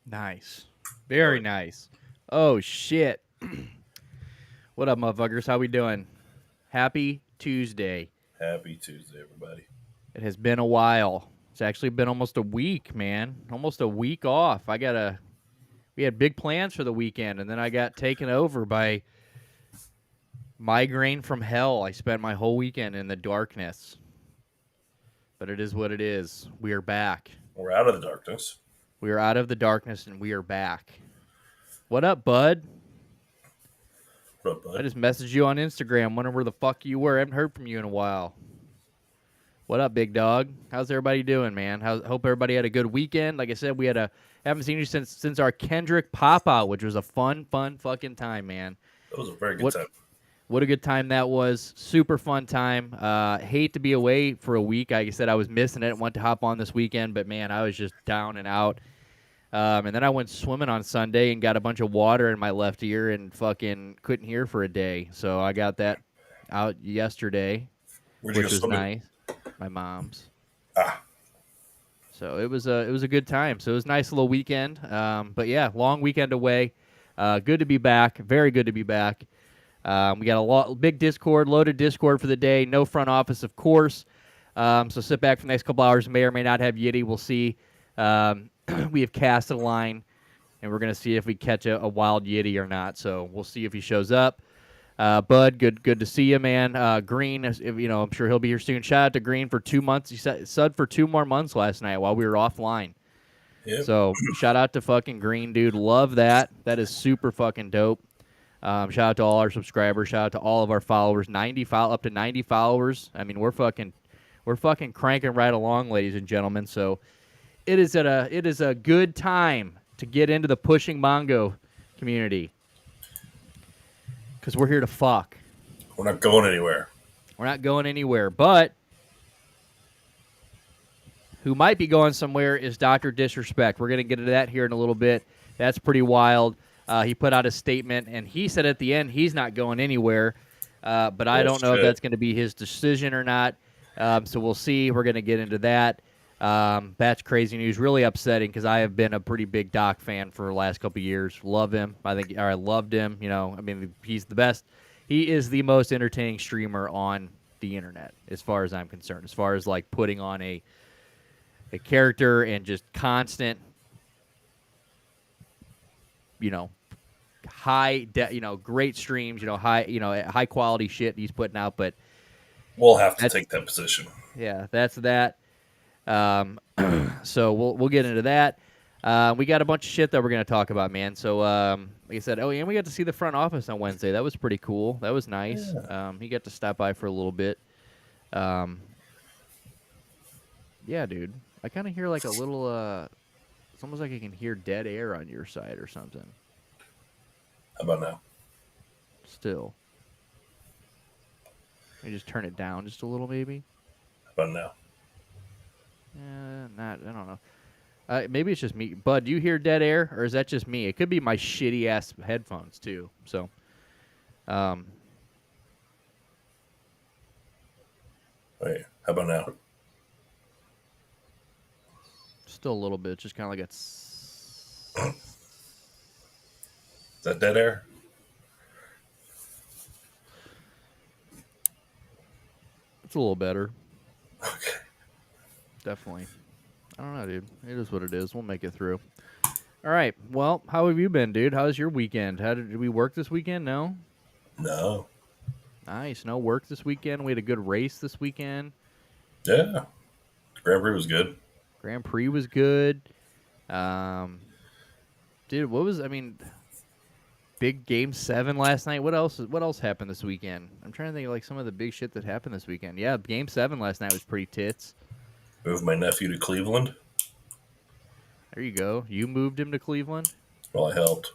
Nice. Very nice. Oh, shit. What up, motherfuckers? How we doing? Happy Tuesday. Happy Tuesday, everybody. It has been a while. It's actually been almost a week, man. Almost a week off. We had big plans for the weekend, and then I got taken over by migraine from hell. I spent my whole weekend in the darkness. But it is what it is. We are back. We're out of the darkness. We are out of the darkness, and we are back. What up, bud? What up, bud? I just messaged you on Instagram, wondering where the fuck you were. I haven't heard from you in a while. What up, big dog? How's everybody doing, man? Hope everybody had a good weekend. Like I said, haven't seen you since our Kendrick pop-out, which was a fun fucking time, man. That was a very good time. What a good time that was. Super fun time. Hate to be away for a week. Like I said, I was missing it. Want to hop on this weekend, but, man, I was just down and out. And then I went swimming on Sunday and got a bunch of water in my left ear and fucking couldn't hear for a day. So I got that out yesterday, Where'd you which go was swimming? nice. My mom's. Ah. So it was a good time. So it was a nice little weekend. But yeah, long weekend away. Good to be back. Very good to be back. We got big Discord, loaded Discord for the day. No front office, of course. So sit back for the next couple hours. May or may not have Yeti. We'll see. We have cast a line, and we're gonna see if we catch a wild Yeti or not. So we'll see if he shows up. Bud, good to see you, man. Green, I'm sure he'll be here soon. Shout out to Green for 2 months. He subbed for 2 more months last night while we were offline. Yep. So shout out to fucking Green, dude. Love that. That is super fucking dope. Shout out to all our subscribers. Shout out to all of our followers. Up to 90 followers. I mean, we're fucking cranking right along, ladies and gentlemen. So it is a good time to get into the Pushing Mongo community. Because we're here to fuck. We're not going anywhere. We're not going anywhere. But who might be going somewhere is Dr. Disrespect. We're going to get into that here in a little bit. That's pretty wild. He put out a statement, and he said at the end he's not going anywhere. But I don't know if that's going to be his decision or not. So we'll see. We're going to get into that. That's crazy news. Really upsetting because I have been a pretty big Doc fan for the last couple of years. Love him. I loved him. He's the best. He is the most entertaining streamer on the internet, as far as I'm concerned. As far as like putting on a character and just constant, great streams. High quality shit he's putting out. But we'll have to take that position. Yeah, that's that. So we'll get into that. We got a bunch of shit that we're gonna talk about, man. So like I said, we got to see the front office on Wednesday. That was pretty cool. That was nice. Yeah. He got to stop by for a little bit. Yeah, dude. I kind of hear like a little. It's almost like I can hear dead air on your side or something. How about now? Still. Let me just turn it down just a little, maybe. How about now? I don't know. Maybe it's just me. Bud, do you hear dead air, or is that just me? It could be my shitty-ass headphones, too. So, Wait, how about now? Still a little bit. Just kind of like a... Is that dead air? It's a little better. Okay. Definitely. I don't know, dude. It is what it is. We'll make it through. All right. Well, how have you been, dude? How's your weekend? Did we work this weekend? No? No. Nice. No work this weekend. We had a good race this weekend. Yeah. Grand Prix was good. Grand Prix was good. Dude, big Game 7 last night. What else happened this weekend? I'm trying to think of like some of the big shit that happened this weekend. Yeah, Game 7 last night was pretty tits. Moved my nephew to Cleveland. There you go. You moved him to Cleveland? Well, I helped.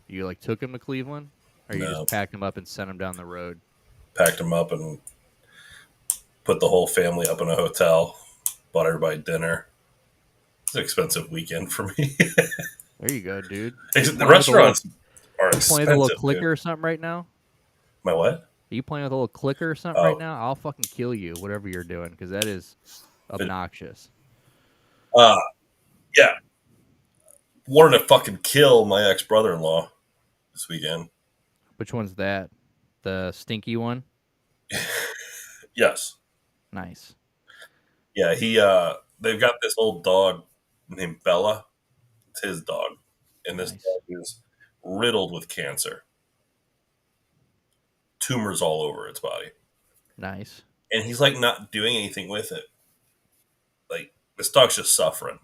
You like took him to Cleveland? Or you just packed him up and sent him down the road? Packed him up and put the whole family up in a hotel. Bought everybody dinner. It's an expensive weekend for me. There you go, dude. The restaurants are expensive. You playing with a little clicker or something right now? My what? Are you playing with a little clicker or something right now? I'll fucking kill you, whatever you're doing, because that is obnoxious. Yeah. wanted to fucking kill my ex brother-in-law this weekend. Which one's that? The stinky one? Yes. Nice. Yeah, they've got this old dog named Bella. It's his dog. And this Nice. dog is riddled with cancer. Tumors all over its body. Nice. And he's like not doing anything with it. Like this dog's just suffering.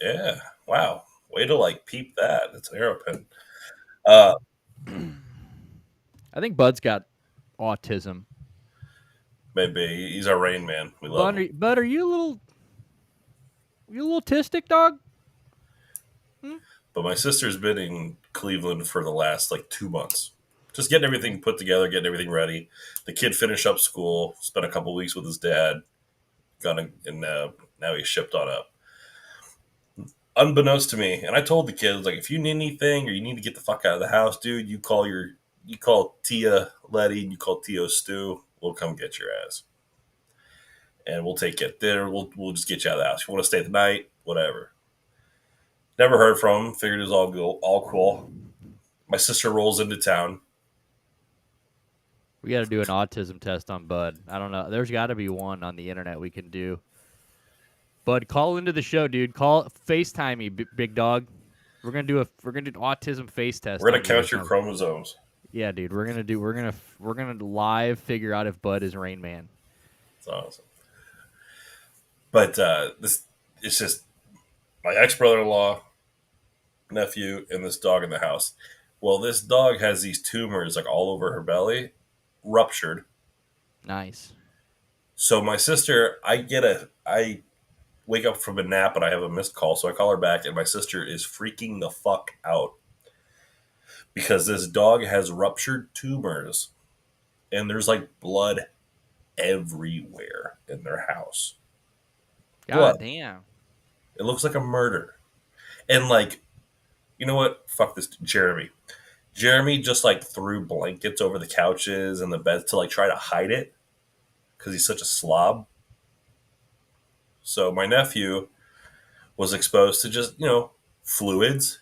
Yeah. Wow. Way to like peep that. It's an arrow pin. Uh I think Bud's got autism. Maybe he's our rain man. We love him. Bud, are you a little autistic, dog? But my sister's been in Cleveland for the last like 2 months. Just getting everything put together, getting everything ready. The kid finished up school, spent a couple weeks with his dad, and now he's shipped on up. Unbeknownst to me, and I told the kids like, if you need anything or you need to get the fuck out of the house, dude, you call Tia Letty and you call Tio Stu. We'll come get your ass, and we'll take you at dinner. We'll just get you out of the house. If you want to stay the night, whatever. Never heard from him. Figured it was all cool. My sister rolls into town. We got to do an autism test on Bud. I don't know. There's got to be one on the internet we can do. Bud, call into the show, dude. FaceTime me, big dog. We're gonna do autism face test. We're gonna count your chromosomes. Yeah, dude. We're gonna live figure out if Bud is Rain Man. It's awesome. But it's just my ex brother-in-law, nephew, and this dog in the house. Well, this dog has these tumors like all over her belly, ruptured. Nice. So my sister, I wake up from a nap and I have a missed call, so I call her back, and my sister is freaking the fuck out because this dog has ruptured tumors, and there's like blood everywhere in their house. God damn. It looks like a murder. And like, you know what? Fuck this Jeremy. Jeremy just like threw blankets over the couches and the beds to like try to hide it because he's such a slob. So my nephew was exposed to just, fluids.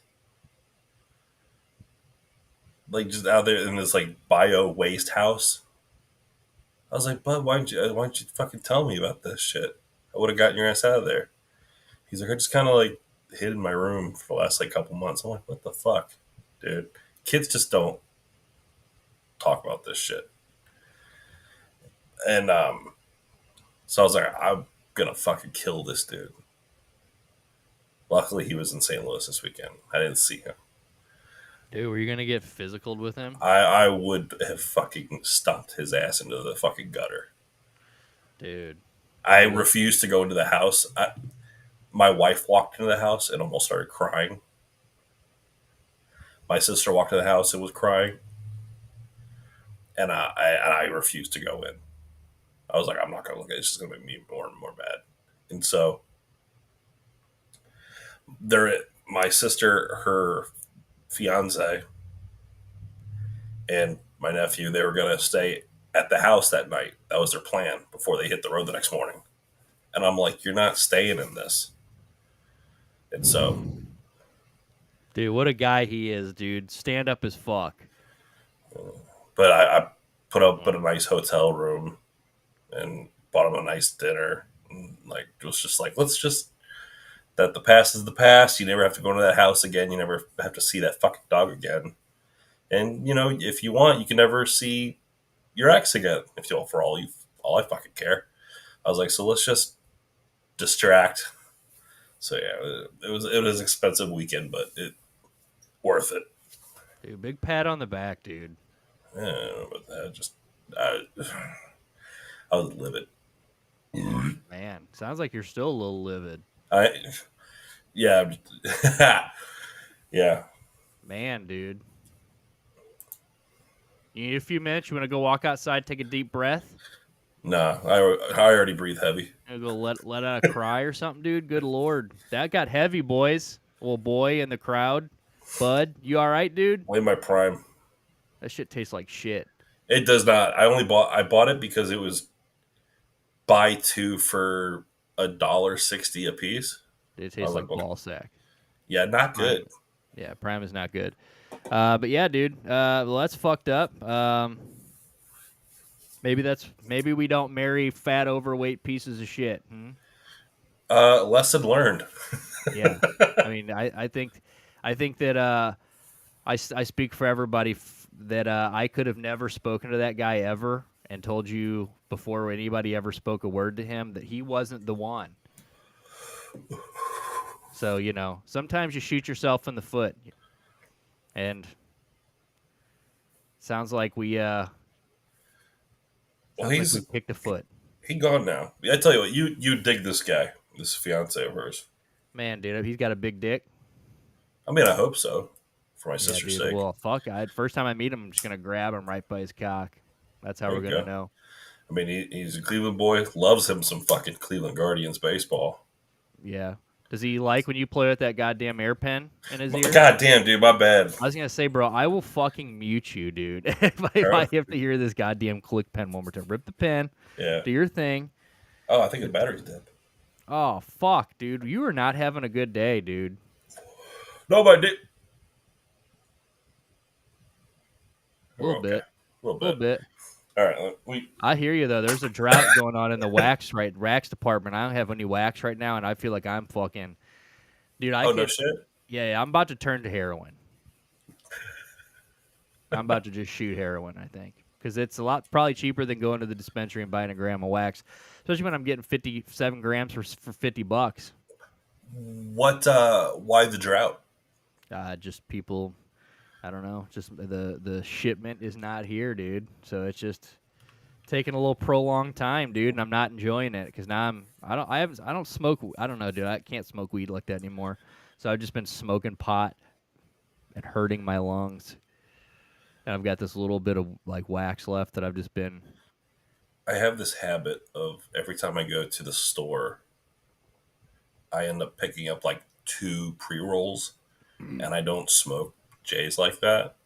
Like just out there in this like bio waste house. I was like, Bud, why don't you fucking tell me about this shit? I would have gotten your ass out of there. He's like, I just kind of like hid in my room for the last like couple months. I'm like, what the fuck, dude? Kids just don't talk about this shit. And so I was like, I'm gonna fucking kill this dude. Luckily, he was in St. Louis this weekend. I didn't see him. Dude, were you gonna get physical with him? I would have fucking stomped his ass into the fucking gutter. Dude. I refused to go into the house. My wife walked into the house and almost started crying. My sister walked into the house and was crying. And I refused to go in. I was like, I'm not going to look at it. It's just going to make me more and more mad. And so my sister, her fiance, and my nephew, they were going to stay at the house that night. That was their plan before they hit the road the next morning. And I'm like, you're not staying in this. And so, dude, what a guy he is, dude. Stand up as fuck. But I put up in a nice hotel room and bought him a nice dinner. And like, it was just like, that the past is the past. You never have to go into that house again. You never have to see that fucking dog again. And, if you want, you can never see your ex again. For all I fucking care. I was like, so let's just distract. So yeah, it was an expensive weekend, but it worth it. Dude, big pat on the back, dude. Yeah, I don't know about that. I was livid. Man, sounds like you're still a little livid. Yeah, yeah. Man, dude. You need a few minutes? You want to go walk outside, take a deep breath? Nah, I already breathe heavy. You go let out a cry or something, dude? Good Lord. That got heavy, boys. Little boy in the crowd. Bud, you all right, dude? In my prime. That shit tastes like shit. It does not. I bought it because it was buy two for $1.60 a piece. It tastes like ball sack. Yeah, not Prime. good. Yeah, prime is not good. But yeah, dude. Well, that's fucked up. Maybe we don't marry fat, overweight pieces of shit. Hmm? Lesson learned. Yeah. I mean, I think that I speak for everybody that I could have never spoken to that guy ever and told you before anybody ever spoke a word to him that he wasn't the one. So, sometimes you shoot yourself in the foot. And sounds like we Well, sounds like we picked a foot. he gone now. I tell you what, you dig this guy, this fiance of hers. Man, dude, he's got a big dick. I mean, I hope so, for my Yeah, sister's dude. sake. Well, fuck. First time I meet him, I'm just gonna grab him right by his cock. That's how There we're you gonna go. know. I mean, he's a Cleveland boy. Loves him some fucking Cleveland Guardians baseball. Yeah. Does he like when you play with that goddamn air pen in his ear? God damn, dude, my bad. I was gonna say, bro, I will fucking mute you, dude. if I have to hear this goddamn click pen one more time. Rip the pen, Yeah. do your thing. Oh, I think the battery's dead. Oh fuck, dude, you are not having a good day, dude. No, my dick. A little Okay, bit, a little a little bit. bit. All right, we. I hear you though. There's a drought going on in the wax department. I don't have any wax right now, and I feel like I'm fucking, dude. I Oh no could, shit. yeah, I'm about to turn to heroin. I'm about to just shoot heroin. I think because it's a lot probably cheaper than going to the dispensary and buying a gram of wax, especially when I'm getting 57 grams for $50. What? Why the drought? Just people, I don't know. Just the shipment is not here, dude. So it's just taking a little prolonged time, dude, and I'm not enjoying it because now I don't smoke. I don't know, dude. I can't smoke weed like that anymore. So I've just been smoking pot and hurting my lungs. And I've got this little bit of like wax left that I've just been. I have this habit of every time I go to the store, I end up picking up like two pre rolls, and I don't smoke J's like that.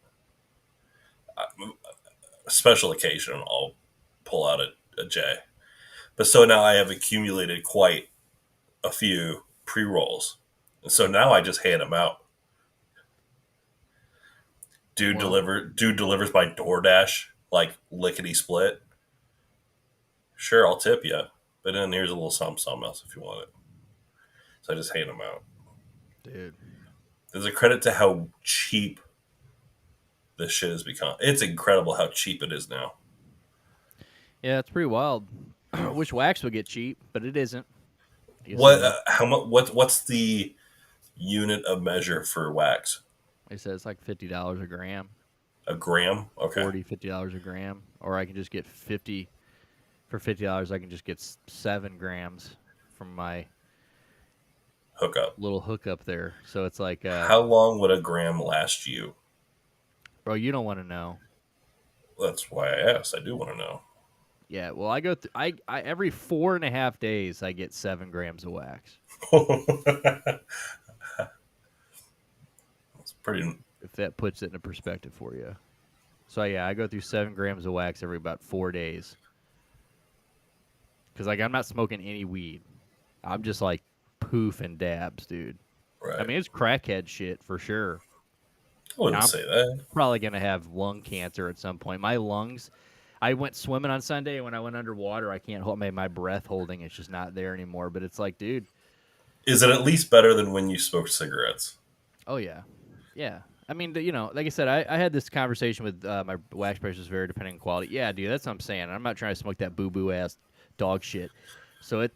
A special occasion, I'll pull out a J. But so now I have accumulated quite a few pre rolls, and so now I just hand them out. Well, Dude delivers by DoorDash, like lickety split. Sure, I'll tip you, but then here's a little something else if you want it. So I just hand them out. dude. There's a credit to how cheap this shit has become. It's incredible how cheap it is now. Yeah, it's pretty wild. Wish wax would get cheap, but it isn't. I guess What? How much? What's the unit of measure for wax? they said it's like $50 a gram, A gram? Okay. $50 a gram, or I can just get 50 for $50. I can just get 7 grams from my Hookup. little hookup there. So it's like, How long would a gram last you? bro, you don't want to know. That's why I asked. I do want to know. Yeah, well, I go through. I every 4.5 days I get 7 grams of wax. It's pretty. If that puts it into perspective for you. So yeah, I go through 7 grams of wax every about 4 days. Because like I'm not smoking any weed. I'm just like poof and dabs, dude. Right. I mean, it's crackhead shit for sure. I wouldn't I'm say that. probably gonna have lung cancer at some point. My lungs. I went swimming on Sunday, and when I went underwater, I can't hold my breath holding. It's just not there anymore. But it's like, dude. Is it at least better than when you smoked cigarettes? Oh yeah, yeah. I mean, like I said, I had this conversation with my wax price is very depending on quality. Yeah, dude, that's what I'm saying. I'm not trying to smoke that boo boo ass dog shit. So I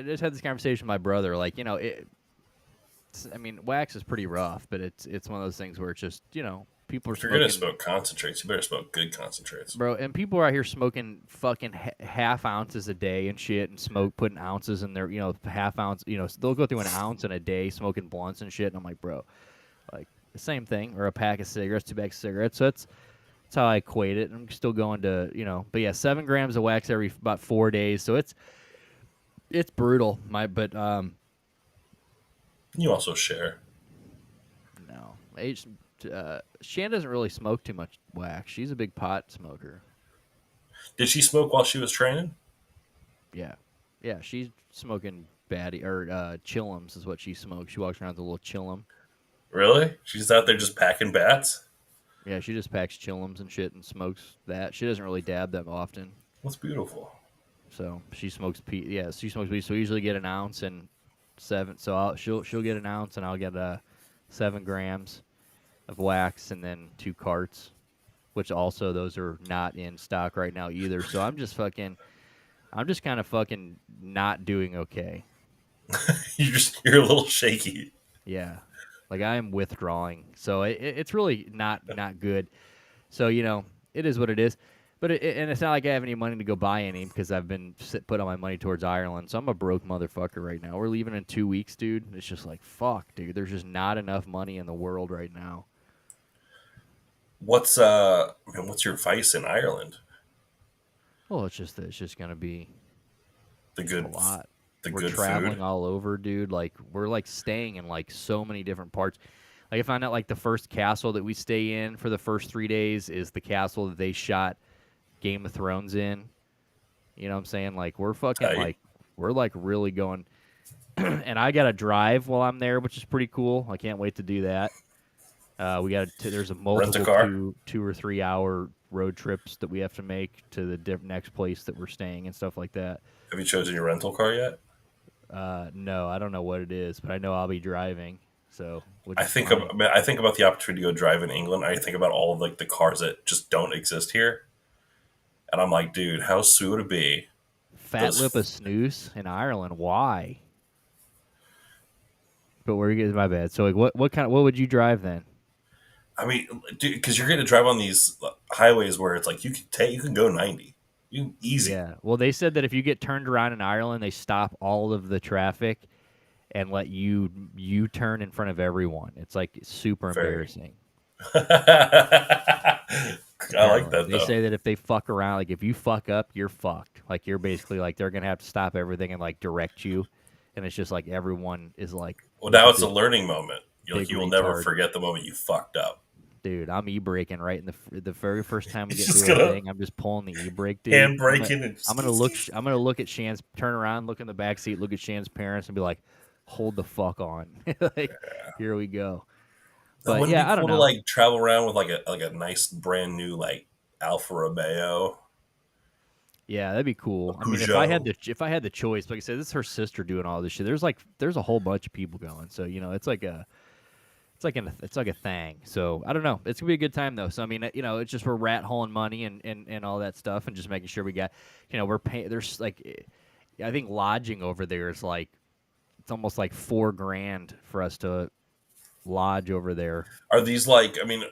just had this conversation with my brother. Like, I mean, wax is pretty rough, but it's one of those things where it's just people are If you're smoking. gonna smoke concentrates, you better smoke good concentrates. Bro, and people are out here smoking fucking half ounces a day and shit, and putting ounces in their, half ounce. They'll go through an ounce in a day smoking blunts and shit. And I'm like, bro, like the same thing, or a pack of cigarettes, 2 bags of cigarettes. So that's how I equate it. I'm still going to, but yeah, 7 grams of wax every about 4 days. So it's brutal. You also share. No, Shan doesn't really smoke too much wax. She's a big pot smoker. Did she smoke while she was training? Yeah, she's smoking baddie, or chillums is what she smokes. She walks around with a little chillum. Really? She's out there just packing bats? Yeah, she just packs chillums and shit and smokes that. She doesn't really dab that often. That's beautiful. So she smokes yeah, she smokes weed. So we usually get an ounce and 7. So she'll get an ounce and I'll get 7 grams of wax and then 2 carts, which also those are not in stock right now either. So I'm just kind of fucking not doing okay. You're a little shaky. Yeah, like I am withdrawing. So it's really not good. So it is what it is. But and it's not like I have any money to go buy any because I've been put all my money towards Ireland. So I'm a broke motherfucker right now. We're leaving in 2 weeks, dude. It's just like fuck, dude. There's just not enough money in the world right now. What's your vice in Ireland? Well, it's just gonna be The a good, lot. the We're good traveling food. all over, dude. Like we're like staying in like so many different parts. Like I found out like the first castle that we stay in for the first 3 days is the castle that they shot Game of Thrones in. You know what I'm saying? Like we're fucking Tight. like we're like really going and I got to drive while I'm there, which is pretty cool. I can't wait to do that. We got there's a Rent a multiple car. 2 or 3 hour road trips that we have to make to the next place that we're staying and stuff like that. Have you chosen your rental car yet? No, I don't know what it is, but I know I'll be driving, so which I is think fine. I think about the opportunity to go drive in England. I think about all of like the cars that just don't exist here, and I'm like, dude, how sweet would it be? Fat lip of Those, snooze in Ireland. Why? But where you get my bad. So like, what would you drive then? I mean, dude, because you're going to drive on these highways where it's like you can go 90, you easy. Yeah. Well, they said that if you get turned around in Ireland, they stop all of the traffic and let you turn in front of everyone. It's like super Very. embarrassing. I like Apparently, that they though. say that if they fuck around, like if you fuck up, you're fucked. Like you're basically like they're gonna have to stop everything and like direct you, and it's just like everyone is like Well, like now a it's a learning moment. You're like big you will never retard. forget the moment you fucked up. Dude, I'm e-braking right in the very first time we He's get just through a gonna thing. I'm just pulling the e-brake, dude. hand braking and I'm gonna look at Shan's, turn around, look in the back seat, look at Shan's parents, and be like, "Hold the fuck on!" Like, here we go. That But wouldn't be yeah, I don't cool to know. like travel around with like a nice brand new like Alfa Romeo, Yeah, that'd be a cool. I mean, Peugeot. if I had the choice, like I said, this is her sister doing all this shit. There's a whole bunch of people going, so it's like a thing. So I don't know. It's gonna be a good time though. So I mean, it's just we're rat holing money and all that stuff, and just making sure we got, we're paying. There's like, I think lodging over there is like it's almost like $4,000 for us to lodge over there. Are these like? I mean,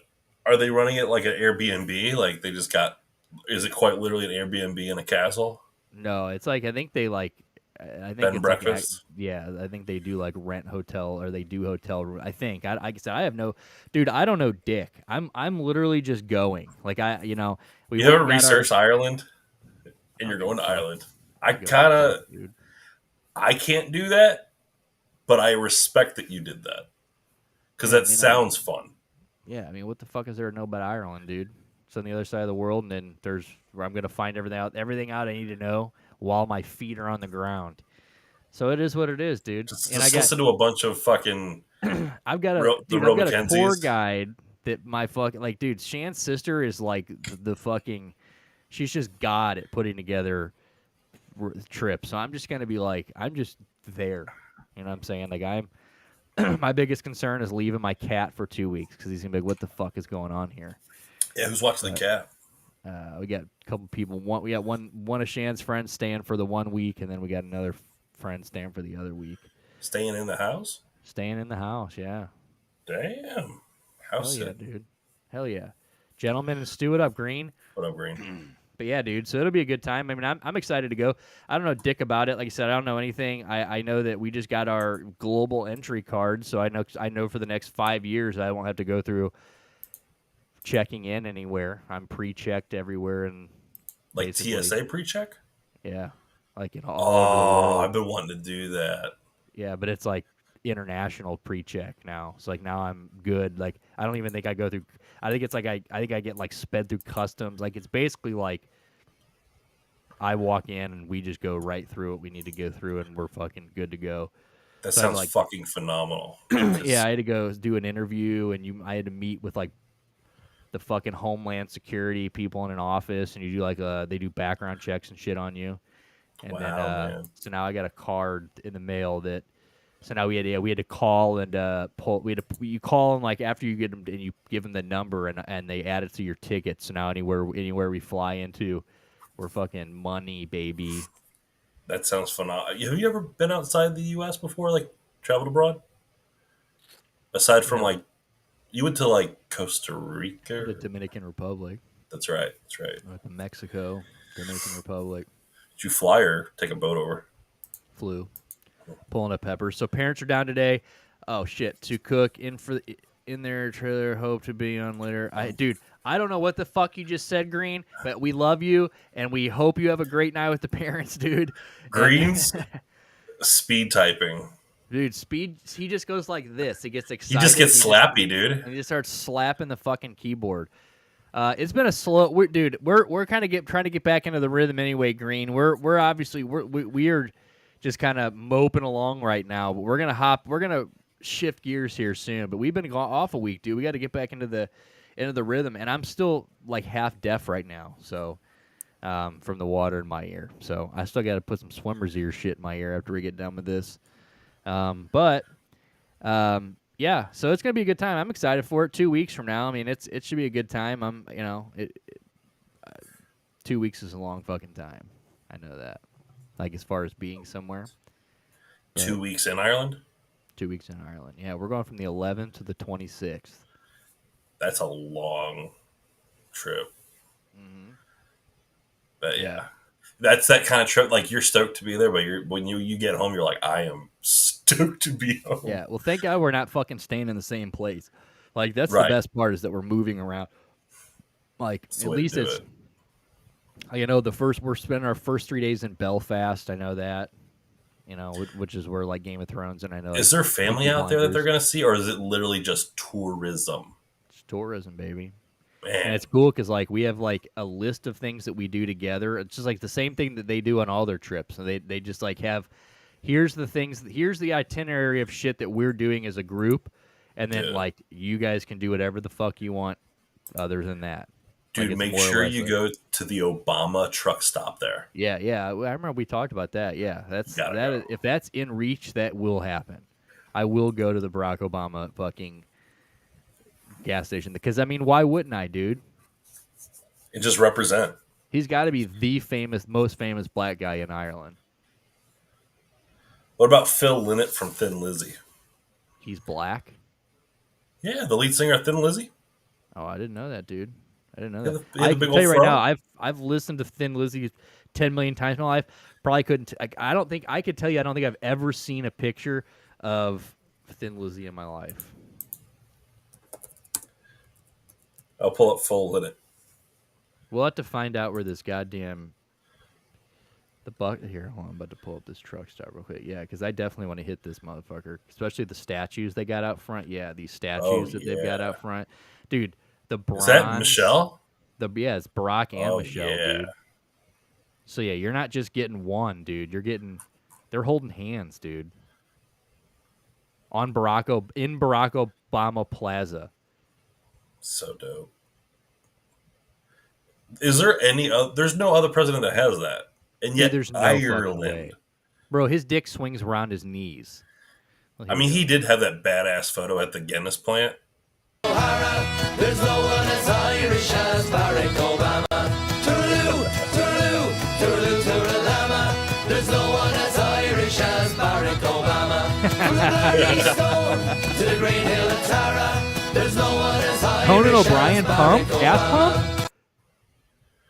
are they running it like an Airbnb? Like they just got? Is it quite literally an Airbnb in a castle? No, it's like I think they like. I Bed think and it's like breakfast. yeah. I think they do like rent hotel or they do hotel room. I think I said I have no, dude. I don't know dick. I'm literally just going. Like we You went ever and got our. researched Ireland? I And you're don't give a going to fuck. Ireland. I don't give a fuck, dude. I can't do that, but I respect that you did that because Yeah, I that mean sounds fun. yeah, I mean, what the fuck is there to know about Ireland, dude? It's on the other side of the world, and then there's where I'm gonna find everything out I need to know while my feet are on the ground. So it is what it is, dude. And Just listen to a bunch of fucking the I've real got a tour Mackenzies. guide that my fucking like, dude. Shan's sister is like the fucking, she's just god at putting together trips. So I'm just gonna be like, I'm just there. You know what I'm saying? Like my biggest concern is leaving my cat for 2 weeks because he's gonna be like, "What the fuck is going on here?" Yeah, who's watching the But cat? we got a couple people. We got one of Shan's friends staying for the 1 week, and then we got another friend staying for the other week. Staying in the house? Staying in the house, yeah. Damn. Hell House yeah, sitting. dude. Hell yeah, gentlemen, and stew it up, Green. What up, Green? But yeah, dude. So it'll be a good time. I mean, I'm excited to go. I don't know dick about it. Like I said, I don't know anything. I know that we just got our global entry card, so I know for the next 5 years I won't have to go through checking in anywhere. I'm pre-checked everywhere, and Like basically, TSA pre-check? yeah, like all over the Oh, I've world. been wanting to do that. Yeah, but it's like international pre-check now. So like now I'm good. Like I don't even think I go through. I think it's like I think I get like sped through customs. Like it's basically like I walk in and we just go right through what we need to go through, and we're fucking good to go. That So sounds fucking phenomenal. yeah, I had to go do an interview, and I had to meet with like the fucking Homeland Security people in an office, and you do like they do background checks and shit on you. And Wow, then man. so now I got a card in the mail that. So now we had to call and pull. You call them like after you get them and you give them the number and they add it to your ticket. So now anywhere we fly into, we're fucking money, baby. That sounds phenomenal. Have you ever been outside the U.S. before, like traveled abroad? Aside from No. like, you went to like Costa Rica. The Dominican Republic. That's right. That's right. Went to Mexico, Dominican Republic. Did you fly or take a boat over? Flew. Pulling up peppers. So parents are down today. Oh shit! To cook in their trailer. Hope to be on later. I don't know what the fuck you just said, Green, but we love you and we hope you have a great night with the parents, dude. Green's speed typing. Dude, speed. He just goes like this. He gets excited. He just gets slappy, dude. And he just starts slapping the fucking keyboard. It's been a slow. We're kind of trying to get back into the rhythm anyway. Green. We're obviously we are just kind of moping along right now, but we're gonna shift gears here soon. But we've been off a week, dude. We got to get back into the rhythm, and I'm still like half deaf right now, so from the water in my ear. So I still got to put some swimmer's ear shit in my ear after we get done with this. Yeah, so it's gonna be a good time. I'm excited for it. 2 weeks from now, I mean, it should be a good time. 2 weeks is a long fucking time. I know that. Like as far as being somewhere. 2 weeks in Ireland? 2 weeks in Ireland. Yeah, we're going from the 11th to the 26th. That's a long trip. Mm-hmm. But yeah. That's that kind of trip. Like you're stoked to be there, but when you get home, you're like, I am stoked to be home. Yeah. Well, thank God we're not fucking staying in the same place. Like that's Right. the best part is that we're moving around. Like That's at the way to least do it's. it. We're spending our first 3 days in Belfast. I know that. Which is where like Game of Thrones, and I know. Is there family out there that they're going to see, or is it literally just tourism? It's tourism, baby. Man. And it's cool because like we have like a list of things that we do together. It's just like the same thing that they do on all their trips. And they just like have, here's the itinerary of shit that we're doing as a group, and then like you guys can do whatever the fuck you want other than that. Dude, make sure you go to the Obama truck stop there. Yeah. I remember we talked about that. Yeah, if that's in reach, that will happen. I will go to the Barack Obama fucking gas station because I mean, why wouldn't I, dude? And just represent. He's got to be the most famous black guy in Ireland. What about Phil Lynott from Thin Lizzy? He's black? Yeah, the lead singer of Thin Lizzy. Oh, I didn't know that, dude. I didn't know that. I can tell you right now, I've listened to Thin Lizzy 10 million times in my life. Probably couldn't. I don't think I could tell you. I don't think I've ever seen a picture of Thin Lizzy in my life. I'll pull up Phil Lynott. We'll have to find out where this goddamn here. Hold on, I'm about to pull up this truck stop real quick. Yeah, because I definitely want to hit this motherfucker, especially the statues they got out front. Yeah, these statues that they've got out front, dude. The bronze. Is that Michelle? It's Barack and Michelle, yeah. dude. So yeah, you're not just getting one, dude. They're holding hands, dude. In Barack Obama Plaza. So dope. Is there any other? There's no other president that has that, and yet there's no Ireland, bro. His dick swings around his knees. I mean, he did have that badass photo at the Guinness plant. There's no one as Irish as Barack Obama. Toodaloo, toodaloo, toodaloo, toodalama. There's no one as Irish as Barack Obama. From the bloody stone to the Green Hill of Tara. There's no one as Irish Conan O'Brien as pump? Barack Gas Obama. pump?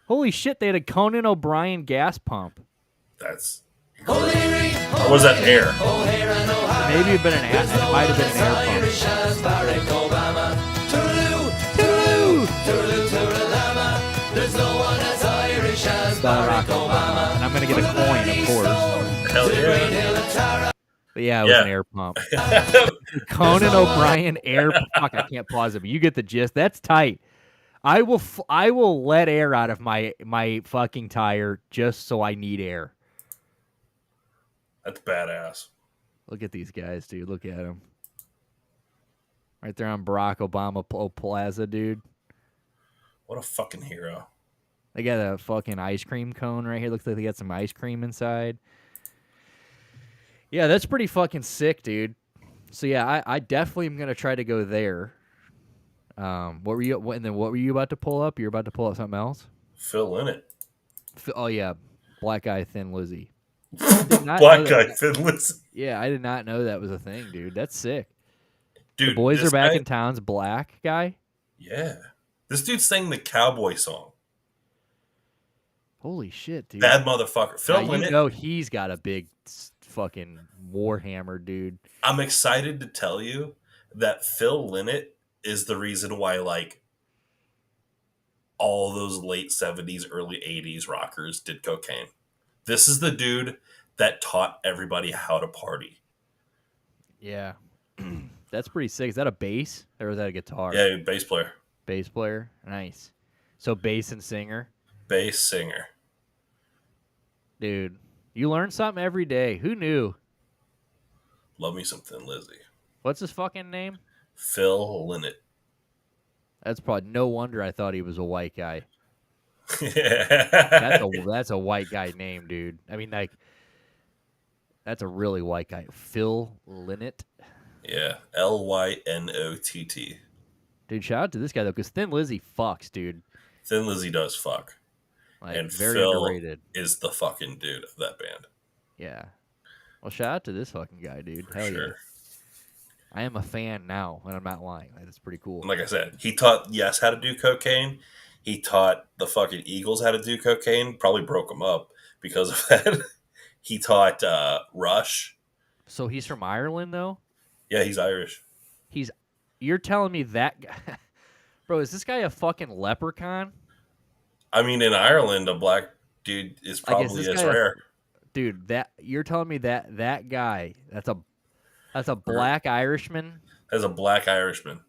Holy shit, they had a Conan O'Brien gas pump. That's. O'Leary, Or was that air? O'Hare and O'Hara. Maybe it might have been an air pump. Irish as Barack Obama. Toodaloo, toodaloo, toodaloo, toodalama. There's no one as Irish as Barack Obama. And I'm going to get a coin, of course. Hell yeah. But yeah, it was an air pump. Conan O'Brien air pump. Fuck, I can't pause it, but you get the gist. That's tight. I will let air out of my fucking tire just so I need air. That's badass. Look at these guys, dude. Look at them. Right there on Barack Obama Plaza, dude. What a fucking hero. They got a fucking ice cream cone right here. Looks like they got some ice cream inside. Yeah, that's pretty fucking sick, dude. So yeah, I definitely am gonna try to go there. What were you about to pull up? You're about to pull up something else? Phil in it. Oh yeah, Black Guy Thin Lizzy. Black Guy Thin Lizzy. Yeah, I did not know that was a thing, dude. That's sick. Dude, the boys are back guy, in town's Black Guy. Yeah, this dude sang the cowboy song. Holy shit, dude! Bad motherfucker. Phil now, you know he's got a big fucking warhammer, dude. I'm excited to tell you that Phil Lynott is the reason why, like, all those late 70s, early 80s rockers did cocaine. This is the dude that taught everybody how to party. Yeah. That's pretty sick. Is that a bass or is that a guitar? Yeah, bass player. Bass player? Nice. So bass and singer? Bass singer. Dude, you learn something every day. Who knew? Love me some Thin Lizzy. What's his fucking name? Phil Lynott. That's probably no wonder I thought he was a white guy. Yeah. That's a white guy name, dude. I mean, like, that's a really white guy. Phil Lynott. Yeah, Lynott. Dude, shout out to this guy though, because Thin Lizzy fucks, dude. Thin Lizzy does fuck. Like, and very Phil underrated. Is the fucking dude of that band. Yeah. Well, shout out to this fucking guy, dude. Hell sure. yeah. I am a fan now, and I'm not lying. That's pretty cool. Like I said, he taught Yes how to do cocaine. He taught the fucking Eagles how to do cocaine. Probably broke them up because of that. He taught Rush. So he's from Ireland, though? Yeah, he's Irish. You're telling me that guy... Bro, is this guy a fucking leprechaun? I mean, in Ireland, a black dude is probably as rare. Dude, you're telling me that guy, that's a black Irishman? As a black Irishman.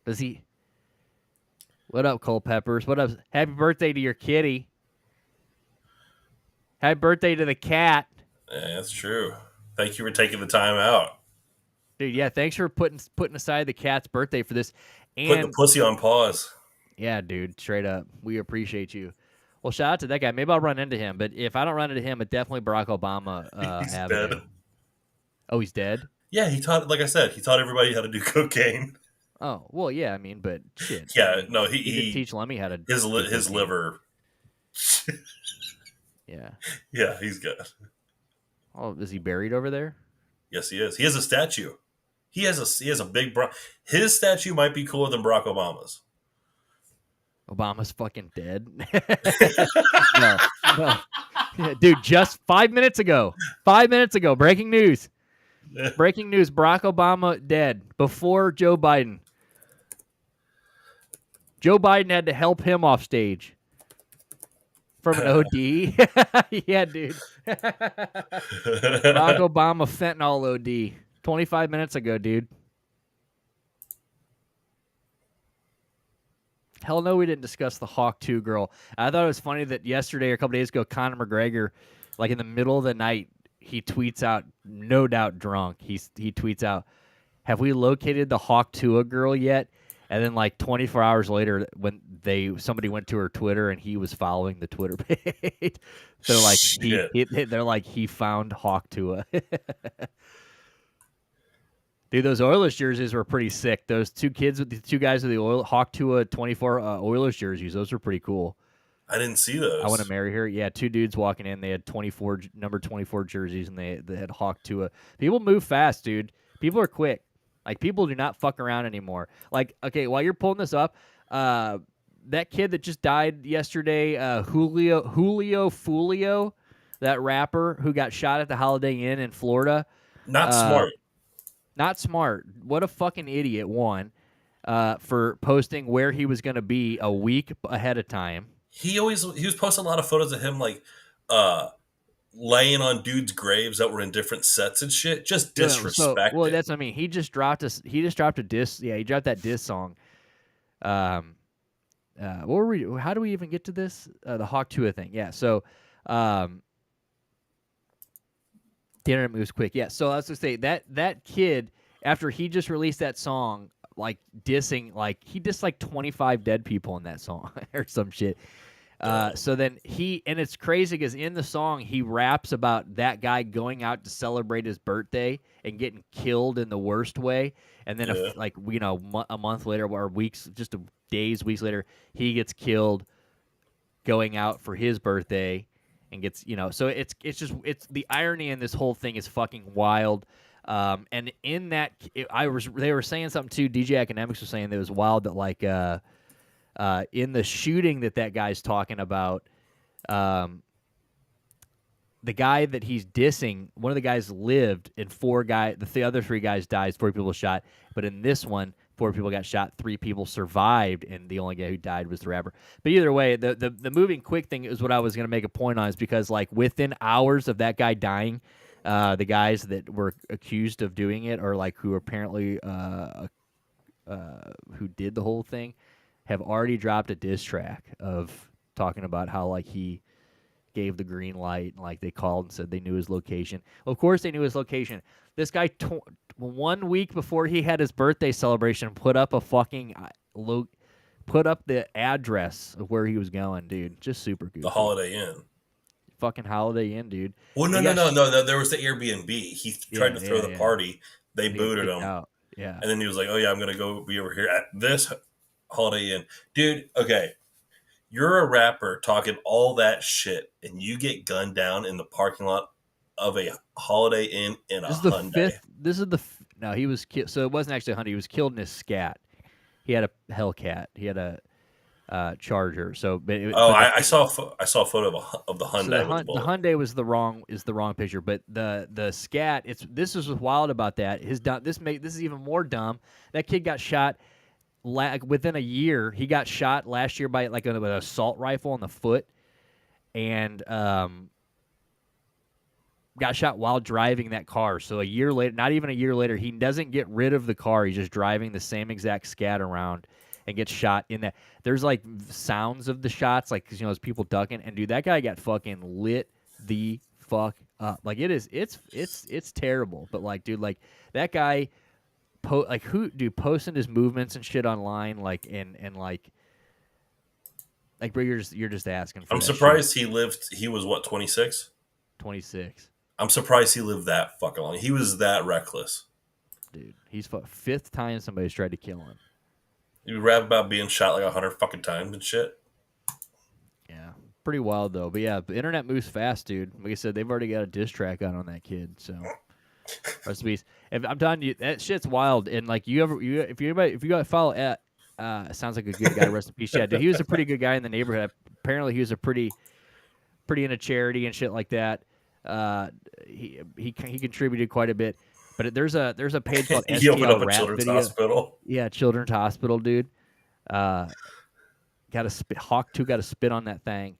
Does he... What up, Cole Peppers? What up? Happy birthday to your kitty. Happy birthday to the cat. Yeah, that's true. Thank you for taking the time out. Dude, yeah, thanks for putting aside the cat's birthday for this. And putting the pussy on pause. Yeah, dude, straight up. We appreciate you. Well, shout out to that guy. Maybe I'll run into him, but if I don't run into him, it's definitely Barack Obama. He's Avenue. dead. Oh, he's dead? Yeah, he taught, like I said, he taught everybody how to do cocaine. Oh, well, yeah, I mean, but shit. Yeah, no, he did teach Lemmy how to his liver. Yeah. Yeah, he's good. Oh, is he buried over there? Yes, he is. He has a statue. He has a big his statue might be cooler than Barack Obama's. Obama's fucking dead. No. Yeah, dude, just 5 minutes ago, breaking news. Breaking news, Barack Obama dead before Joe Biden. Joe Biden had to help him off stage from an OD. Yeah, dude. Barack Obama fentanyl OD 25 minutes ago, dude. Hell no, we didn't discuss the Hawk 2 girl. I thought it was funny that yesterday or a couple days ago, Conor McGregor, like in the middle of the night, he tweets out, no doubt drunk, he tweets out, have we located the Hawk 2 girl yet? And then like 24 hours later, when somebody went to her Twitter and he was following the Twitter page, they're like he found Hawk Tua. Dude, those Oilers jerseys were pretty sick. Those two guys with the Hawk Tua 24 Oilers jerseys, those were pretty cool. I didn't see those. I want to marry her. Yeah, two dudes walking in. They had number 24 jerseys, and they had Hawk Tua. People move fast, dude. People are quick. Like, people do not fuck around anymore. Like, okay, while you're pulling this up, that kid that just died yesterday, Julio Fulio, that rapper who got shot at the Holiday Inn in Florida. Not smart. Not smart. What a fucking idiot, one, for posting where he was going to be a week ahead of time. He was posting a lot of photos of him, like, laying on dudes' graves that were in different sets and shit. Just disrespect. Well, that's what I mean. He just dropped a diss. Yeah, he dropped that diss song. what were we? How do we even get to this? The Hawk Tuah thing. Yeah. So, the internet moves quick. Yeah. So I was gonna say that kid, after he just released that song, like dissing, like he dissed like 25 dead people in that song or some shit. So then and it's crazy because in the song he raps about that guy going out to celebrate his birthday and getting killed in the worst way, and then a month later or weeks, weeks later, he gets killed going out for his birthday and gets So it's the irony in this whole thing is fucking wild. And in that, they were saying something too. DJ Academics was saying that it was wild that like. In the shooting that guy's talking about, the guy that he's dissing, one of the guys lived, and the other 3 guys died, 4 people shot. But in this one, 4 people got shot, 3 people survived, and the only guy who died was the rapper. But either way, the moving quick thing is what I was going to make a point on, is because like within hours of that guy dying, the guys that were accused of doing it, or like who apparently who did the whole thing, have already dropped a diss track of talking about how like he gave the green light and like they called and said they knew his location. Of course they knew his location. This guy 1 week before he had his birthday celebration put up a fucking put up the address of where he was going, dude. Just super goofy. The Holiday Inn. Fucking Holiday Inn, dude. Well, no. There was the Airbnb. He tried to throw the party. They booted him. Out. Yeah. And then he was like, "Oh yeah, I'm gonna go be over here at this Holiday Inn." Dude, okay. You're a rapper talking all that shit, and you get gunned down in the parking lot of a Holiday Inn in a Hyundai. No, he was killed. So it wasn't actually a Hyundai. He was killed in his Scat. He had a Hellcat. He had a Charger. So, I saw a photo of the Hyundai. So the Hyundai was the wrong picture, but the Scat. This is what's wild about that. This is even more dumb. That kid got shot. Within a year, he got shot last year by like an assault rifle in the foot, and got shot while driving that car. So a year later, not even a year later, he doesn't get rid of the car. He's just driving the same exact Scat around and gets shot in that. There's like sounds of the shots, like as people ducking, and dude, that guy got fucking lit the fuck up. Like it's terrible. But like, dude, like that guy. Posting his movements and shit online, like bro, you're just asking for I'm that surprised shit. he was what, 26? 26. I'm surprised he lived that fucking long. He was that reckless. Dude, he's 5th time somebody's tried to kill him. You rap about being shot like 100 fucking times and shit. Yeah. Pretty wild though. But yeah, the internet moves fast, dude. Like I said, they've already got a diss track out on that kid, so recipes. If I'm telling you, that shit's wild. And like if you got to follow at sounds like a good guy. Rest in peace. Yeah, dude, he was a pretty good guy in the neighborhood. Apparently, he was a pretty into charity and shit like that. He contributed quite a bit. But there's a page called he opened up a Rap children's Video. hospital. Yeah, children's hospital, dude. Got to spit. Hawk 2 got to spit on that thing.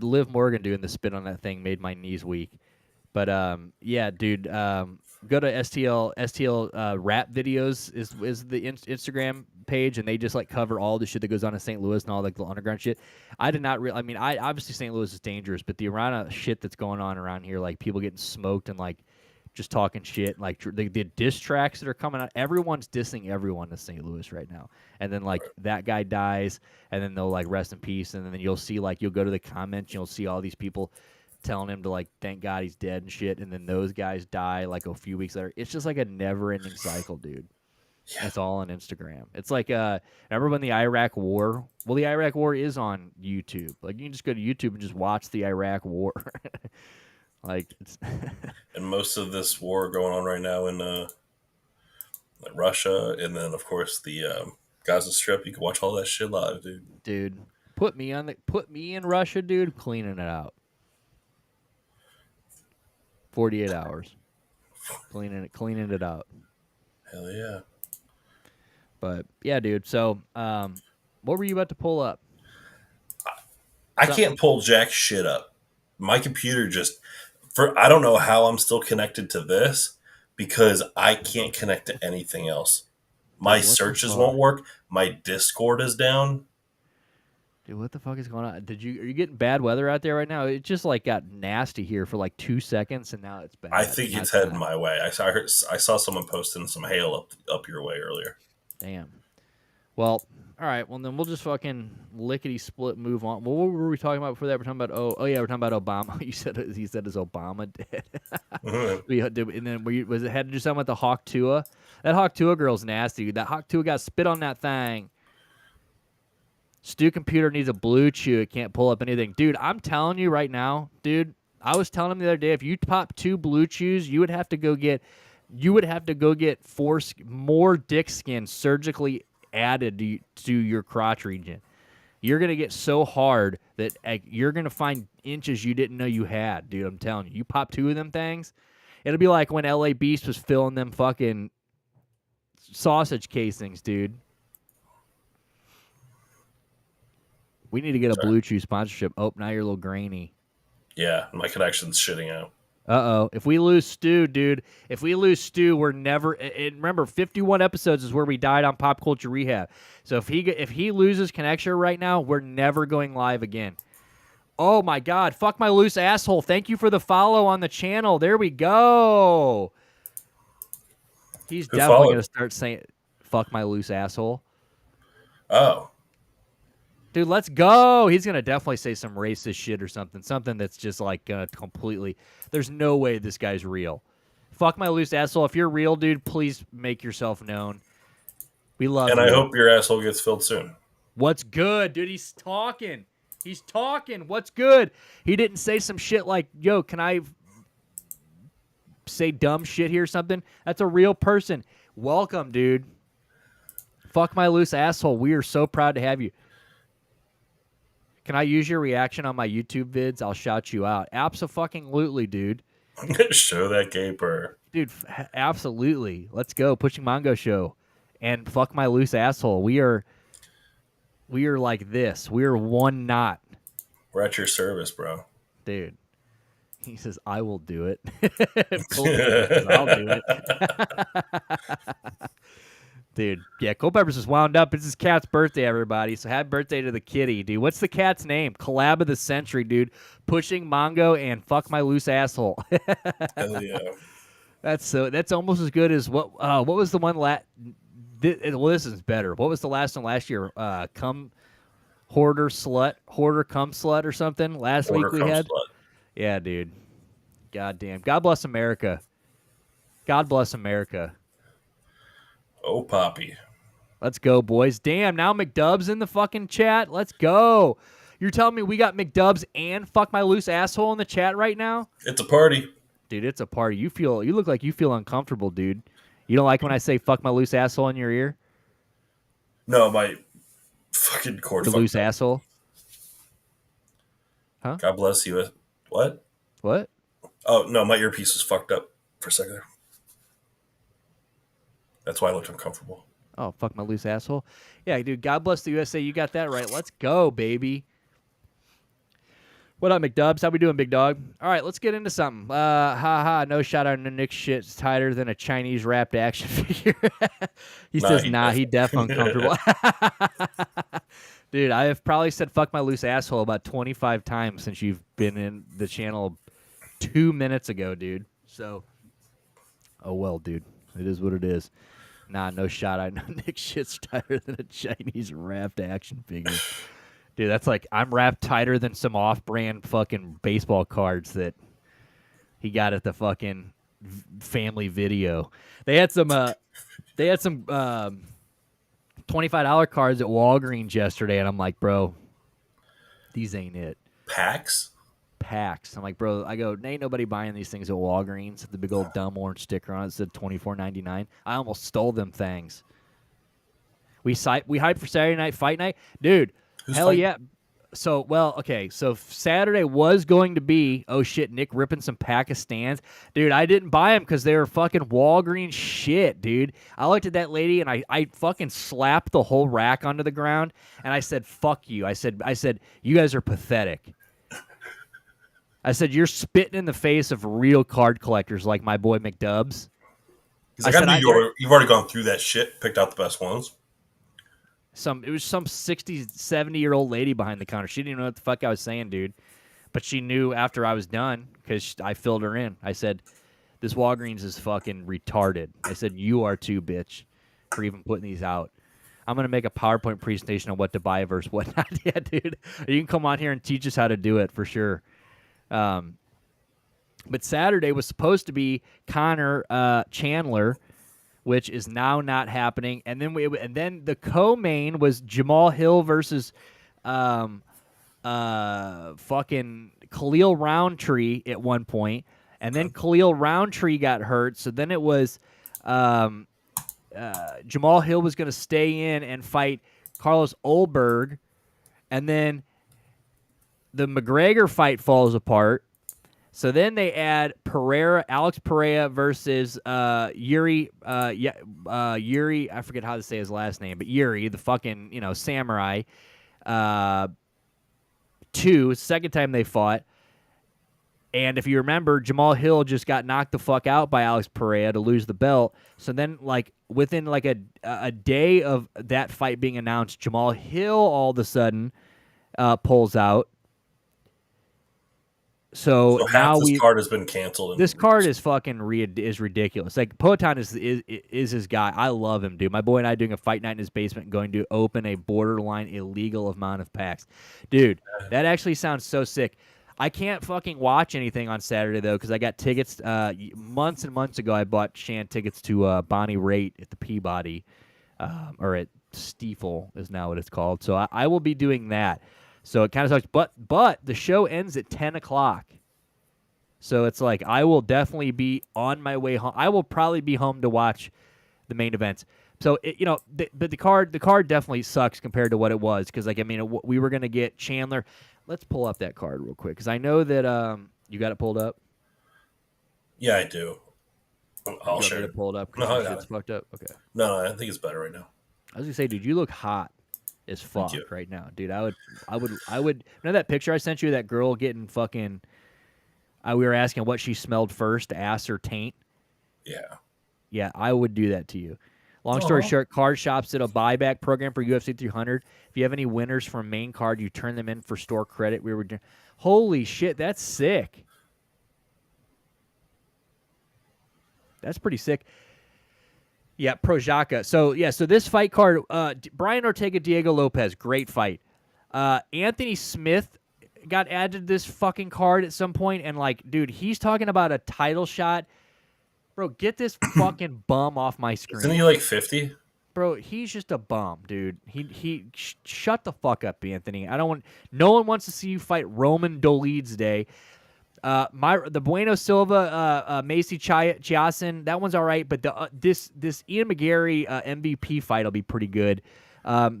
Liv Morgan doing the spit on that thing made my knees weak. But yeah, dude, go to STL Rap Videos is the Instagram page, and they just like cover all the shit that goes on in St. Louis and all like the underground shit. I did not I mean, obviously St. Louis is dangerous, but the amount of shit that's going on around here, like people getting smoked and like just talking shit, like the diss tracks that are coming out, everyone's dissing everyone in St. Louis right now. And then like that guy dies, and then they'll like rest in peace, and then you'll see like you'll go to the comments, you'll see all these people telling him to like thank God he's dead and shit, and then those guys die like a few weeks later. It's just like a never-ending cycle, dude. Yeah. That's all on Instagram. It's like remember when the Iraq War? Well, the Iraq War is on YouTube. Like you can just go to YouTube and just watch the Iraq War. Like it's and most of this war going on right now in like Russia, and then of course the Gaza Strip. You can watch all that shit live, dude. Dude, put me in Russia, dude. Cleaning it out. 48 hours. Cleaning it out. Hell yeah. But yeah, dude. So, what were you about to pull up? I can't pull jack shit up. My computer I don't know how I'm still connected to this because I can't connect to anything else. My searches won't work. My Discord is down. Dude, what the fuck is going on? Are you getting bad weather out there right now? It just like got nasty here for like 2 seconds, and now it's bad. I think it's heading my way. I saw someone posting some hail up your way earlier. Damn. Well, all right. Well, then we'll just fucking lickety split move on. Well, what were we talking about before that? We're talking about we're talking about Obama. He said is Obama dead? And then was it had to do something with the Hawk Tua? That Hawk Tua girl's nasty. That Hawk Tua got spit on that thing. Stu computer needs a blue chew. It can't pull up anything. Dude, I'm telling you right now, dude, I was telling him the other day, if you pop 2 blue chews, you would have to go get more dick skin surgically added to your crotch region. You're going to get so hard that you're going to find inches you didn't know you had, dude. I'm telling you. You pop 2 of them things, it'll be like when LA Beast was filling them fucking sausage casings, dude. We need to get a Blue Chew sponsorship. Oh, now you're a little grainy. Yeah, my connection's shitting out. Uh-oh. If we lose Stu, dude, we're never... And remember, 51 episodes is where we died on Pop Culture Rehab. So if he loses connection right now, we're never going live again. Oh, my God. Fuck my loose asshole. Thank you for the follow on the channel. There we go. He's definitely going to start saying, fuck my loose asshole. Oh. Dude, let's go. He's going to definitely say some racist shit or something. Something that's just like completely... There's no way this guy's real. Fuck my loose asshole. If you're real, dude, please make yourself known. We love you. And I hope your asshole gets filled soon. What's good? Dude, he's talking. He's talking. What's good? He didn't say some shit like, yo, can I say dumb shit here or something? That's a real person. Welcome, dude. Fuck my loose asshole. We are so proud to have you. Can I use your reaction on my YouTube vids? I'll shout you out. Abso-fucking-lutely, dude. Show that caper. Dude, absolutely. Let's go. Pushing Mongo show. And fuck my loose asshole. We are like this. We are one knot. We're at your service, bro. Dude. He says, I will do it. I'll do it. Dude, yeah, Culpeppers is wound up. It's his cat's birthday, everybody. So happy birthday to the kitty, dude. What's the cat's name? Collab of the century, dude. Pushing Mongo and fuck my loose asshole. Hell yeah. That's almost as good as what was the one this is better. What was the last one last year? Cum hoarder cum slut or something last week we had. Slut. Yeah, dude. God damn. God bless America. God bless America. Oh, Poppy. Let's go, boys. Damn, now McDub's in the fucking chat. Let's go. You're telling me we got McDub's and fuck my loose asshole in the chat right now? It's a party. Dude, it's a party. You look like you feel uncomfortable, dude. You don't like when I say fuck my loose asshole in your ear? No, my fucking cord. The loose asshole? Huh? God bless you. What? What? Oh, no, my earpiece was fucked up for a second there. That's why I looked uncomfortable. Oh, fuck my loose asshole. Yeah, dude, God bless the USA. You got that right. Let's go, baby. What up, McDubs? How we doing, big dog? All right, let's get into something. No shout out to Nick shit's tighter than a Chinese wrapped action figure. He says, he deaf uncomfortable. Dude, I have probably said fuck my loose asshole about 25 times since you've been in the channel 2 minutes ago, dude. So, oh well, dude. It is what it is. No shot. I know Nick shit's tighter than a Chinese wrapped action figure. Dude, that's like I'm wrapped tighter than some off-brand fucking baseball cards that he got at the fucking family video. They had some $25 cards at Walgreens yesterday, and I'm like, bro, these ain't it. Packs. I'm like, bro, ain't nobody buying these things at Walgreens. The big old dumb orange sticker on it said $24.99. I almost stole them things. We hyped for Saturday night fight night, dude. Who's hell fighting? yeah. So Saturday was going to be, oh shit, Nick ripping some Pakistans. Dude, I didn't buy them because they were fucking Walgreens shit, dude. I looked at that lady and I fucking slapped the whole rack onto the ground and I said, fuck you. I said, you guys are pathetic. I said, you're spitting in the face of real card collectors like my boy McDubs. He's like, I knew you've already gone through that shit, picked out the best ones. It was some 60, 70-year-old lady behind the counter. She didn't even know what the fuck I was saying, dude. But she knew after I was done because I filled her in. I said, this Walgreens is fucking retarded. I said, you are too, bitch, for even putting these out. I'm going to make a PowerPoint presentation on what to buy versus what not. Yeah, dude. You can come on here and teach us how to do it for sure. But Saturday was supposed to be Connor Chandler, which is now not happening. And then the co-main was Jamal Hill versus fucking Khalil Roundtree at one point. And then Khalil Roundtree got hurt. So then it was Jamal Hill was going to stay in and fight Carlos Olberg. And then the McGregor fight falls apart. So then they add Alex Pereira versus Yuri. Yuri, I forget how to say his last name, but Yuri, the fucking samurai. Second time they fought, and if you remember, Jamal Hill just got knocked the fuck out by Alex Pereira to lose the belt. So then, within a day of that fight being announced, Jamal Hill all of a sudden pulls out. So now this card has been canceled. This card is fucking is ridiculous. Like Poatan is his guy. I love him, dude. My boy and I doing a fight night in his basement, going to open a borderline illegal amount of packs. Dude, that actually sounds so sick. I can't fucking watch anything on Saturday though because I got tickets. Months and months ago, I bought Shan tickets to Bonnie Raitt at the Peabody, or at Stiefel is now what it's called. So I will be doing that. So it kind of sucks, but the show ends at 10 o'clock. So it's like I will definitely be on my way home. I will probably be home to watch the main events. So the card definitely sucks compared to what it was because we were gonna get Chandler. Let's pull up that card real quick because I know that you got it pulled up. Yeah, I do. I'll share it. Pulled up. No, it's fucked up. Okay. No, I think it's better right now. I was gonna say, dude, you look hot as fuck right now, dude. I would. Know that picture I sent you? That girl getting fucking. We were asking what she smelled first, ass or taint. Yeah. Yeah, I would do that to you. Long story short, Card Shops did a buyback program for UFC 300. If you have any winners from main card, you turn them in for store credit. We were doing. Holy shit, that's sick. That's pretty sick. Yeah, Projaca. So this fight card, Brian Ortega, Diego Lopez, great fight. Anthony Smith got added to this fucking card at some point, and dude, he's talking about a title shot. Bro, get this fucking bum off my screen. Isn't he 50? Bro, he's just a bum, dude. Shut the fuck up, Anthony. No one wants to see you fight Roman Dolidze. The Bueno Silva, Macy Chiasen, that one's all right, but this Ian McGarry MVP fight will be pretty good.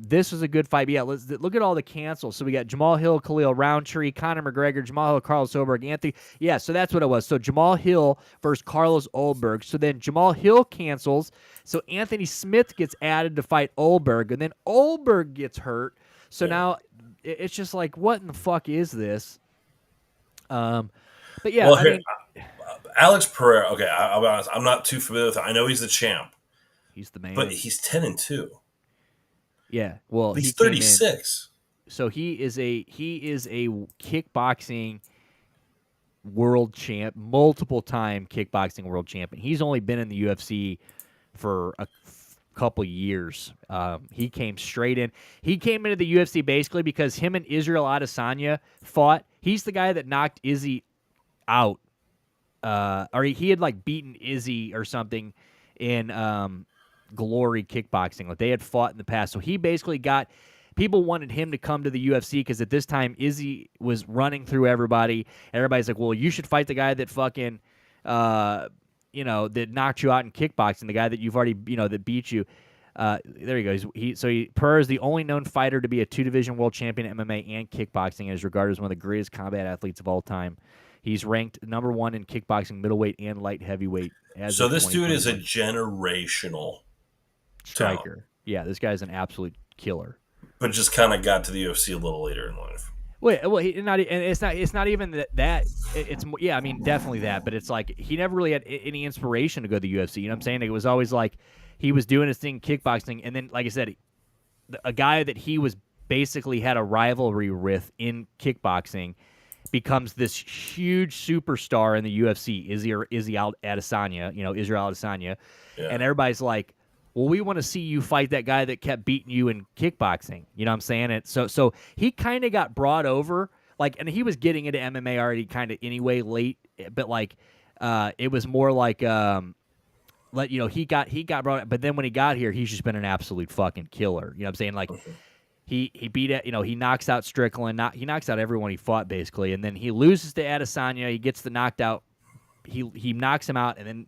This was a good fight. But yeah, let's look at all the cancels. So we got Jamal Hill, Khalil Roundtree, Conor McGregor, Jamal Hill, Carlos Olberg, Anthony. Yeah, so that's what it was. So Jamal Hill versus Carlos Olberg. So then Jamal Hill cancels. So Anthony Smith gets added to fight Olberg, and then Olberg gets hurt. So now it's just what in the fuck is this? But yeah, well, Alex Pereira. Okay, I'll be honest. I'm not too familiar with him. I know he's the champ. He's the man. But he's 10-2. Yeah, well, he's 36. So he is a kickboxing world champ, multiple time kickboxing world champion. He's only been in the UFC for a couple years. He came straight in. He came into the UFC basically because him and Israel Adesanya fought. He's the guy that knocked Izzy out, or he had beaten Izzy or something in Glory Kickboxing. They had fought in the past, so he basically got. People wanted him to come to the UFC because at this time Izzy was running through everybody. Everybody's like, "Well, you should fight the guy that fucking, that knocked you out in kickboxing, the guy that you've already, that beat you." There you go. Pereira is the only known fighter to be a 2-division world champion in MMA and kickboxing, and is regarded as one of the greatest combat athletes of all time. He's ranked number 1 in kickboxing, middleweight, and light heavyweight. So this dude is a generational striker. talent. Yeah, this guy's an absolute killer. But just kind of got to the UFC a little later in life. It's not even that. It's I mean, definitely that. But it's he never really had any inspiration to go to the UFC. You know what I'm saying? It was always he was doing his thing kickboxing, and then, like I said, a guy that he was basically had a rivalry with in kickboxing becomes this huge superstar in the UFC, Israel Adesanya, Israel Adesanya, Yeah. and everybody's like, well, we want to see you fight that guy that kept beating you in kickboxing. You know what I'm saying? So he kind of got brought over, and he was getting into MMA already kind of anyway late, but it was more like he got brought, but then when he got here, he's just been an absolute fucking killer. You know what I'm saying? Like he beat it, he knocks out Strickland, he knocks out everyone he fought basically, and then he loses to Adesanya. He gets the knocked out. He knocks him out and then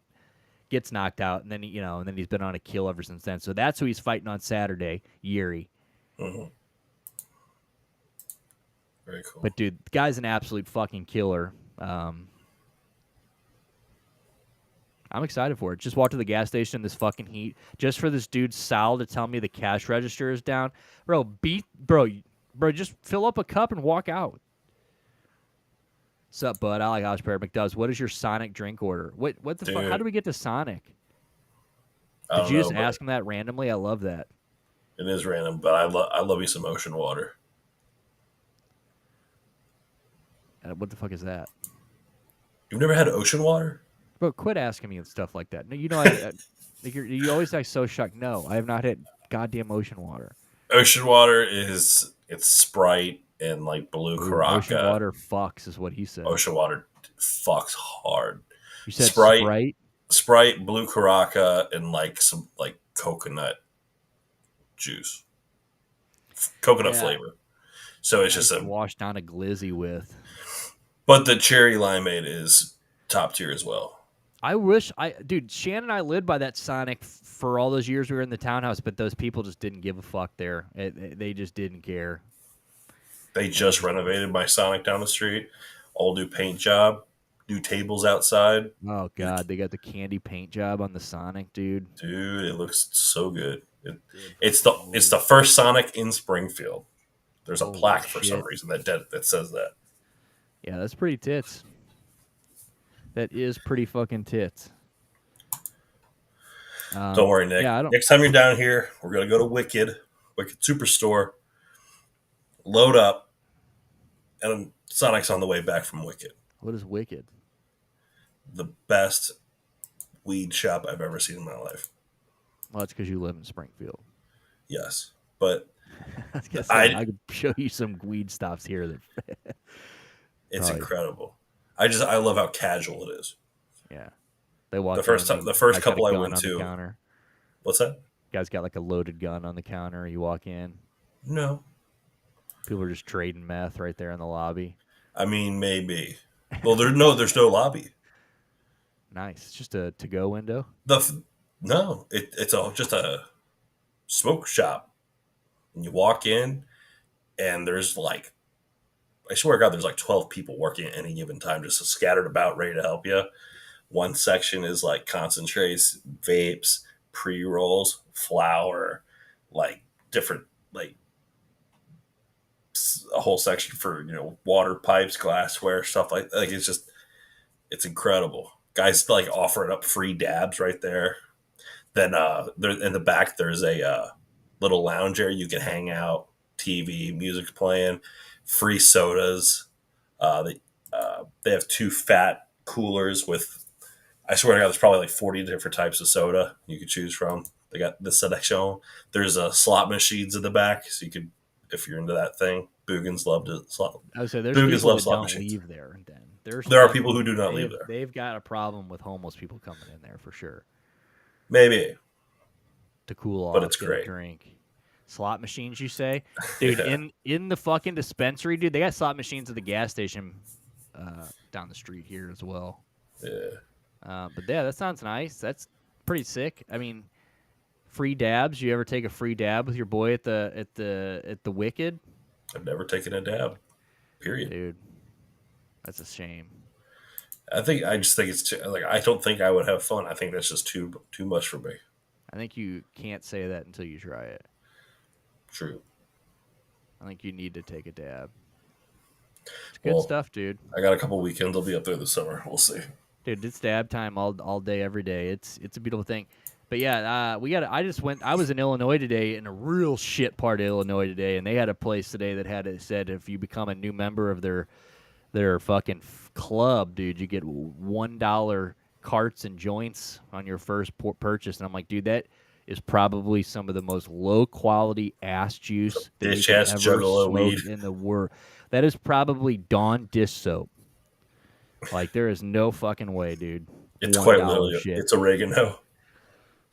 gets knocked out, and then and then he's been on a kill ever since then. So that's who he's fighting on Saturday, Yuri. Mm-hmm. Very cool. But dude, the guy's an absolute fucking killer. I'm excited for it. Just walked to the gas station in this fucking heat just for this dude Sal to tell me the cash register is down. Bro, just fill up a cup and walk out. What's up, bud? I like Osprey McDoves. What is your Sonic drink order? What the fuck? How do we get to Sonic? Did you just ask him that randomly? I love that. It is random, but I love me some ocean water. What the fuck is that? You've never had ocean water? Bro, quit asking me stuff like that. No, you always act so shocked. No, I have not had goddamn ocean water. Ocean water it's Sprite and like blue Caraca. Ocean water fucks is what he said. Ocean water fucks hard. You said Sprite? Sprite, blue Caraca, and like some like coconut juice. Coconut flavor. So it's just washed down a glizzy with. But the cherry limeade is top tier as well. I wish dude, Shannon and I lived by that Sonic for all those years we were in the townhouse, but those people just didn't give a fuck there. They just didn't care. They just renovated my Sonic down the street. All new paint job, new tables outside. Oh god, they got the candy paint job on the Sonic, dude. Dude, it looks so good. It's the first Sonic in Springfield. There's a plaque for some reason that says that. Yeah, that's pretty tits. That is pretty fucking tits. Don't worry, Nick. Yeah, next time you're down here, we're going to go to Wicked Superstore, load up, and Sonic's on the way back from Wicked. What is Wicked? The best weed shop I've ever seen in my life. Well, that's because you live in Springfield. Yes, but I could show you some weed stops here that it's incredible. I love how casual it is. Yeah, they walk the first couple I went to. Counter. What's that? Guy's got like a loaded gun on the counter. You walk in. No. People are just trading meth right there in the lobby. I mean, maybe. Well, there's no lobby. Nice. It's just a to-go window. It's just a smoke shop. And you walk in, and there's like, I swear to God, there's like 12 people working at any given time, just scattered about, ready to help you. One section is like concentrates, vapes, pre-rolls, flour, like different, like a whole section for, water pipes, glassware, stuff like that. Like it's incredible. Guys like offering up free dabs right there. Then there in the back, there's a little lounge area. You can hang out, TV, music's playing, free sodas. They have 2 fat coolers with, I swear to God, there's probably like 40 different types of soda you could choose from. They got the selection. There's slot machines in the back, so you could, if you're into that thing. Boogans love to slot. I would say there's Boogans people love that slot don't machines. leave there. Then there are people who do not leave there. They've got a problem with homeless people coming in there for sure. Maybe to cool off, but it's get great. A drink. Slot machines, you say, dude? Yeah. in the fucking dispensary, dude. They got slot machines at the gas station down the street here as well. Yeah. But yeah, that sounds nice. That's pretty sick. I mean, free dabs. You ever take a free dab with your boy at the Wicked? I've never taken a dab. Period. Dude, that's a shame. I just think it's I don't think I would have fun. I think that's just too much for me. I think you can't say that until you try it. True. I think you need to take a dab. It's good stuff, dude. I got a couple weekends. I'll be up there this summer. We'll see. Dude, it's dab time all day, every day. It's a beautiful thing. But yeah, I was in Illinois today, in a real shit part of Illinois today, and they had a place today that had it said if you become a new member of their fucking club, dude, you get $1 carts and joints on your first purchase. And I'm like, dude, that is probably some of the most low quality ass juice that you Bitch can ass ever juggalo smoke weed. in the world. That is probably Dawn dish soap. Like, there is no fucking way, dude. It's $1 quite literally. shit. It's oregano.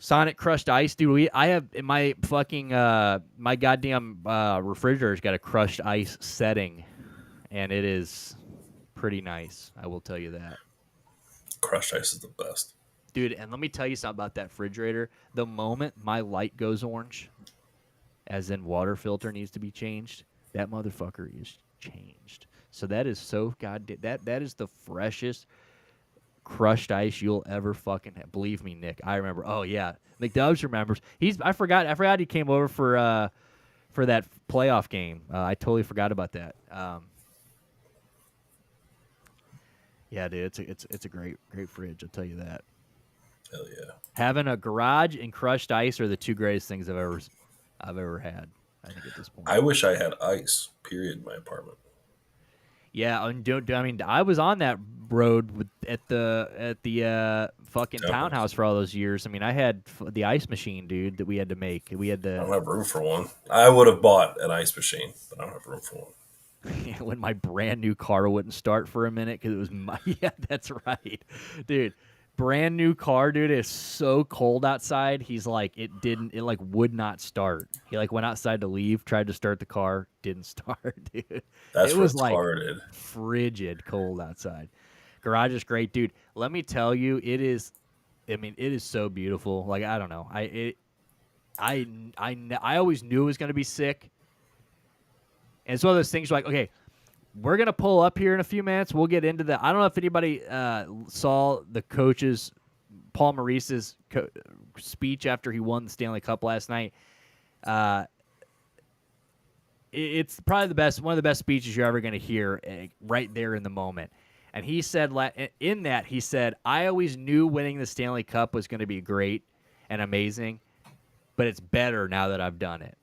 Sonic crushed ice, dude. I have in my fucking my goddamn refrigerator's got a crushed ice setting, and it is pretty nice. I will tell you that, Crushed ice is the best. dude. And let me tell you something about that refrigerator. The moment my light goes orange, as in water filter needs to be changed, that motherfucker is changed. So that is so goddamn. That is the freshest crushed ice you'll ever fucking have. Believe me, Nick. I remember. Oh yeah, McDubs remembers. I forgot he came over for that playoff game. I totally forgot about that. Yeah, dude, it's a great fridge. I'll tell you that. Hell yeah. Having a garage and crushed ice are the two greatest things I've ever had. I think at this point. I wish I had ice. Period. In my apartment. Yeah, and I was on that road at the fucking townhouse for all those years. I mean, I had the ice machine, dude, that we had to make. We had I don't the have room for one. I would have bought an ice machine, but I don't have room for one. when my brand new car wouldn't start for a minute because it was my yeah, that's right, dude. Brand new car, dude. It's so cold outside. He's like, it like would not start. He like went outside to leave, tried to start the car, didn't start, dude. That's it was retarded. like frigid cold outside. Garage is great, dude. Let me tell you, it is. I mean, it is so beautiful. Like, I don't know. I always knew it was gonna be sick. And it's one of those things like, okay, we're going to pull up here in a few minutes. We'll get into the – I don't know if anybody saw the coach's – Paul Maurice's speech after he won the Stanley Cup last night. It's probably one of the best speeches you're ever going to hear right there in the moment. And he said in that, he said, I always knew winning the Stanley Cup was going to be great and amazing, but it's better now that I've done it.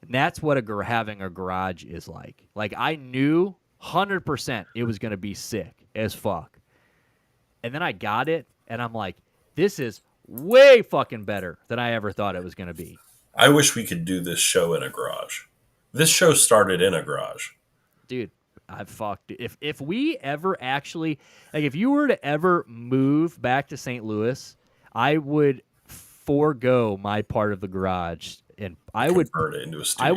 And that's what having a garage is like. Like, I knew 100% it was going to be sick as fuck. And then I got it, and I'm like, this is way fucking better than I ever thought it was going to be. I wish we could do this show in a garage. This show started in a garage. Dude, I fucked it. If we ever actually, like, if you were to ever move back to St. Louis, I would forego my part of the garage. And I would convert it into a studio.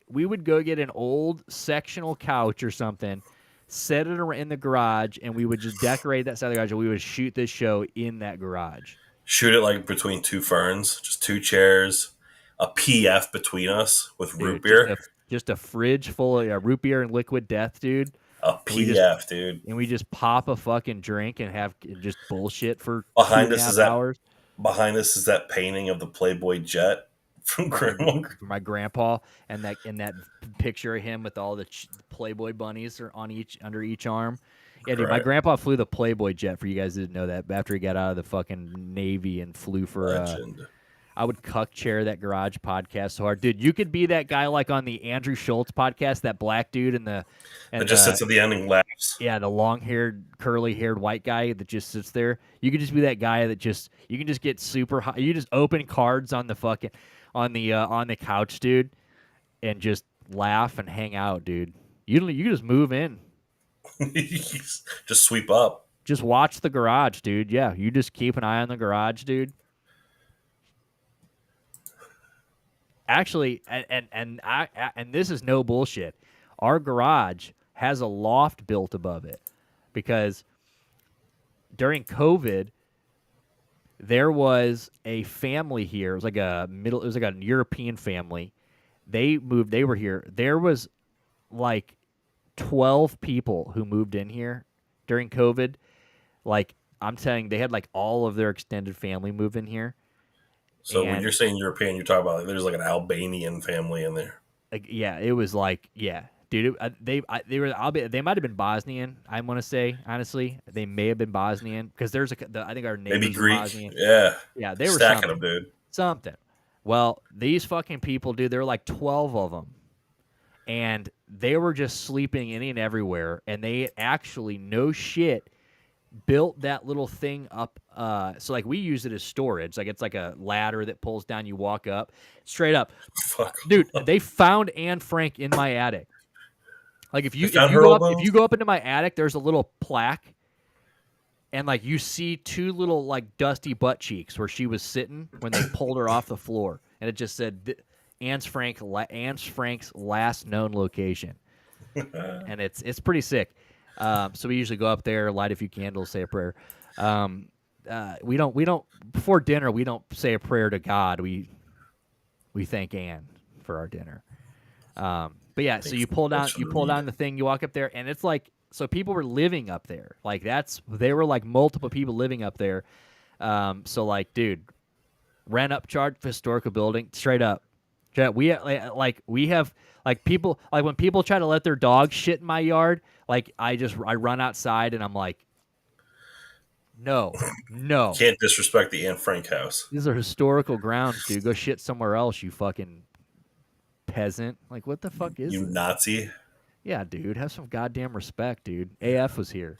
We would go get an old sectional couch or something, set it in the garage, and we would just decorate that side of the garage, and we would shoot this show in that garage. Shoot it like between two ferns, just two chairs, a PF between us with root beer. Just a fridge full of root beer and liquid death, dude. A PF, dude. And we just pop a fucking drink and have just bullshit for behind 2.5 hours. Behind us is that painting of the Playboy jet from Grandma. My grandpa, and that picture of him with all the Playboy bunnies are under each arm. Yeah, dude, my grandpa flew the Playboy jet. For you guys that didn't know that, after he got out of the fucking Navy and flew for. Legend. I would cuck chair that garage podcast so hard, dude. You could be that guy like on the Andrew Schultz podcast, that black dude that just sits at the end and laughs. Yeah, the long-haired, curly-haired white guy that just sits there. You could just be that guy that you can just get super high. You just open cards on the fucking on the couch, dude, and just laugh and hang out, dude. You just move in. Just sweep up. Just watch the garage, dude. Yeah, you just keep an eye on the garage, dude. Actually, and this is no bullshit. Our garage has a loft built above it because during COVID, there was a family here. It was like a European family. They moved. They were here. There was like 12 people who moved in here during COVID. Like, I'm saying, they had like all of their extended family move in here. So when you're saying European, you're talking about there's like an Albanian family in there. Yeah, it was like, yeah, Dude, they were. They might have been Bosnian. I want to say honestly, they may have been Bosnian because I think our neighbors Maybe are Greek. Bosnian. Yeah. Yeah, they were Stacking something. them, dude. Something. Well, these fucking people, dude, there were like 12 of them, and they were just sleeping any and everywhere. And they actually, no shit, built that little thing up. So like we use it as storage. Like it's like a ladder that pulls down. You walk up, straight up, Fuck. dude. They found Anne Frank in my attic. Like if you found her go old up bones? if you go up into my attic, there's a little plaque, and like you see two little like dusty butt cheeks where she was sitting when they pulled her off the floor, and it just said Anne Frank's last known location, and it's pretty sick. So we usually go up there, light a few candles, say a prayer. We don't before dinner we don't say a prayer to God. We thank Anne for our dinner. But yeah, so you pull down the thing, you walk up there, and it's like, so people were living up there. Like they were like multiple people living up there. So like, dude, rent up, charge for historical building, straight up. We have like people, like when people try to let their dog shit in my yard, like I run outside and I'm like, no. Can't disrespect the Anne Frank house. These are historical grounds, dude. Go shit somewhere else, you fucking peasant. Like, what the fuck is you this? Nazi? Yeah, dude. Have some goddamn respect, dude. AF was here.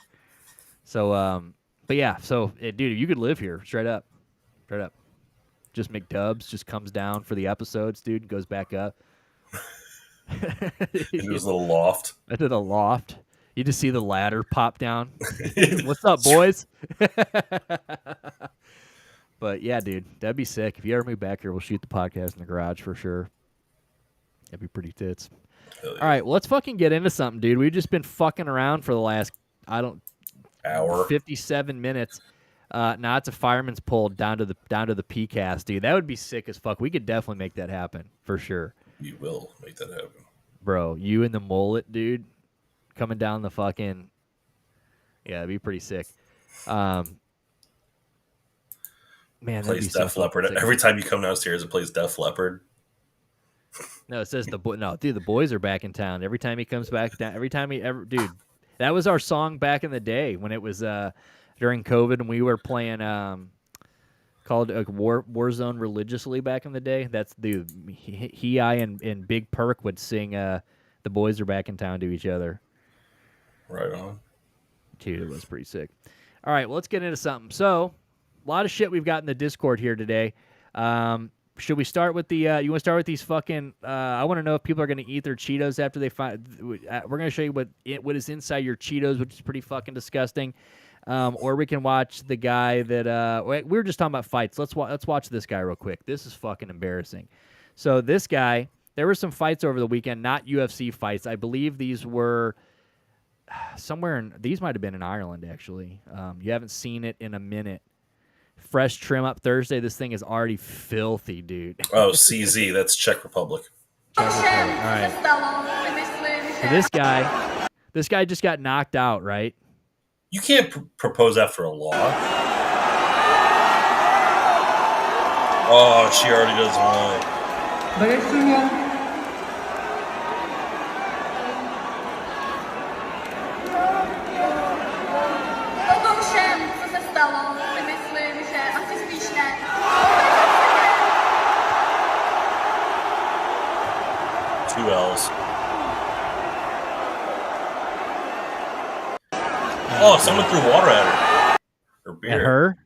So, but yeah, so, dude, you could live here, straight up. Just McDubs just comes down for the episodes, dude, and goes back up. There's a little loft. I did a loft. You just see the ladder pop down. What's up, boys? But yeah, dude, that'd be sick. If you ever move back here, we'll shoot the podcast in the garage for sure. That'd be pretty tits. Yeah. All right, well, let's fucking get into something, dude. We've just been fucking around for the last, Hour. 57 minutes. Now it's a fireman's pole down to the PCAST, dude. That would be sick as fuck. We could definitely make that happen for sure. We will make that happen, bro. You and the mullet, dude, coming down the fucking, yeah, it'd be pretty sick. Man, plays Def Leppard. Every time you come downstairs, it plays Def Leppard. No, it says the boys are back in town. Every time he comes back down, dude, that was our song back in the day when it was during COVID and we were playing called Warzone religiously back in the day. That's I and Big Perk would sing the boys are back in town to each other. Right on. Dude, it was pretty sick. All right, well, let's get into something. So, a lot of shit we've got in the Discord here today. Should we start with the? You want to start with these fucking? I want to know if people are going to eat their Cheetos after they find. We're going to show you what is inside your Cheetos, which is pretty fucking disgusting. Or we can watch the guy that we were just talking about fights. Let's watch this guy real quick. This is fucking embarrassing. So this guy, there were some fights over the weekend, not UFC fights. I believe these were somewhere. These might have been in Ireland actually. You haven't seen it in a minute. Fresh trim up Thursday. This thing is already filthy, dude. Oh, CZ, that's Czech Republic. All right. So this guy just got knocked out, right? You can't propose after a law. Oh, she already doesn't want it. Two L's. Oh, someone threw water at her. Or beer. At her?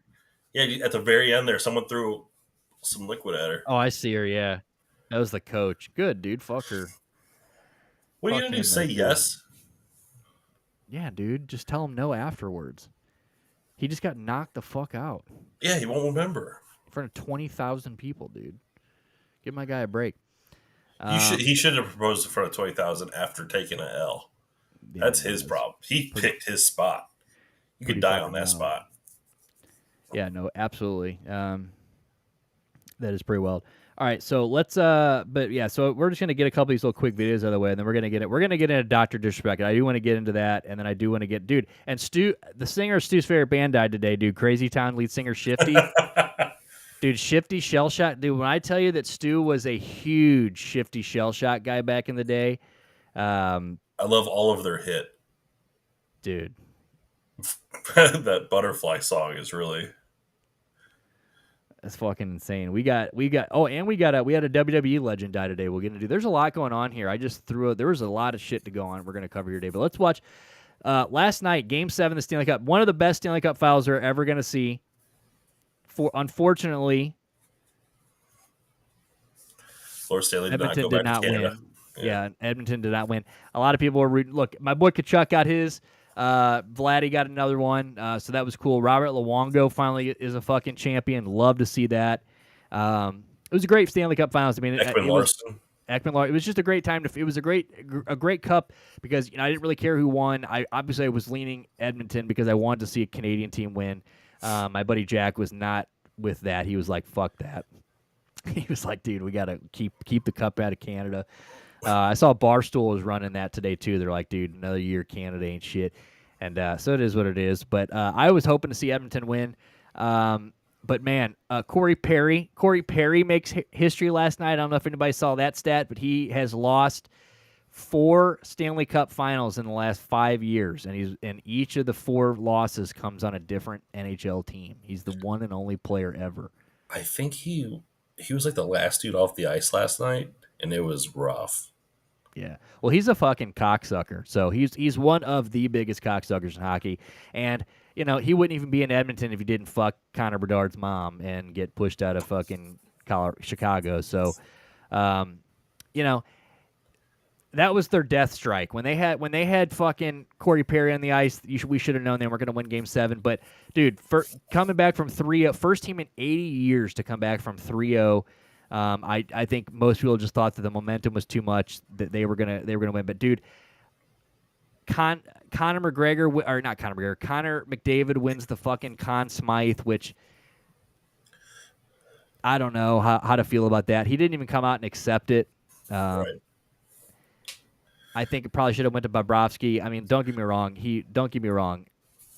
Yeah, at the very end there, someone threw some liquid at her. Oh, I see her, yeah. That was the coach. Good, dude. Fuck her. What are you going to do? Say yes? Yeah, dude. Just tell him no afterwards. He just got knocked the fuck out. Yeah, he won't remember. In front of 20,000 people, dude. Give my guy a break. He should have proposed in front of 20,000 after taking an L. Yeah, that's his problem. He picked his spot. You could die on that spot. Yeah, no, absolutely. That is pretty wild. All right, so let's but yeah, so we're just gonna get a couple of these little quick videos out of the way, and then we're gonna get into Dr. Disrespect. I do want to get into that, and then I do want to get and Stu, the singer of Stu's favorite band, died today, dude. Crazy Town lead singer Shifty. Dude, Shifty Shellshot. Dude, when I tell you that Stu was a huge Shifty Shellshot guy back in the day, I love all of their hit. Dude. That butterfly song is really. That's fucking insane. We had a WWE legend die today. We're gonna do. There's a lot going on here. I just threw it. There was a lot of shit to go on. We're gonna cover here today. But let's watch last night, Game 7 of the Stanley Cup. One of the best Stanley Cup finals we're ever gonna see. Unfortunately, Florida Stanley did Edmonton not go did back not to Canada. win. Yeah, Edmonton did not win. A lot of people were rooting. Look, my boy Kachuk got his. Vladdy got another one, so that was cool. Robert Luongo finally is a fucking champion. Love to see that. It was a great Stanley Cup Finals. I mean, Ekman Larson. It was just a great time. It was a great cup because I didn't really care who won. I was leaning Edmonton because I wanted to see a Canadian team win. My buddy Jack was not with that. He was like, "Fuck that." He was like, "Dude, we gotta keep the cup out of Canada." I saw Barstool was running that today too. They're like, "Dude, another year Canada ain't shit," and so it is what it is. But I was hoping to see Edmonton win. But man, Corey Perry makes history last night. I don't know if anybody saw that stat, but he has lost 4 Stanley Cup Finals in the last 5 years, and each of the 4 losses comes on a different NHL team. He's the one and only player ever. I think he was like the last dude off the ice last night, and it was rough. Yeah. Well, he's a fucking cocksucker. So he's one of the biggest cocksuckers in hockey. And, he wouldn't even be in Edmonton if he didn't fuck Connor Bedard's mom and get pushed out of fucking Chicago. So, that was their death strike. When they had fucking Corey Perry on the ice, we should have known they weren't going to win Game 7. But, dude, coming back from 3-0, first team in 80 years to come back from 3-0, I think most people just thought that the momentum was too much, that they were gonna win. But dude, Connor McDavid wins the fucking Conn Smythe, which I don't know how to feel about that. He didn't even come out and accept it. Right. I think it probably should have went to Bobrovsky. I mean, don't get me wrong.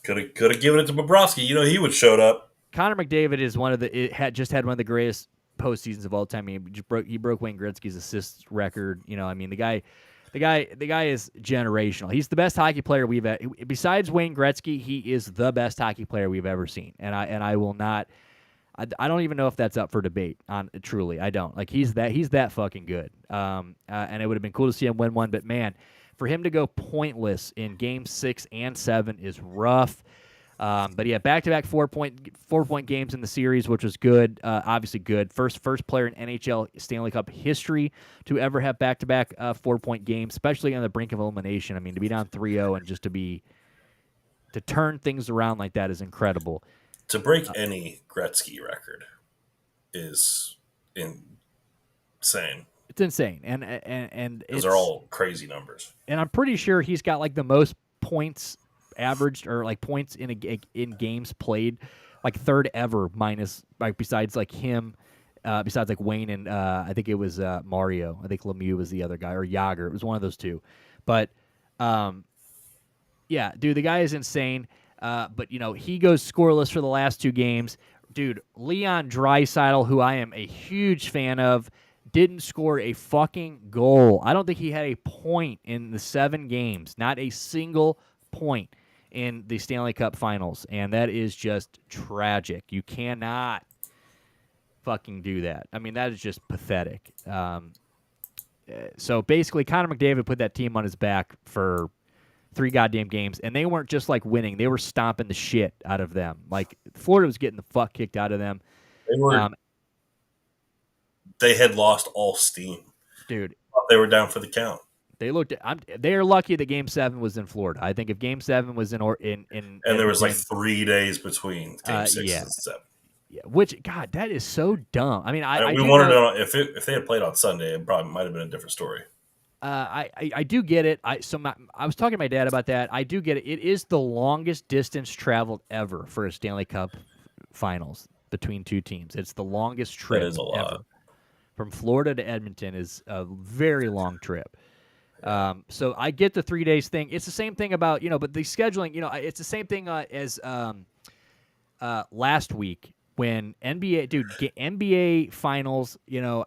Could have given it to Bobrovsky. He would showed up. Connor McDavid is had one of the greatest postseasons of all time. He broke Wayne Gretzky's assists record. The guy is generational. He's the best hockey player we've had. Besides Wayne Gretzky, he is the best hockey player we've ever seen. And I will not. I don't even know if that's up for debate. Truly, I don't. Like he's that fucking good. And it would have been cool to see him win one. But man, for him to go pointless in Game 6 and 7 is rough. But yeah, back-to-back 4-point games in the series, which was good. Obviously good. First player in NHL Stanley Cup history to ever have back-to-back 4-point games, especially on the brink of elimination. I mean, to be down 3-0 and just to turn things around like that is incredible. To break any Gretzky record is insane. It's insane, and those are all crazy numbers. And I'm pretty sure he's got like the most points averaged or like points in games played, like third ever, minus like besides like him, besides like Wayne and I think it was Mario. I think Lemieux was the other guy, or Yager. It was one of those two. But yeah, dude, the guy is insane. But he goes scoreless for the last 2 games. Dude, Leon Draisaitl, who I am a huge fan of, didn't score a fucking goal. I don't think he had a point in the 7 games. Not a single point in the Stanley Cup Finals, and that is just tragic. You cannot fucking do that. I mean, that is just pathetic. So basically, Connor McDavid put that team on his back for 3 goddamn games, and they weren't just like winning; they were stomping the shit out of them. Like Florida was getting the fuck kicked out of them. They had lost all steam, dude. They were down for the count. They are lucky that Game 7 was in Florida. I think if Game 7 was in there was like 3 days between Game 6 and 7. Yeah, which God, that is so dumb. I mean, we wanted to know if they had played on Sunday, it probably might have been a different story. I do get it. I was talking to my dad about that. I do get it. It is the longest distance traveled ever for a Stanley Cup Finals between 2 teams. It's the longest trip that is a lot. ever. From Florida to Edmonton is a very long trip. So I get the 3 days thing. It's the same thing about, but the scheduling, it's the same thing as last week when NBA finals,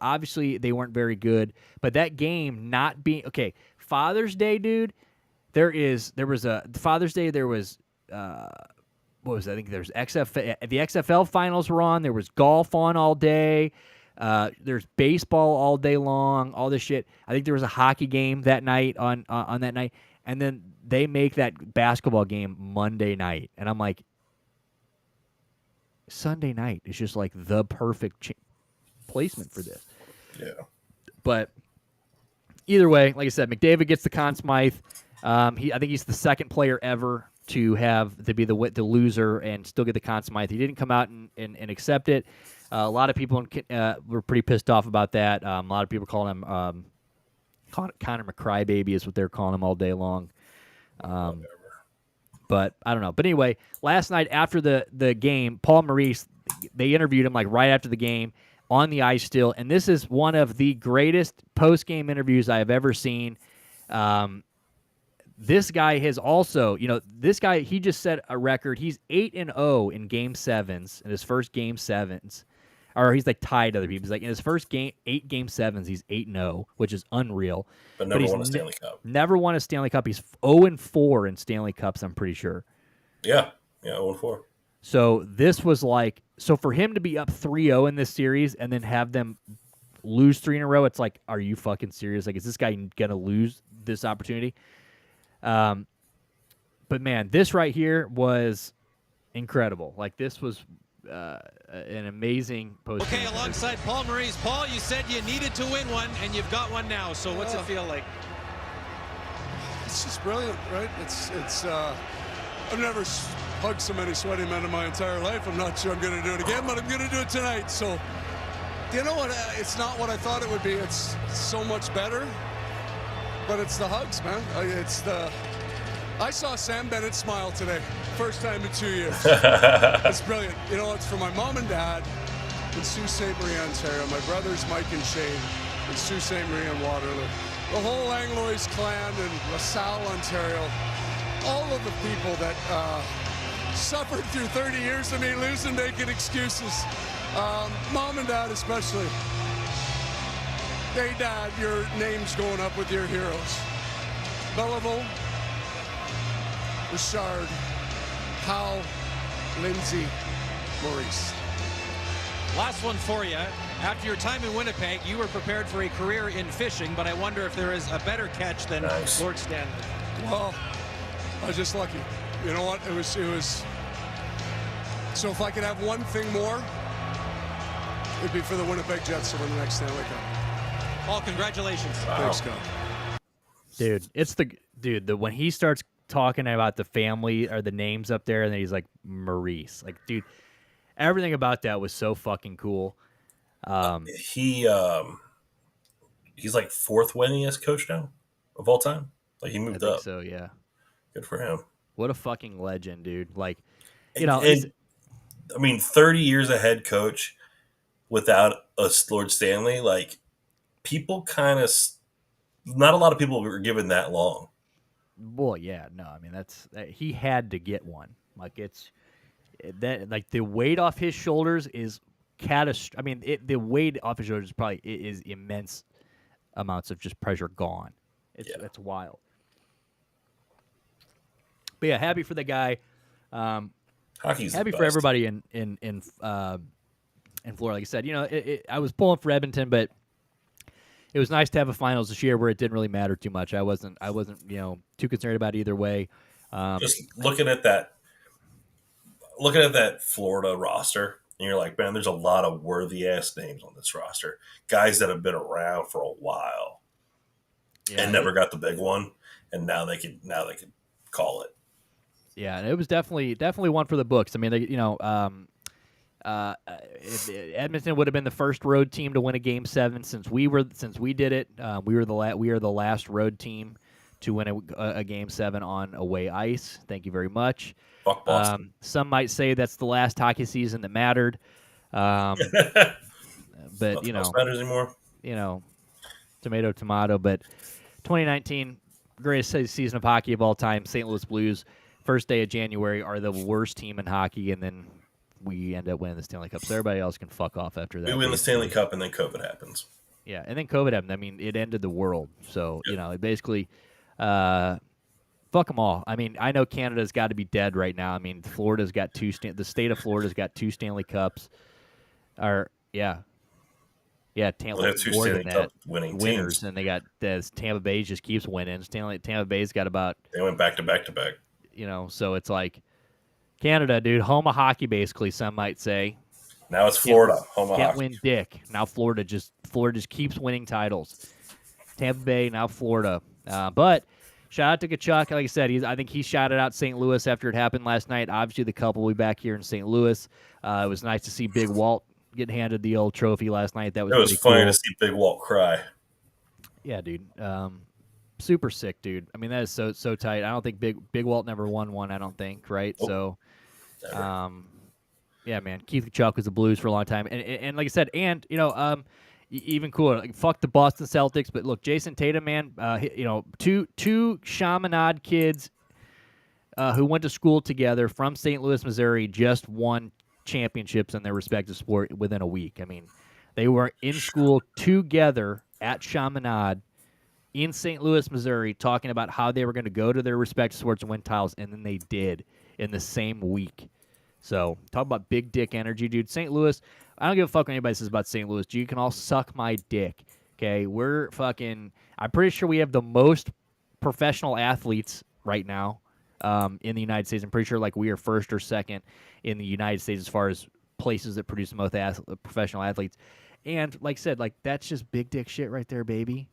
obviously they weren't very good, but that game not being, okay, Father's Day, dude, there was a Father's Day. There was what was it? I think there's the XFL finals were on. There was golf on all day. There's baseball all day long. All this shit. I think there was a hockey game that night on that night, and then they make that basketball game Monday night, and I'm like, Sunday night is just like the perfect placement for this. Yeah. But either way, like I said, McDavid gets the Conn Smythe. I think he's the second player ever to be the loser and still get the Conn Smythe. He didn't come out and accept it. A lot of people were pretty pissed off about that. A lot of people calling him Connor McCrybaby is what they're calling him all day long. But I don't know. But anyway, last night after the game, Paul Maurice, they interviewed him like right after the game on the ice still, and this is one of the greatest post-game interviews I have ever seen. This guy has also, he just set a record. He's 8-0 in Game 7s, in his first Game 7s. Or he's like tied to other people. He's like in his first 8 Game 7s, he's 8-0, which is unreal. But never won a Stanley Cup. Never won a Stanley Cup. He's 0-4 in Stanley Cups, I'm pretty sure. Yeah, 0-4. So this was like, for him to be up 3-0 in this series and then have them lose 3 in a row, it's like, are you fucking serious? Like, is this guy going to lose this opportunity? But man, this right here was incredible. Like, this was an amazing post. Okay, alongside Paul Maurice. Paul, you said you needed to win one, and you've got one now. So what's it feel like? It's just brilliant, right? It's I've never hugged so many sweaty men in my entire life. I'm not sure I'm going to do it again, but I'm going to do it tonight. So, you know what? It's not what I thought it would be. It's so much better. But it's the hugs, man. I saw Sam Bennett smile today. First time in 2 years. It's brilliant. You know, it's for my mom and dad in Sault Ste. Marie, Ontario. My brothers, Mike and Shane, in Sault Ste. Marie and Waterloo. The whole Anglois clan in LaSalle, Ontario. All of the people that suffered through 30 years of me losing, making excuses. Mom and dad especially. Hey, Dad, your name's going up with your heroes. Belleville, Richard, Hal, Lindsay, Maurice. Last one for you. After your time in Winnipeg, you were prepared for a career in fishing, but I wonder if there is a better catch than Lord Stanley. Well, I was just lucky. You know what? It was. So if I could have one thing more, it'd be for the Winnipeg Jets to win the next Stanley Cup. Paul, congratulations. Wow. Thanks, Scott. Dude, when he starts talking about the family or the names up there, and then he's like Maurice, like, dude, everything about that was so fucking cool. He's like 4th winningest coach now of all time. Like, he moved up. So yeah, Good for him. what a fucking legend, dude. Like, And 30 years a head coach without a Lord Stanley, like, people kind of, not a lot of people were given that long. well, yeah, no, I mean he had to get one. Like, like the weight off his shoulders is catastrophic. I mean, the weight off his shoulders is immense amounts of just pressure gone. It's wild. But yeah, happy for the guy. Hockey's happy the for best. everybody in Florida. Like I said, I was pulling for Edmonton, but it was nice to have a finals this year where it didn't really matter too much. I wasn't too concerned about either way. Just looking at that Florida roster, and you're like, man, there's a lot of worthy ass names on this roster. Guys that have been around for a while and never got the big one, and now they could call it. Yeah, and it was definitely one for the books. I mean, Edmonton would have been the first road team to win a Game 7 since we did it. We are the last road team to win a Game 7 on away ice. Thank you very much. Fuck Boston. Some might say that's the last hockey season that mattered. But Nothing else matters anymore. Tomato. But 2019, greatest season of hockey of all time. St. Louis Blues, first day of January, are the worst team in hockey, and then we end up winning the Stanley Cup. So everybody else can fuck off after that. We win the Stanley Cup, and then COVID happens. Yeah, and then COVID happened. I mean, it ended the world. So, it basically fuck them all. I mean, I know Canada's got to be dead right now. I mean, Florida's got the state of Florida's got 2 Stanley Cups. Yeah, They have 2 more Stanley than Cup that. winning Winners, teams. and they got Tampa Bay just keeps winning. Tampa Bay's got about They went back to back to back. So it's like Canada, dude, home of hockey, basically. Some might say. Now it's Florida, home of Can't hockey. win dick. Now Florida just keeps winning titles. Tampa Bay, now Florida. But shout out to Tkachuk. Like I said, I think he shouted out St. Louis after it happened last night. Obviously, the couple will be back here in St. Louis. It was nice to see Big Walt get handed the old trophy last night. That was pretty funny cool. to see Big Walt cry. Yeah, dude. Super sick, dude. I mean, that is so tight. I don't think Big Walt never won one. I don't think, right? Nope. So, yeah, man. Keith Tkachuk was the Blues for a long time, and like I said, even cooler. Like, fuck the Boston Celtics, but look, Jason Tatum, man. Two Chaminade kids who went to school together from St. Louis, Missouri, just won championships in their respective sport within a week. I mean, they were in school together at Chaminade in St. Louis, Missouri, talking about how they were going to go to their respective sports and win titles, and then they did in the same week. So, talk about big dick energy, dude. St. Louis, I don't give a fuck what anybody says about St. Louis. You can all suck my dick, okay? I'm pretty sure we have the most professional athletes right now in the United States. I'm pretty sure, we are first or second in the United States as far as places that produce the most professional athletes. And, like I said, that's just big dick shit right there, baby.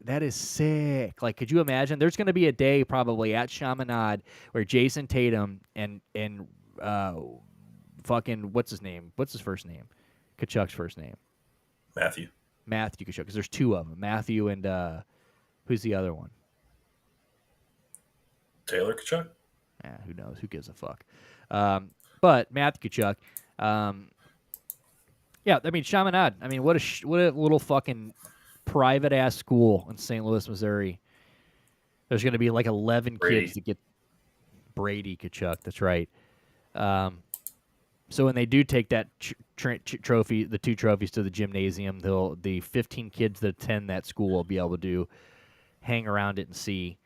That is sick. Could you imagine? There's going to be a day probably at Chaminade where Jason Tatum and fucking, what's his name? What's his first name? Tkachuk's first name. Matthew Tkachuk, because there's 2 of them. Matthew and who's the other one? Taylor Tkachuk? Who knows? Who gives a fuck? But Matthew Tkachuk. Yeah, I mean, Chaminade. I mean, what a little fucking private-ass school in St. Louis, Missouri. There's going to be 11 kids to get Brady Tkachuk. That's right. So when they do take that trophy, the 2 trophies to the gymnasium, the 15 kids that attend that school will be able to hang around it and see.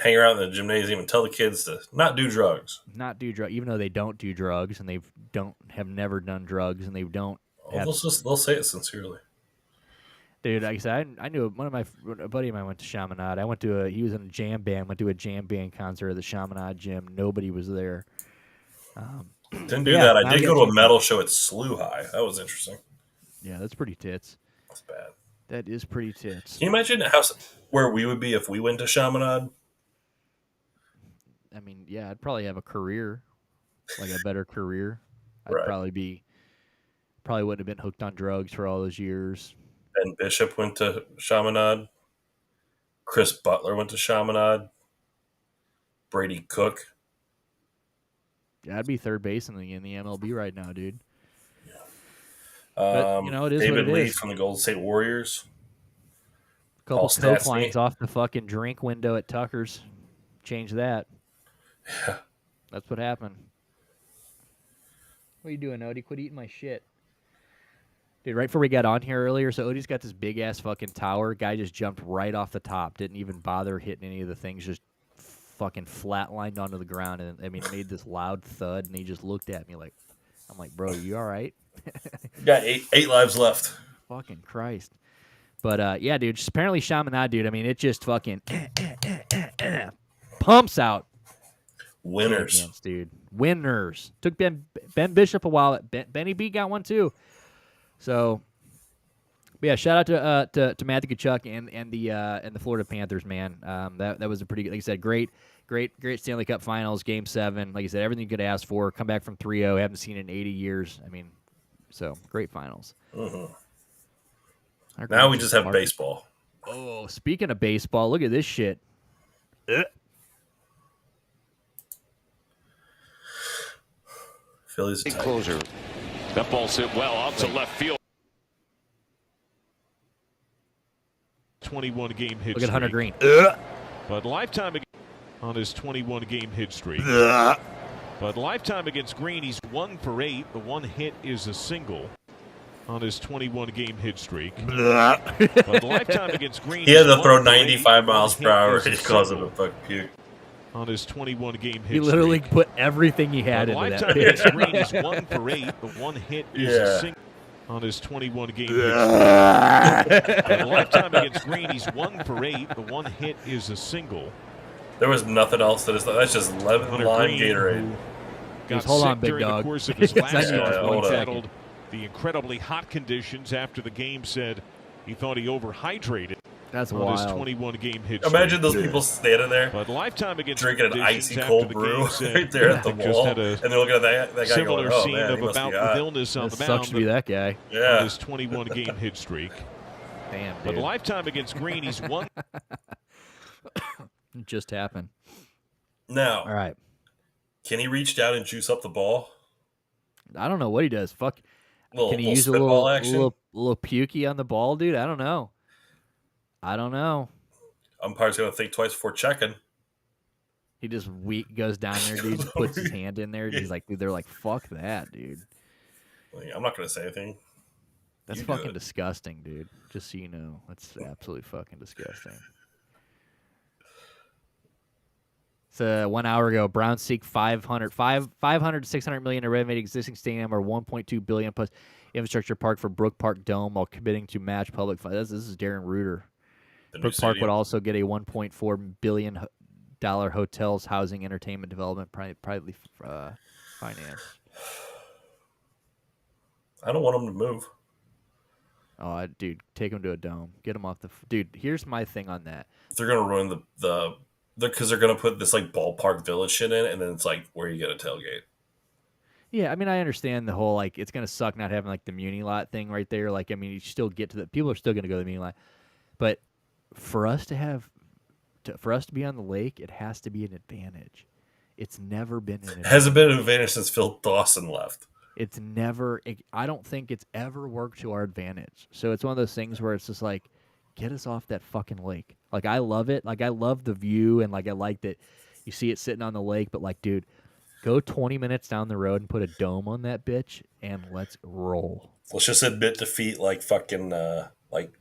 Hang around in the gymnasium and tell the kids to not do drugs. Not do drugs, even though they don't do drugs and have never done drugs and they don't. They'll say it sincerely. Dude, like I said, I knew a buddy of mine went to Chaminade. He was in a jam band. Went to a jam band concert at the Chaminade gym. Nobody was there. Didn't do that. I did go to a metal show at SLU High. That was interesting. Yeah, that's pretty tits. That's bad. That is pretty tits. Can you imagine where we would be if we went to Chaminade? I mean, yeah, I'd probably have a career, a better career. I'd Right. probably wouldn't have been hooked on drugs for all those years. Ben Bishop went to Chaminade. Chris Butler went to Chaminade. Brady Cook. Yeah, I'd be third base in the MLB right now, dude. But, it is David what it Lee is. from the Golden State Warriors. A couple Paul coke lines Stastny. off the fucking drink window at Tucker's. Change that. Yeah. That's what happened. What are you doing, Odie? Quit eating my shit. Dude, right before we got on here earlier, so Odie's got this big-ass fucking tower. Guy just jumped right off the top. Didn't even bother hitting any of the things. Just fucking flatlined onto the ground. And, it made this loud thud, and he just looked at me I'm like, bro, you all right? Got eight lives left. Fucking Christ. But, yeah, dude, apparently Chaminade, dude, it just fucking pumps out. Winners. Champions, dude. Winners. Took Ben Bishop a while. Benny B got one, too. So, yeah, shout out to Matthew Tkachuk and the Florida Panthers, man. That was a pretty good, like I said, great Stanley Cup Finals, Game 7. Like I said, everything you could ask for. Come back from 3-0. Haven't seen it in 80 years. So great finals. Mm-hmm. Now we just have baseball. Oh, speaking of baseball, look at this shit. Phillies Big closer. That ball's hit well out to left field. 21 game hit Look at Hunter Green. But lifetime on his 21 game hit streak. But lifetime against Green, he's 1 for 8. The one hit is a single. on his 21-game hit streak. But lifetime against Green, He had to he's throw 1 for 8. 95 miles per hour. One hit He is a caused him to single fucking puke. on his 21-game hit He literally streak. put everything he had But into that lifetime pitch. against Green is 1 for 8. The one hit is a single on his 21-game hit streak. But lifetime against Green, he's 1 for 8. The one hit is a single. There was nothing else to this. That's just lemon Hunter lime Green, Gatorade. Got Hold sick on, big during dog. the course of his Yes, I last know. start. Hold on. Battled the incredibly hot conditions after the game. Said he thought he overhydrated That's on his wild. 21-game hit Imagine streak. those people standing there But lifetime against drinking an conditions icy after cold the brew game said right there at the just wall, had and a they're looking at that guy similar going, "Oh scene man, of he must about be with hot." illness on That the sucks mound to be that guy. on Yeah, his 21-game hit streak. Damn, But dude. lifetime against Green, he's 1. It just happened. now All right. can he reach down and juice up the ball? I don't know what he does. Fuck. Little, Can he little use a spitball little, action? little pukey on the ball, dude? I don't know. Umpire's gonna think twice before checking. He just goes down there, dude, just puts his hand in there. And he's like, dude, they're like, fuck that, dude. Like, I'm not gonna say anything. That's You do fucking it. disgusting, dude. Just so you know. That's absolutely fucking disgusting. So 1 hour ago, Browns seek 500 to 600 million to renovate existing stadium or 1.2 billion plus infrastructure park for Brook Park Dome while committing to match public funds. This is Darren Reuter. The new Brook Park stadium. would also get a $1.4 billion hotels, housing, entertainment development, privately financed. I don't want him to move. Oh, dude, take him to a dome. Get him off the. Dude, here's my thing on that. They're gonna ruin because they're gonna put this like ballpark village shit in, and then it's like where you get a tailgate. Yeah, I mean, I understand the whole like it's gonna suck not having like the Muni lot thing right there. Like, I mean, you still get to the people are still gonna go to the Muni lot, but for us to have, for us to be on the lake, it has to be an advantage. It's never been an advantage. Hasn't been an advantage since Phil Dawson left. It's never. I don't think it's ever worked to our advantage. So it's one of those things where it's just like, get us off that fucking lake. Like, I love it. Like, I love the view, and like I like that you see it sitting on the lake. But like, dude, go 20 minutes down the road and put a dome on that bitch, and let's roll. Let's just admit defeat like fucking like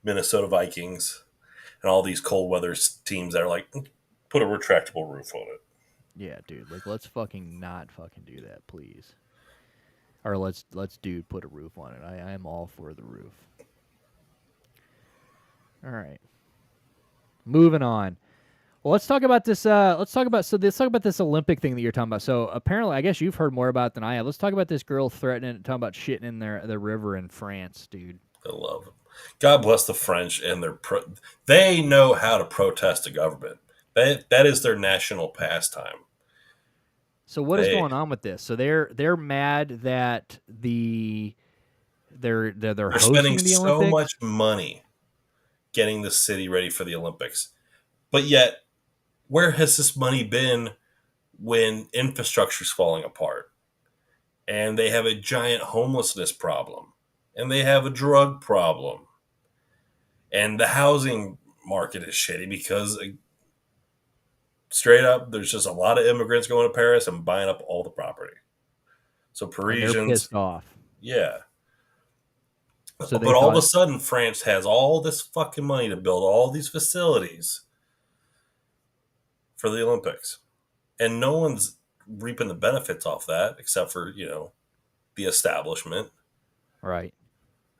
Minnesota Vikings and all these cold weather teams that are like, put a retractable roof on it. Yeah, dude. Like, let's fucking not fucking do that, please. Or let's put a roof on it. I am all for the roof. All right. Moving on. Well, let's talk about this. Let's talk about this Olympic thing that you're talking about. So apparently, I guess you've heard more about it than I have. Let's talk about this girl talking about shitting in the river in France, dude. I love them. God bless the French and they know how to protest the government. That is their national pastime. So what is going on with this? So they're mad that they're hosting spending the so Olympics? much money getting the city ready for the Olympics, but yet where has this money been when infrastructure's falling apart and they have a giant homelessness problem and they have a drug problem and the housing market is shitty because straight up there's just a lot of immigrants going to Paris and buying up all the property. So And Parisians, they're pissed off. yeah. So But all of a sudden, France has all this fucking money to build all these facilities for the Olympics. And no one's reaping the benefits off that except for, the establishment. Right.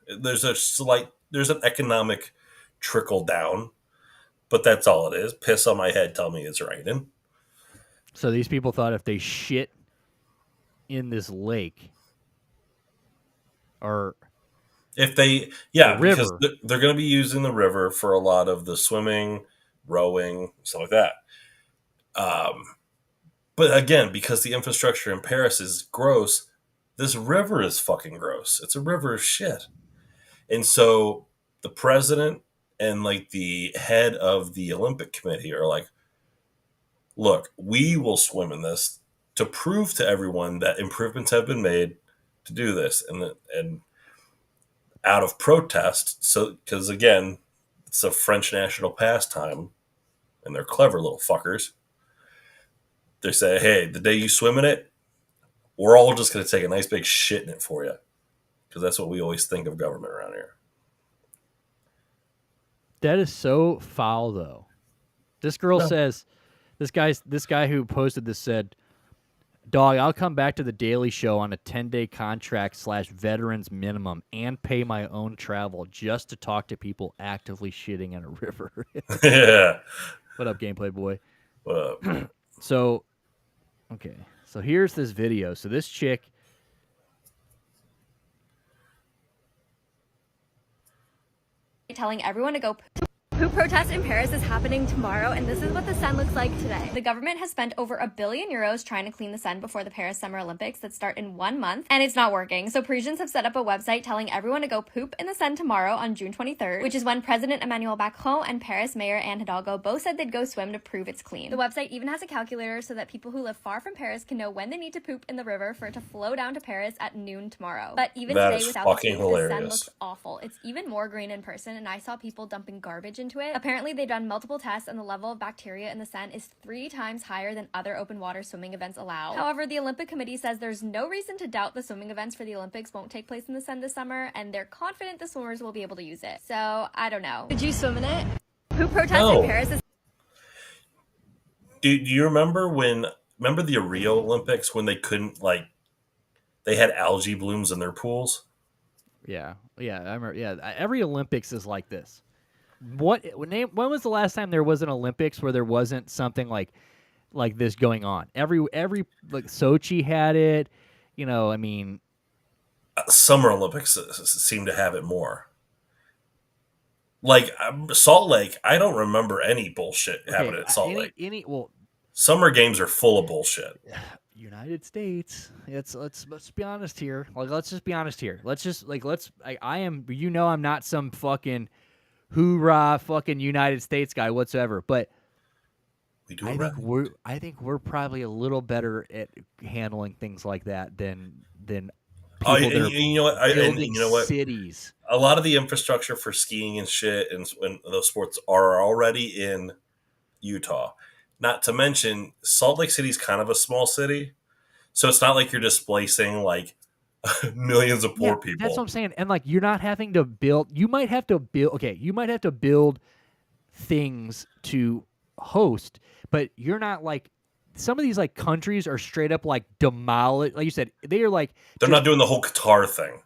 There's an economic trickle down, but that's all it is. Piss on my head, tell me it's raining. So these people thought if they shit in this lake or If they, because they're going to be using the river for a lot of the swimming, rowing, stuff like that. But again, because the infrastructure in Paris is gross, this river is fucking gross. It's a river of shit. And so the president and like the head of the Olympic committee are like, look, we will swim in this to prove to everyone that improvements have been made to do this. And out of protest, so because again, it's a French national pastime, and they're clever little fuckers. They say, "Hey, the day you swim in it, we're all just going to take a nice big shit in it for you." because that's what we always think of government around here. That is so foul, though. This girl says, this guy who posted this said, "Dog, I'll come back to the Daily Show on a 10-day contract / veterans minimum and pay my own travel just to talk to people actively shitting in a river." Yeah. What up, gameplay boy? What up? So, okay. So here's this video. So this chick. Telling everyone to go poop protest in Paris is happening tomorrow, and this is what the Seine looks like today. The government has spent over €1 billion trying to clean the Seine before the Paris Summer Olympics that start in 1 month, and it's not working. So Parisians have set up a website telling everyone to go poop in the Seine tomorrow on June 23rd, which is when President Emmanuel Macron and Paris Mayor Anne Hidalgo both said they'd go swim to prove it's clean. The website even has a calculator so that people who live far from Paris can know when they need to poop in the river for it to flow down to Paris at noon tomorrow. But even today, without the poop, the Seine looks awful. It's even more green in person, and I saw people dumping garbage into it. Apparently, they've done multiple tests, and the level of bacteria in the Seine is 3 times higher than other open water swimming events allow. However, the Olympic Committee says there's no reason to doubt the swimming events for the Olympics won't take place in the Seine this summer, and they're confident the swimmers will be able to use it. So, I don't know. Did you swim in it? Poop protest in Paris is... Do you remember the Rio Olympics when they couldn't, like, they had algae blooms in their pools? Yeah, I remember. Yeah, every Olympics is like this. When was the last time there was an Olympics where there wasn't something like this going on? Every like Sochi had it, you know. I mean, Summer Olympics seem to have it more. Like Salt Lake, I don't remember any bullshit happening at Salt Lake. Summer games are full of bullshit. United States. Let's be honest here. Like, let's just be honest here. I'm not some fucking hoorah fucking United States guy whatsoever, but I think we're probably a little better at handling things like that than people that are building cities. A lot of the infrastructure for skiing and shit and those sports are already in Utah. Not to mention, Salt Lake City is kind of a small city, so it's not like you're displacing like millions of poor people. That's what I'm saying. And like, you're not having to build. You might have to build things to host, but you're not like some of these like countries are straight up like demolish. Like you said, they're not doing the whole Qatar thing,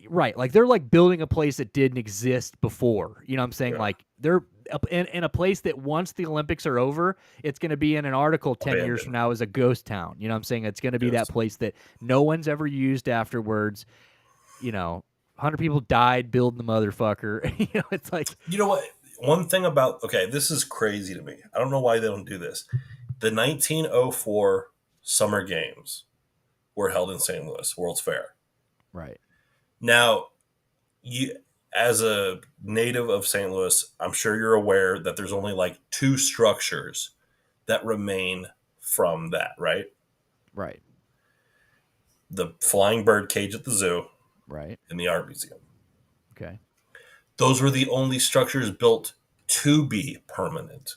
right? Like they're like building a place that didn't exist before. You know what I'm saying? Yeah. Like they're in a place that once the Olympics are over, it's going to be in an article 10 years from now as a ghost town. You know what I'm saying? It's going to be that place that no one's ever used afterwards. You know, 100 people died building the motherfucker. You know, it's like... You know what? One thing about... Okay, this is crazy to me. I don't know why they don't do this. The 1904 Summer Games were held in St. Louis, World's Fair. Right. Now, as a native of St. Louis, I'm sure you're aware that there's only like 2 structures that remain from that, right? Right. The flying bird cage at the zoo. Right. And the art museum. Okay. Those were the only structures built to be permanent.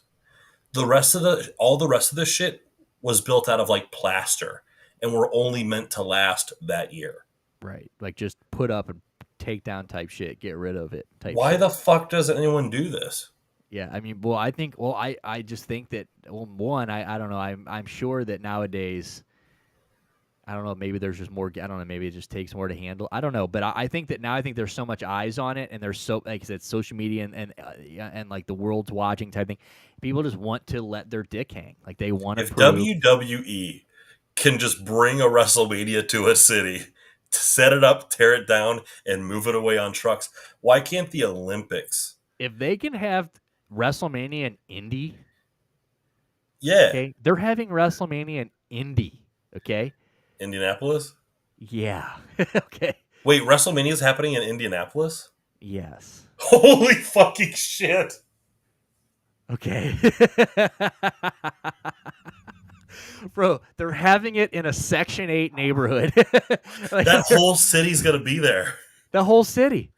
All the rest of the shit was built out of like plaster and were only meant to last that year. Right. Like just put up and take down type shit, get rid of it type Why shit. The fuck doesn't anyone do this? Yeah, I mean, I just think that, I don't know, I'm sure that nowadays, I don't know, maybe there's just more, I don't know, maybe it just takes more to handle, I don't know, but I think that now there's so much eyes on it, and there's so, like I said, social media and like the world's watching type thing, people just want to let their dick hang, like they want to If WWE can just bring a WrestleMania to a city, set it up, tear it down, and move it away on trucks, why can't the Olympics? If they can have WrestleMania in Indy, okay, they're having WrestleMania in Indy, okay? Indianapolis? Yeah. Okay. Wait, WrestleMania is happening in Indianapolis? Yes. Holy fucking shit. Okay. Bro, they're having it in a Section 8 neighborhood. Like, that whole city's going to be there. The whole city.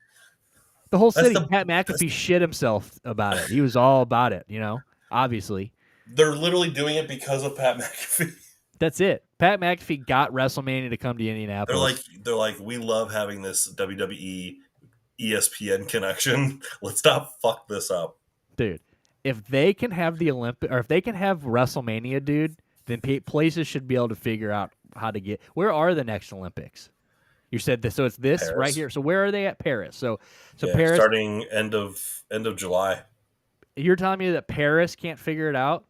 The whole city. Pat McAfee shit himself about it. He was all about it, you know, obviously. They're literally doing it because of Pat McAfee. That's it. Pat McAfee got WrestleMania to come to Indianapolis. They're like, we love having this WWE ESPN connection. Let's not fuck this up. Dude, if they can have the Olympic, or if they can have WrestleMania, dude, then places should be able to figure out how to get. Where are the next Olympics? You said this, so it's this Paris. right here. So where are they at? Paris. So Yeah, Paris starting end of July. You're telling me that Paris can't figure it out?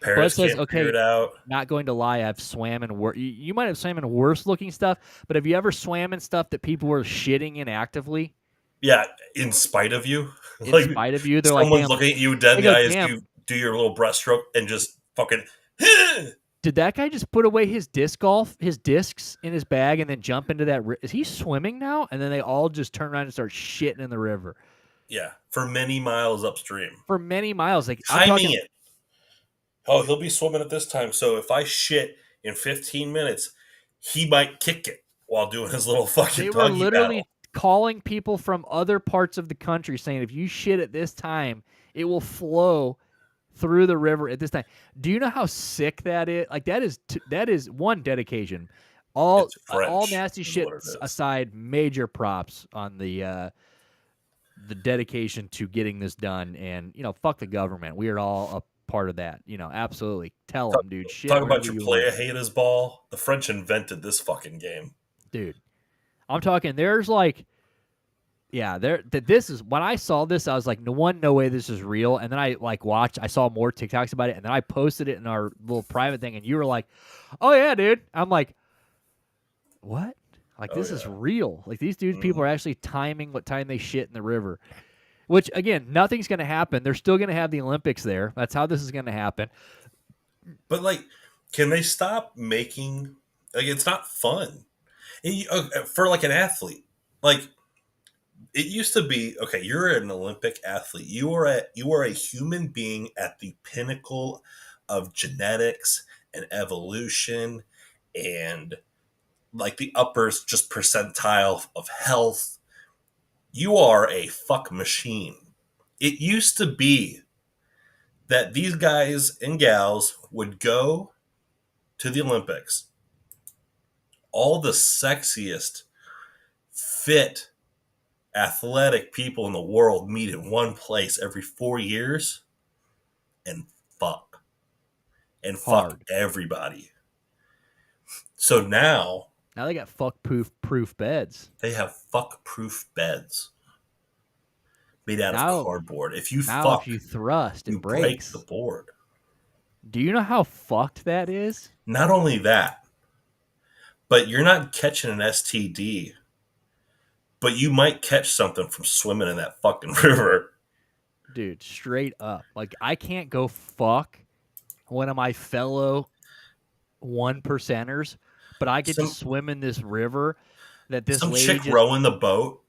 Paris can't figure it out. Not going to lie, I've swam in worse. You might have swam in worse looking stuff, but have you ever swam in stuff that people were shitting in actively? Yeah, in spite of you. In spite of you, they're like, someone's looking at you dead in the eye as you do your little breaststroke and just fucking. Did that guy just put away his discs in his bag and then jump into that? Is he swimming now? And then they all just turn around and start shitting in the river. Yeah, for many miles upstream. For many miles, like timing it. Oh, he'll be swimming at this time. So if I shit in 15 minutes, he might kick it while doing his little fucking. They were literally calling people from other parts of the country saying, if you shit at this time, it will flow through the river at this time. Do you know how sick that is? Like that is one dedication. All nasty shit aside, major props on the dedication to getting this done. And fuck the government. We are all a part of that. Absolutely. Tell them, dude. Shit. Talk about your play a hate his ball. The French invented this fucking game, dude. I'm talking. There's like. Yeah, this is when I saw this, I was like, no way this is real. And then I I saw more TikToks about it, and then I posted it in our little private thing, and you were like, oh yeah, dude. I'm like, what? Like this is real. Like these people are actually timing what time they shit in the river. Which again, nothing's gonna happen. They're still gonna have the Olympics there. That's how this is gonna happen. But can they stop making it's not fun. For an athlete. It used to be, okay, you're an Olympic athlete. You are a human being at the pinnacle of genetics and evolution and the upper just percentile of health. You are a fuck machine. It used to be that these guys and gals would go to the Olympics. All the sexiest, fit, athletic people in the world meet in one place every 4 years and fuck everybody. So now they got fuck proof beds. They have fuck proof beds made out of cardboard. If you fuck, if you thrust, it breaks the board. Do you know how fucked that is? Not only that, but you're not catching an STD. But you might catch something from swimming in that fucking river. Dude, straight up. I can't go fuck one of my fellow 1%ers, but I get to swim in this river that this lady chick rowing the boat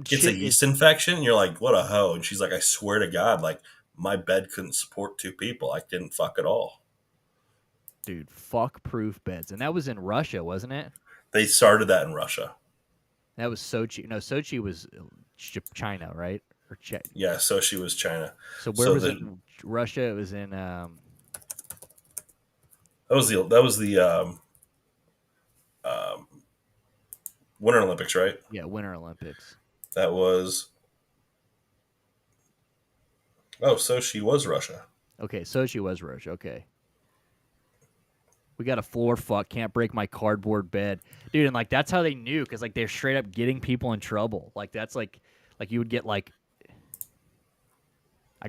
gets a yeast infection, and you're like, what a hoe. And she's like, I swear to God, my bed couldn't support 2 people. I didn't fuck at all. Dude, fuck proof beds. And that was in Russia, wasn't it? They started that in Russia. That was Sochi. No, Sochi was China, right? Or yeah, Sochi was China. So where was it? Russia. It was in. That was the Winter Olympics, right? Yeah, Winter Olympics. That was. Oh, Sochi was Russia. Okay, Sochi was Russia. Okay. We got a floor fuck, can't break my cardboard bed. Dude, and that's how they knew, because they're straight up getting people in trouble. That's like you would get I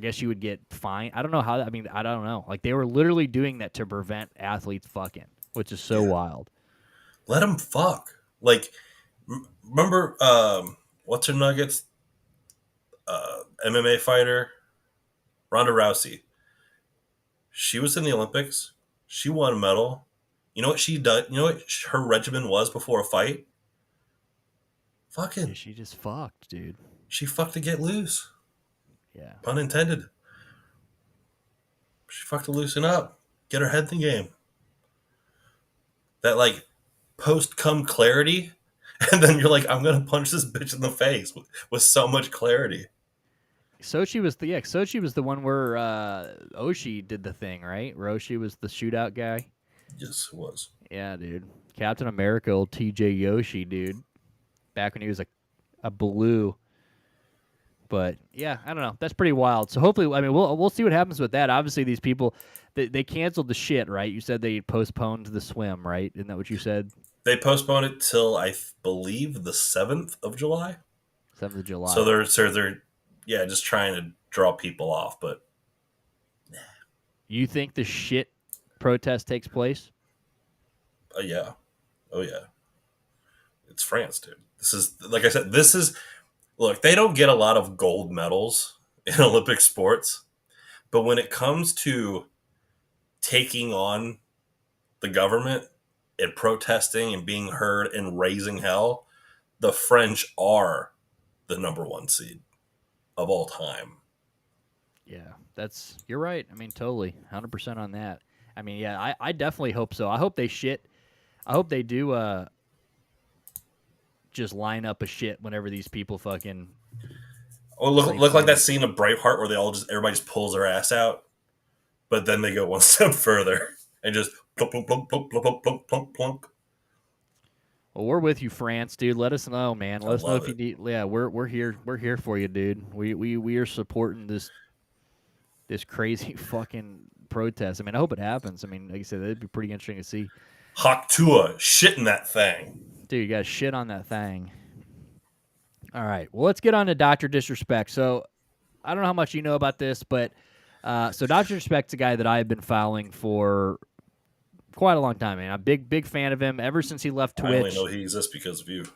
guess you would get fined. I don't know how, I don't know. They were literally doing that to prevent athletes fucking, which is so wild. Let them fuck. Remember, what's her nuggets? MMA fighter, Ronda Rousey. She was in the Olympics. She won a medal. You know what she did? You know what her regimen was before a fight? Fucking. Yeah, she just fucked, dude. She fucked to get loose. Yeah. Pun intended. She fucked to loosen up. Get her head in the game. That post-cum clarity. And then you're like, I'm going to punch this bitch in the face with so much clarity. Sochi was the one where Oshie did the thing, right? Where Oshie was the shootout guy. Yes, it was. Yeah, dude. Captain America, old TJ Yoshi, dude. Back when he was a blue. But yeah, I don't know. That's pretty wild. So hopefully, I mean, we'll see what happens with that. Obviously, these people they canceled the shit, right? You said they postponed the swim, right? Isn't that what you said? They postponed it till I believe the 7th of July. 7th of July. So they're yeah, just trying to draw people off. But you think the shit protest takes place? Yeah, oh yeah. It's France, dude. This is, like I said, this is, look, they don't get a lot of gold medals in Olympic sports, but when it comes to taking on the government and protesting and being heard and raising hell, the French are the number 1 seed of all time. Yeah, you're right. I mean, totally, 100% on that. I mean, yeah, I definitely hope so. I hope they do just line up a shit whenever these people fucking. Oh, look like that scene of Braveheart where everybody just pulls their ass out, but then they go one step further and just plunk, plunk, plunk, plunk, plunk, plunk, plunk, plunk. Well, we're with you, France, dude. Let us know, man. Let us know if you it. need. Yeah, we're here. We're here for you, dude. We are supporting this crazy fucking protest. I mean, I hope it happens. I mean, like I said, that'd be pretty interesting to see. Hawk Tua shitting that thing. Dude, you got shit on that thing. All right. Well, let's get on to Dr. Disrespect. So, I don't know how much you know about this, but so Dr. Disrespect's a guy that I've been following for quite a long time, man. I'm a big fan of him ever since he left Twitch. I only know he exists because of you.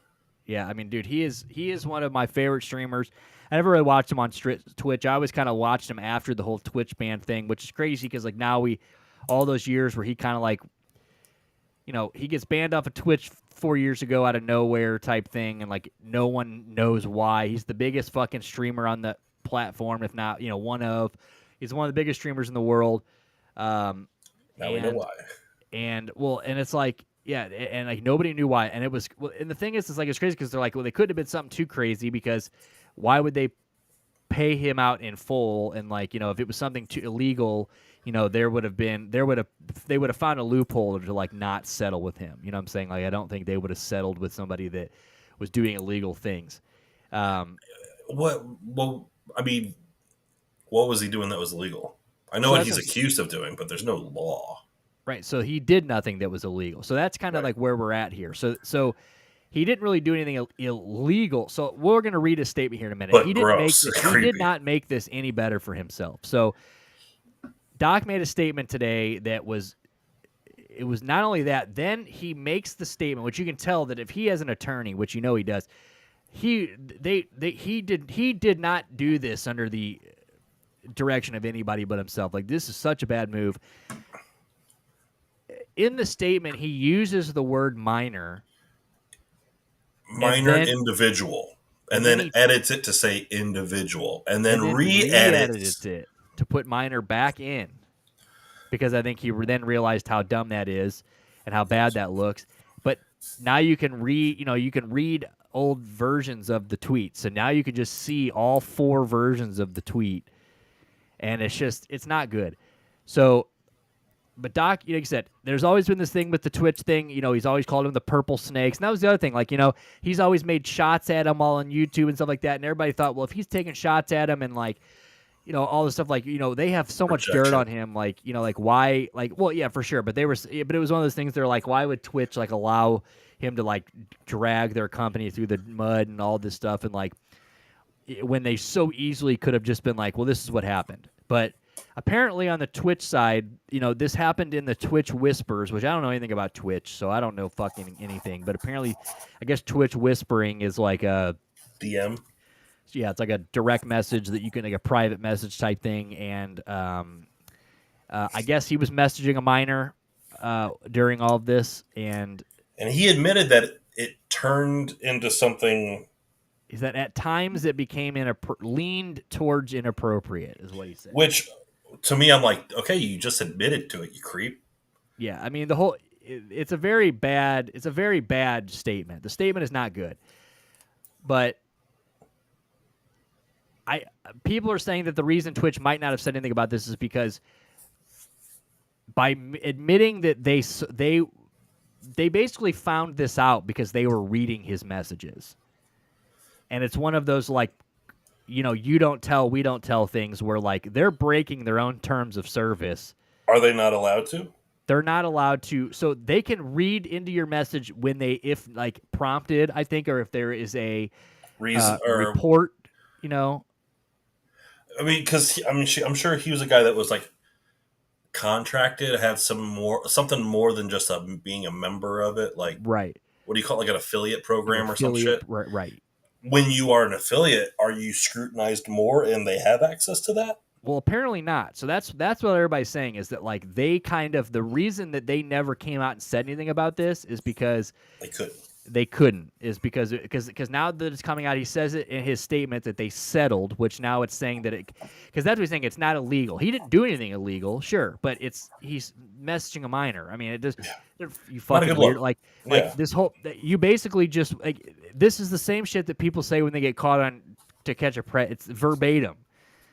Yeah, I mean, dude, he is one of my favorite streamers. I never really watched him on Twitch. I always kind of watched him after the whole Twitch ban thing, which is crazy because like now all those years where he kind of like, you know, he gets banned off of Twitch 4 years ago out of nowhere type thing, and like no one knows why. He's the biggest fucking streamer on the platform, if not, you know, he's one of the biggest streamers in the world. Now we know why. And it's like, yeah, and like nobody knew why, and and the thing is, it's like it's crazy because they're like, well, they couldn't have been something too crazy because why would they pay him out in full? And like, you know, if it was something too illegal, you know, they would have found a loophole to like not settle with him. You know what I'm saying? Like, I don't think they would have settled with somebody that was doing illegal things. What was he doing that was illegal? I know what he's accused of doing, but there's no law. Right. So he did nothing that was illegal. So that's kind of like where we're at here. So he didn't really do anything illegal. So we're going to read a statement here in a minute. But He did not make this any better for himself. So Doc made a statement today that was not only that, then he makes the statement, which you can tell that if he has an attorney, which you know he does, he did not do this under the direction of anybody but himself. Like, this is such a bad move. In the statement, he uses the word minor. Individual. And then edits it to say individual. And then re-edits it to put minor back in. Because I think he then realized how dumb that is and how bad that looks. But now you can read old versions of the tweet. So now you can just see all 4 versions of the tweet. And it's not good. So, but Doc, like you said, there's always been this thing with the Twitch thing. You know, he's always called them the purple snakes. And that was the other thing. Like, you know, he's always made shots at him all on YouTube and stuff like that. And everybody thought, well, if he's taking shots at him and like, you know, all this stuff, like, you know, they have so much dirt on him. Like, you know, like why, like, well, yeah, for sure. But it was one of those things. They're like, why would Twitch like allow him to like drag their company through the mud and all this stuff? And like, when they so easily could have just been like, well, this is what happened. But apparently on the Twitch side, you know, this happened in the Twitch whispers, which I don't know anything about Twitch, so I don't know fucking anything. But apparently, I guess Twitch whispering is like a DM. Yeah, it's like a direct message that you can, like a private message type thing. And I guess he was messaging a minor during all of this, and he admitted that it turned into something. Is that at times it became leaned towards inappropriate, is what he said. Which, to me, I'm like, okay, you just admitted to it, you creep. Yeah, I mean, it's a very bad statement. The statement is not good. But people are saying that the reason Twitch might not have said anything about this is because admitting that they basically found this out because they were reading his messages. And it's one of those, like, you don't tell, we don't tell things where, like, they're breaking their own terms of service. Are they not allowed to? They're not allowed to. So they can read into your message when if like prompted, I think, or if there is a reason or report, I mean, because I'm sure he was a guy that was like contracted, had something more than just being a member of it. Like, right. What do you call it, like an affiliate program or some shit? Right. When you are an affiliate, are you scrutinized more and they have access to that? Well, apparently not. So that's what everybody's saying, is that, like, they kind of, the reason that they never came out and said anything about this is because they couldn't is because now that it's coming out, he says it in his statement that they settled, which now it's saying that because that's what he's saying, it's not illegal. He didn't do anything illegal, sure, but he's messaging a minor. I mean, it just you fucking weird. Like this whole, you basically just, like, this is the same shit that people say when they get caught on To Catch a Predator. It's verbatim.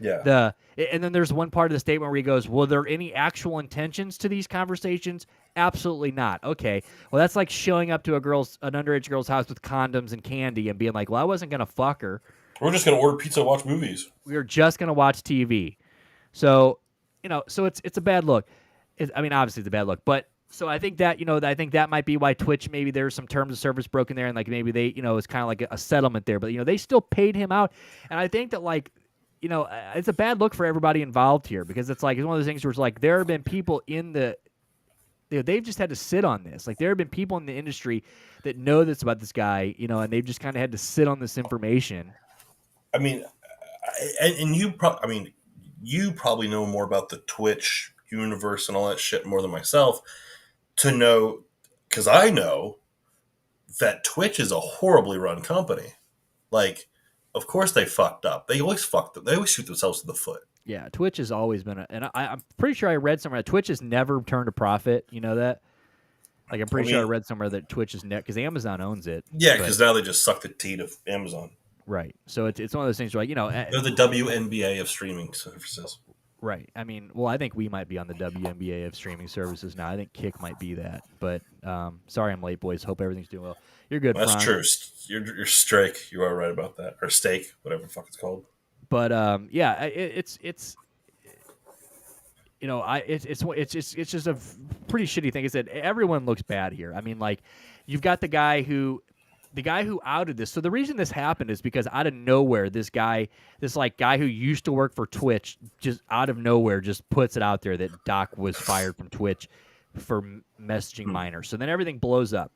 Yeah. And then there's one part of the statement where he goes, "Were there any actual intentions to these conversations? Absolutely not." Okay. Well, that's like showing up to an underage girl's house with condoms and candy and being like, "Well, I wasn't gonna fuck her. We're just gonna order pizza and watch movies. We were just gonna watch TV." So, so it's a bad look. I mean, obviously it's a bad look, but so I think that I think that might be why Twitch, maybe there's some terms of service broken there, and like maybe they it's kind of like a settlement there, but they still paid him out, and I think that, like, it's a bad look for everybody involved here, because it's like, it's one of those things where it's like, there have been people in they've just had to sit on this. Like, there have been people in the industry that know this about this guy, and they've just kind of had to sit on this information. I mean, you probably know more about the Twitch universe and all that shit more than myself to know, because I know that Twitch is a horribly run company. Like, of course they fucked up. They always fucked up. They always shoot themselves in the foot. Yeah, Twitch has always been and I'm pretty sure I read somewhere that Twitch has never turned a profit. You know that? Like, I'm pretty sure I read somewhere that Twitch is because Amazon owns it. Yeah, because now they just suck the teat of Amazon. Right. So it's one of those things where, like, they're the WNBA of streaming services. Right. I mean, well, I think we might be on the WNBA of streaming services now. I think Kick might be that. But sorry I'm late, boys. Hope everything's doing well. You're good, That's Frank. true. You're Strake. You are right about that. Or Steak, whatever the fuck it's called. But yeah, it's just a pretty shitty thing. Is that everyone looks bad here. I mean, like, you've got the guy who outed this. So the reason this happened is because out of nowhere, this guy who used to work for Twitch, just out of nowhere, just puts it out there that Doc was fired from Twitch for messaging minors. So then everything blows up.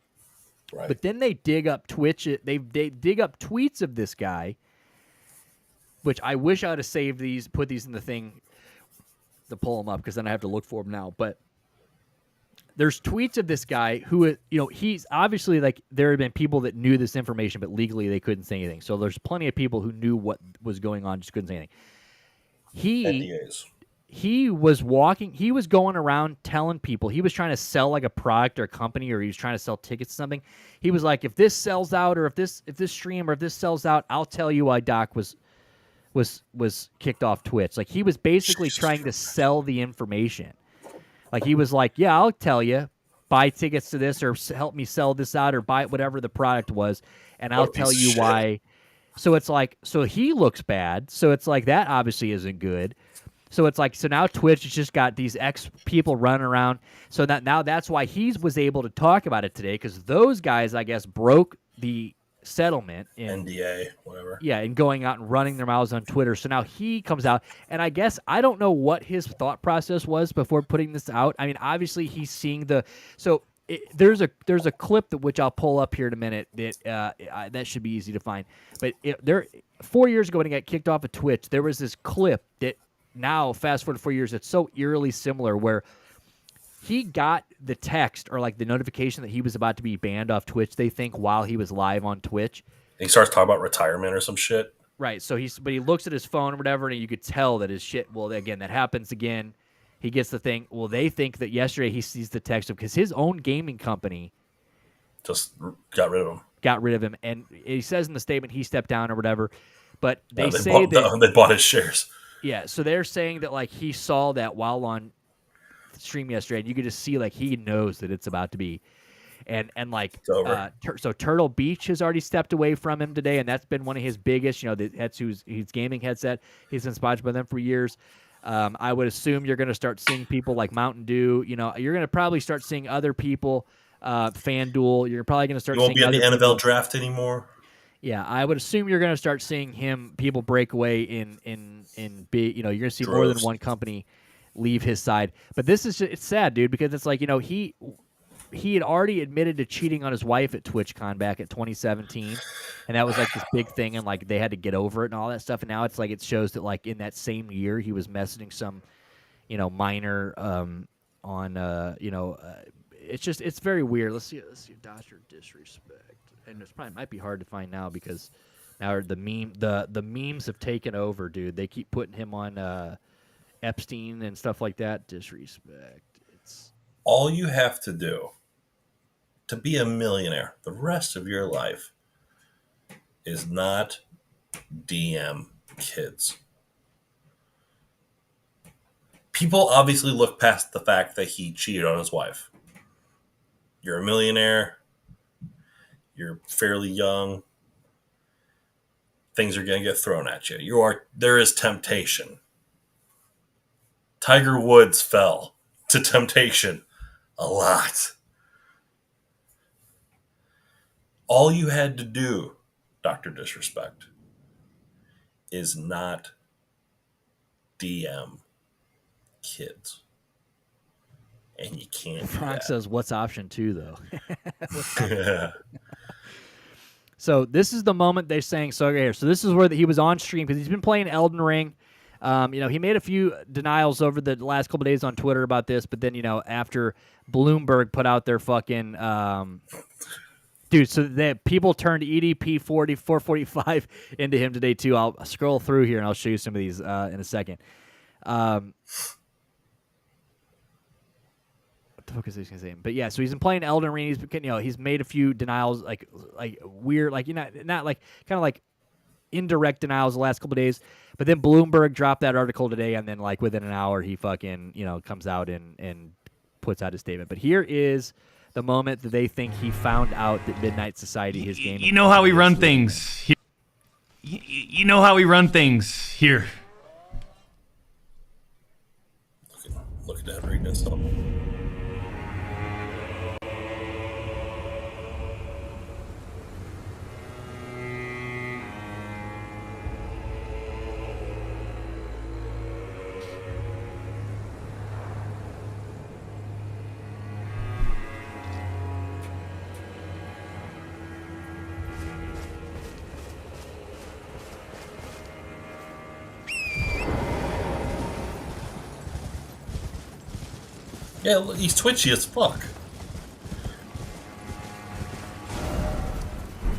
Right. But then they dig up Twitch. They dig up tweets of this guy, which I wish I would have saved these, put these in the thing to pull them up, because then I have to look for them now. But there's tweets of this guy who, he's obviously, like, there have been people that knew this information, but legally they couldn't say anything. So there's plenty of people who knew what was going on, just couldn't say anything. NDAs. He was going around telling people, he was trying to sell like a product or a company, or he was trying to sell tickets to something. He was like, if this sells out, or if this stream, or if this sells out, I'll tell you why Doc was kicked off Twitch. Like, he was basically trying to sell the information. Like, he was like, yeah, I'll tell you, buy tickets to this, or help me sell this out, or buy whatever the product was, and I'll tell you why. So it's like, so he looks bad. So it's like, that obviously isn't good. So it's like, so now Twitch has just got these people running around. So now that's why he was able to talk about it today, because those guys, I guess, broke the settlement in NDA, whatever. Yeah, and going out and running their mouths on Twitter. So now he comes out, and I guess I don't know what his thought process was before putting this out. I mean, obviously he's seeing there's a clip which I'll pull up here in a minute that should be easy to find. But 4 years ago when he got kicked off of Twitch, there was this clip that now, fast forward 4 years, it's so eerily similar, where he got the text or like the notification that he was about to be banned off Twitch, they think, while he was live on Twitch. And he starts talking about retirement or some shit. Right. So but he looks at his phone or whatever, and you could tell that his shit, well, again, that happens again. He gets the thing. Well, they think that yesterday he sees the text because his own gaming company just got rid of him. And he says in the statement he stepped down or whatever. But they bought his shares. Yeah. So they're saying that, like, he saw that while on stream yesterday, and you could just see like he knows that it's about to be. And like so Turtle Beach has already stepped away from him today, and that's been one of his biggest. That's his gaming headset. He's been sponsored by them for years. I would assume you're going to start seeing people like Mountain Dew. You're going to probably start seeing other people. FanDuel. You're probably going to start. You won't seeing be at the NFL people. draft anymore. Yeah, I would assume you're going to start seeing people break away in big. You're going to see more than one company leave his side. But this is it's sad, dude, because it's like he had already admitted to cheating on his wife at TwitchCon back in 2017, and that was like this big thing, and like they had to get over it and all that stuff. And now it's like it shows that like in that same year he was messaging some, minor on it's very weird. Let's see Dr. Disrespect, and it probably might be hard to find now because now the memes have taken over, dude. They keep putting him on Epstein and stuff like that. Disrespect. It's all you have to do to be a millionaire the rest of your life is not DM kids. People obviously look past the fact that he cheated on his wife. You're a millionaire. You're fairly young. Things are going to get thrown at you. There is temptation. Tiger Woods fell to temptation a lot. All you had to do, Dr. Disrespect, is not DM kids. And you can't. Frank says, what's option 2, though? Yeah. So this is the moment they're saying, so this is where he was on stream because he's been playing Elden Ring. He made a few denials over the last couple of days on Twitter about this, but then, after Bloomberg put out their fucking dude, so that people turned EDP 445 into him today too. I'll scroll through here and I'll show you some of these in a second. What the fuck is this gonna say? But yeah, so he's been playing Elden Ring. He's made a few denials, like weird, like not like kind of like indirect denials the last couple of days. But then Bloomberg dropped that article today, and then like within an hour, he fucking comes out and puts out a statement. But here is the moment that they think he found out that Midnight Society, his game. You know how we run things here. You know how we run things here. Look at that reading this up. Yeah, he's twitchy as fuck.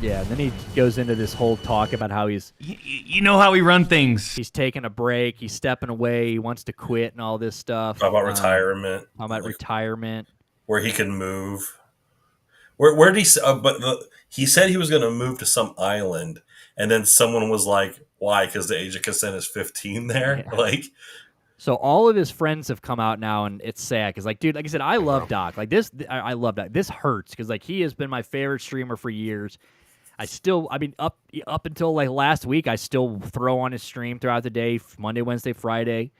Yeah, and then he goes into this whole talk about how he's... You know how we run things. He's taking a break. He's stepping away. He wants to quit and all this stuff. Talk about retirement. Talk about retirement. Where he can move. Where did he... he said he was going to move to some island, and then someone was like, why? Because the age of consent is 15 there? Yeah. Like... So all of his friends have come out now, and it's sad because, like, dude, like I said, I love Doc. Like this, I love Doc. This hurts because, like, he has been my favorite streamer for years. Up until like last week, I still throw on his stream throughout the day, Monday, Wednesday, Friday.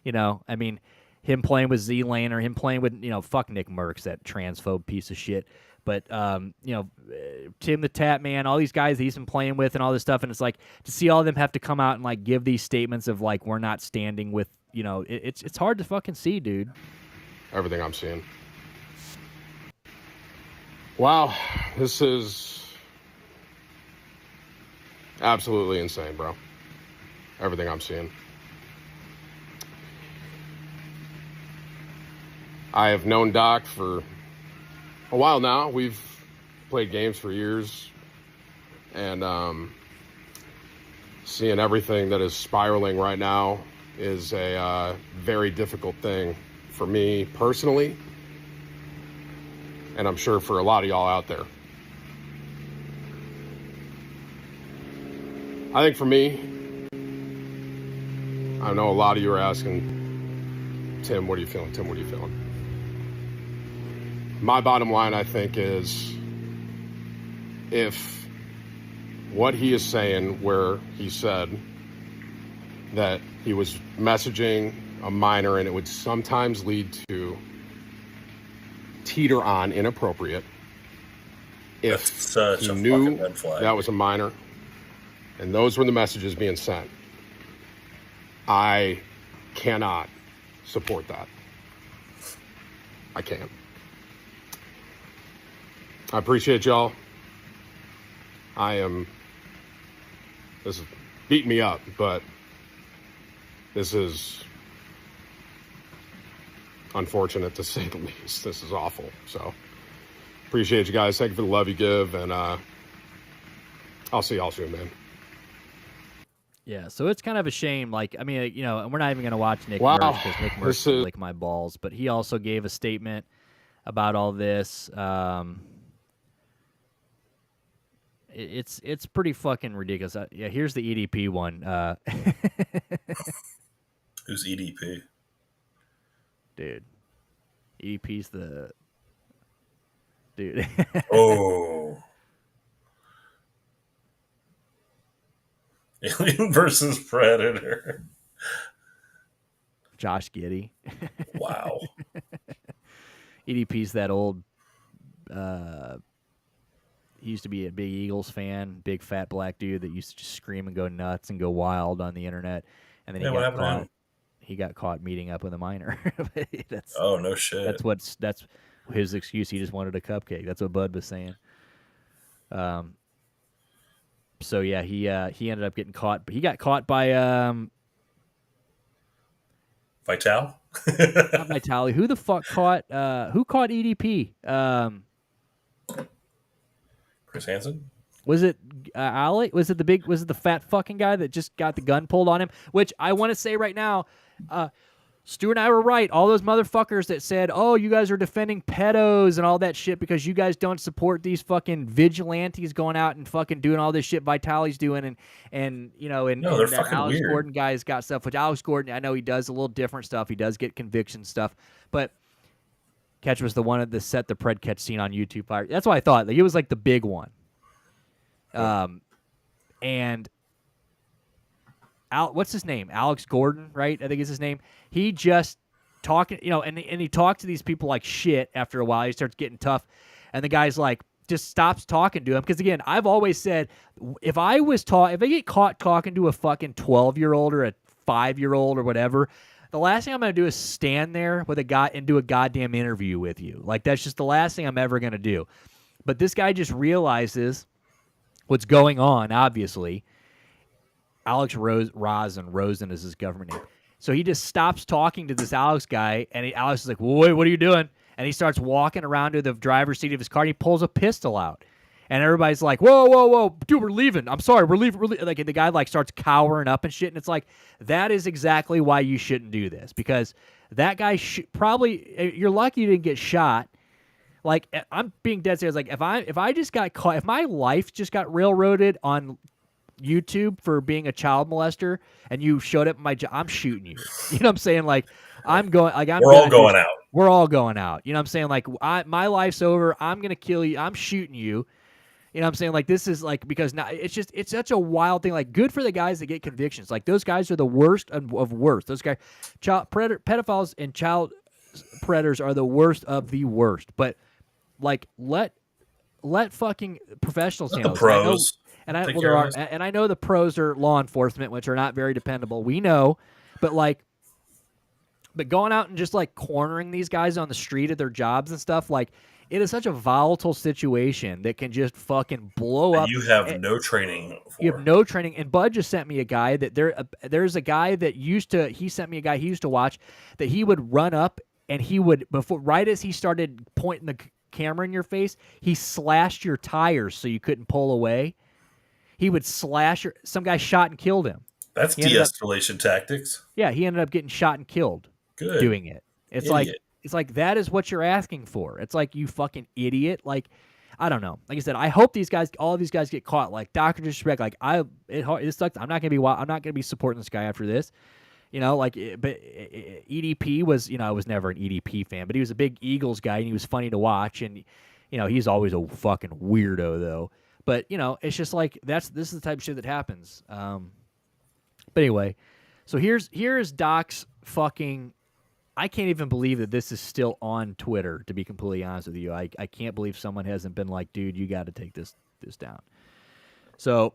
Him playing with Z-Lane or him playing with fuck Nick Merckx, that transphobe piece of shit. But Tim the Tap Man, all these guys that he's been playing with and all this stuff, and it's like to see all of them have to come out and like give these statements of like we're not standing with. It's hard to fucking see, dude. Everything I'm seeing. Wow, this is absolutely insane, bro. Everything I'm seeing. I have known Doc for a while now. We've played games for years, and seeing everything that is spiraling right now is a very difficult thing for me personally, and I'm sure for a lot of y'all out there. I think for me, I know a lot of you are asking, Tim, what are you feeling? Tim, what are you feeling? my bottom line, I think, is if what he is saying, where he said that he was messaging a minor and it would sometimes lead to teeter on inappropriate, if he knew that was a minor and those were the messages being sent, I cannot support that. I can't. I appreciate y'all. This is beating me up, but this is unfortunate to say the least. This is awful. So appreciate you guys. Thank you for the love you give, and I'll see y'all soon, man. Yeah, so it's kind of a shame. Like, I mean, you know, and we're not even going to watch Nick Wow. Merckx because Nick Merckx will lick my balls. But he also gave a statement about all this. It's pretty fucking ridiculous. Yeah, here's the EDP one. Who's EDP? Dude, EDP's the dude. Oh. Alien versus Predator. Josh Giddey. Wow. EDP's that old. He used to be a big Eagles fan, big fat black dude that used to just scream and go nuts and go wild on the internet. And then he got caught meeting up with a minor. Oh, no shit. That's his excuse. He just wanted a cupcake. That's what Bud was saying. So yeah, he ended up getting caught. He got caught by Vital? not Vital. Who the fuck caught who caught EDP? Chris Hansen? Was it Ali? Was it the fat fucking guy that just got the gun pulled on him? Which I want to say right now, Stu and I were right. All those motherfuckers that said, "Oh, you guys are defending pedos and all that shit because you guys don't support these fucking vigilantes going out and fucking doing all this shit Vitali's doing," and you know, and they're that fucking Alex weird. Gordon guy's got stuff. Which Alex Gordon, I know he does a little different stuff. He does get conviction stuff, but Catch was the one that set the Pred Catch scene on YouTube. That's what I thought. Like, it was like the big one. And what's his name? Alex Gordon, right? I think is his name. He just talking, you know, and he talked to these people like shit after a while. He starts getting tough, and the guy's like just stops talking to him because again, I've always said if I get caught talking to a fucking 12-year-old or a 5-year-old or whatever, the last thing I'm going to do is stand there with a guy and do a goddamn interview with you. Like, that's just the last thing I'm ever going to do. But this guy just realizes what's going on, obviously. Alex Rosen is his government name. So he just stops talking to this Alex guy, and Alex is like, "Wait, what are you doing?" And he starts walking around to the driver's seat of his car, and he pulls a pistol out. And everybody's like, whoa, dude, we're leaving. I'm sorry, we're leaving. Like, and the guy like starts cowering up and shit. And it's like, that is exactly why you shouldn't do this, because that guy probably, you're lucky you didn't get shot. Like, I'm being dead serious. Like, if I just got caught, if my life just got railroaded on YouTube for being a child molester, and you showed up at my job, I'm shooting you. You know what I'm saying? Like, we're all going out. We're all going out. You know what I'm saying? Like, my life's over. I'm gonna kill you. I'm shooting you. You know what I'm saying? Like, this is like, because now it's such a wild thing. Like, good for the guys that get convictions. Like, those guys are the worst of worst. Those guys, pedophiles and child predators are the worst of the worst. But like, let fucking professionals handle the pros. I know the pros are law enforcement, which are not very dependable. We know, but going out and just like cornering these guys on the street at their jobs and stuff, like, it is such a volatile situation that can just fucking blow up. You have no training for. You have no training. And Bud just sent me a guy that there's a guy that he sent me a guy he used to watch that he would run up and he would, right as he started pointing the camera in your face, he slashed your tires so you couldn't pull away. He would slash some guy shot and killed him. That's de-escalation tactics. Yeah, he ended up getting shot and killed. Good. Doing it. It's like that is what you're asking for. It's like, you fucking idiot. Like, I don't know. Like I said, I hope all of these guys get caught. Like, Dr. Disrespect. Like, it sucks. I'm not gonna be supporting this guy after this. But EDP was, I was never an EDP fan, but he was a big Eagles guy, and he was funny to watch, and, he's always a fucking weirdo, though. But, it's just like, this is the type of shit that happens. But anyway, so here is Doc's fucking, I can't even believe that this is still on Twitter, to be completely honest with you. I can't believe someone hasn't been like, dude, you got to take this down. So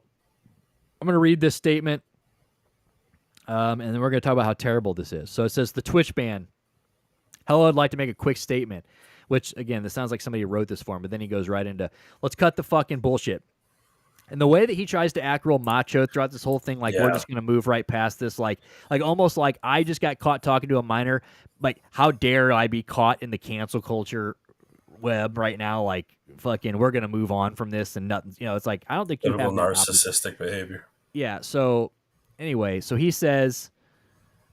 I'm going to read this statement, and then we're going to talk about how terrible this is. So it says, the Twitch ban. Hello, I'd like to make a quick statement, which, again, this sounds like somebody wrote this for him, but then he goes right into, let's cut the fucking bullshit. And the way that he tries to act real macho throughout this whole thing, like, we're just going to move right past this, like almost like I just got caught talking to a minor. Like, how dare I be caught in the cancel culture web right now? Like, fucking, we're going to move on from this and nothing. It's like, I don't think you have narcissistic behavior. Yeah, so anyway, so he says,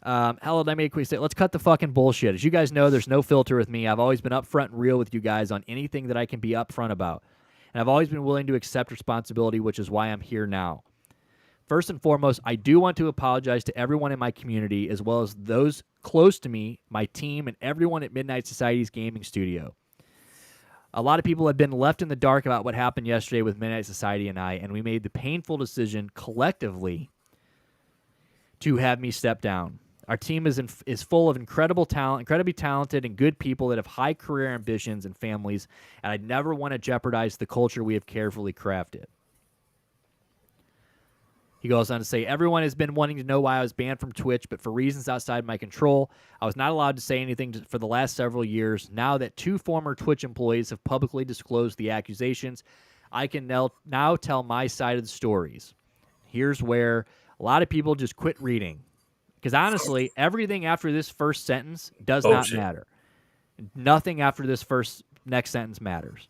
hello, let me quickly say, let's cut the fucking bullshit. As you guys know, there's no filter with me. I've always been upfront and real with you guys on anything that I can be upfront about. And I've always been willing to accept responsibility, which is why I'm here now. First and foremost, I do want to apologize to everyone in my community, as well as those close to me, my team, and everyone at Midnight Society's gaming studio. A lot of people have been left in the dark about what happened yesterday with Midnight Society and I, and we made the painful decision collectively to have me step down. Our team is full of incredible talent, incredibly talented and good people that have high career ambitions and families, and I'd never want to jeopardize the culture we have carefully crafted. He goes on to say, everyone has been wanting to know why I was banned from Twitch, but for reasons outside my control, I was not allowed to say anything for the last several years. Now that 2 former Twitch employees have publicly disclosed the accusations, I can now tell my side of the stories. Here's where a lot of people just quit reading. Because honestly, everything after this first sentence does not matter. Nothing after this next sentence matters.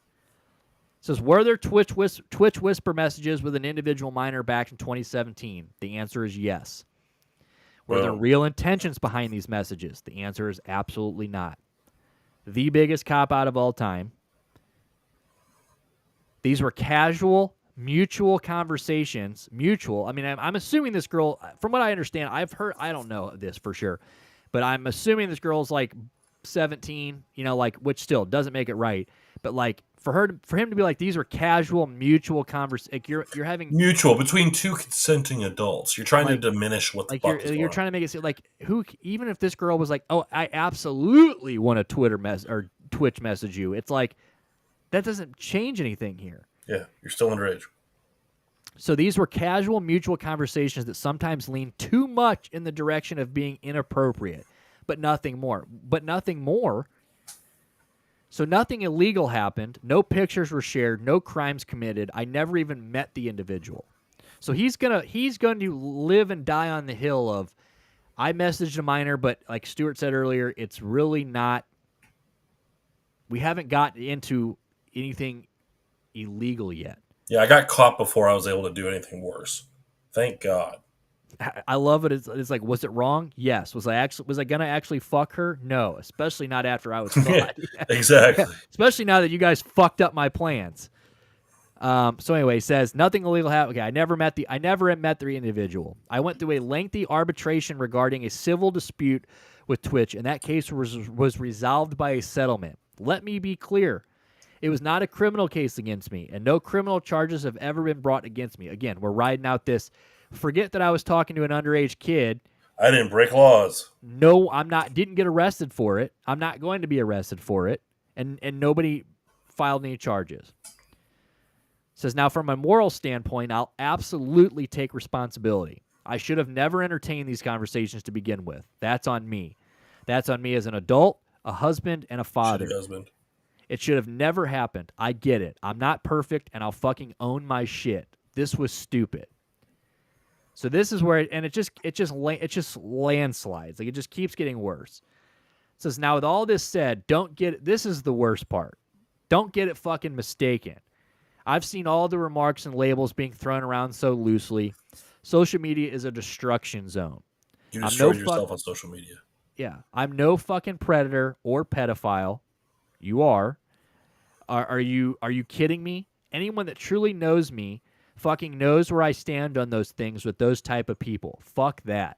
It says, were there Twitch whisper messages with an individual minor back in 2017? The answer is yes. Were there real intentions behind these messages? The answer is absolutely not. The biggest cop-out of all time. These were casual, mutual conversations. Mutual. I mean, I'm assuming this girl, from what I understand, I don't know this for sure, but I'm assuming this girl's like 17, which still doesn't make it right. But like for him to be like, these are casual, mutual conversations. Like you're having mutual between 2 consenting adults. You're trying to diminish what the fuck is going on. You're trying to make it seem like even if this girl was like, oh, I absolutely want to Twitch message you. It's like that doesn't change anything here. Yeah, you're still underage. So these were casual, mutual conversations that sometimes lean too much in the direction of being inappropriate, but nothing more. So nothing illegal happened. No pictures were shared. No crimes committed. I never even met the individual. So he's going to live and die on the hill of, I messaged a minor, but like Stuart said earlier, it's really not. We haven't gotten into anything illegal yet. Yeah, I got caught before I was able to do anything worse. Thank God. I love it. It's like, was it wrong? Yes. Was I gonna actually fuck her? No, especially not after I was caught. Exactly. Especially now that you guys fucked up my plans. So anyway, he says nothing illegal happened. Okay, I never met the individual. I went through a lengthy arbitration regarding a civil dispute with Twitch, and that case was resolved by a settlement. Let me be clear. It was not a criminal case against me, and no criminal charges have ever been brought against me. Again, we're riding out this. Forget that I was talking to an underage kid. I didn't break laws. No, I'm not. Didn't get arrested for it. I'm not going to be arrested for it, and nobody filed any charges. It says, now from a moral standpoint, I'll absolutely take responsibility. I should have never entertained these conversations to begin with. That's on me. That's on me as an adult, a husband, and a father. Husband. It should have never happened. I get it. I'm not perfect, and I'll fucking own my shit. This was stupid. So this is where it just landslides. Like it just keeps getting worse. It says, now with all this said, this is the worst part. Don't get it fucking mistaken. I've seen all the remarks and labels being thrown around so loosely. Social media is a destruction zone. You destroyed yourself on social media. Yeah. I'm no fucking predator or pedophile. You are. Are you kidding me? Anyone that truly knows me fucking knows where I stand on those things with those type of people. Fuck that.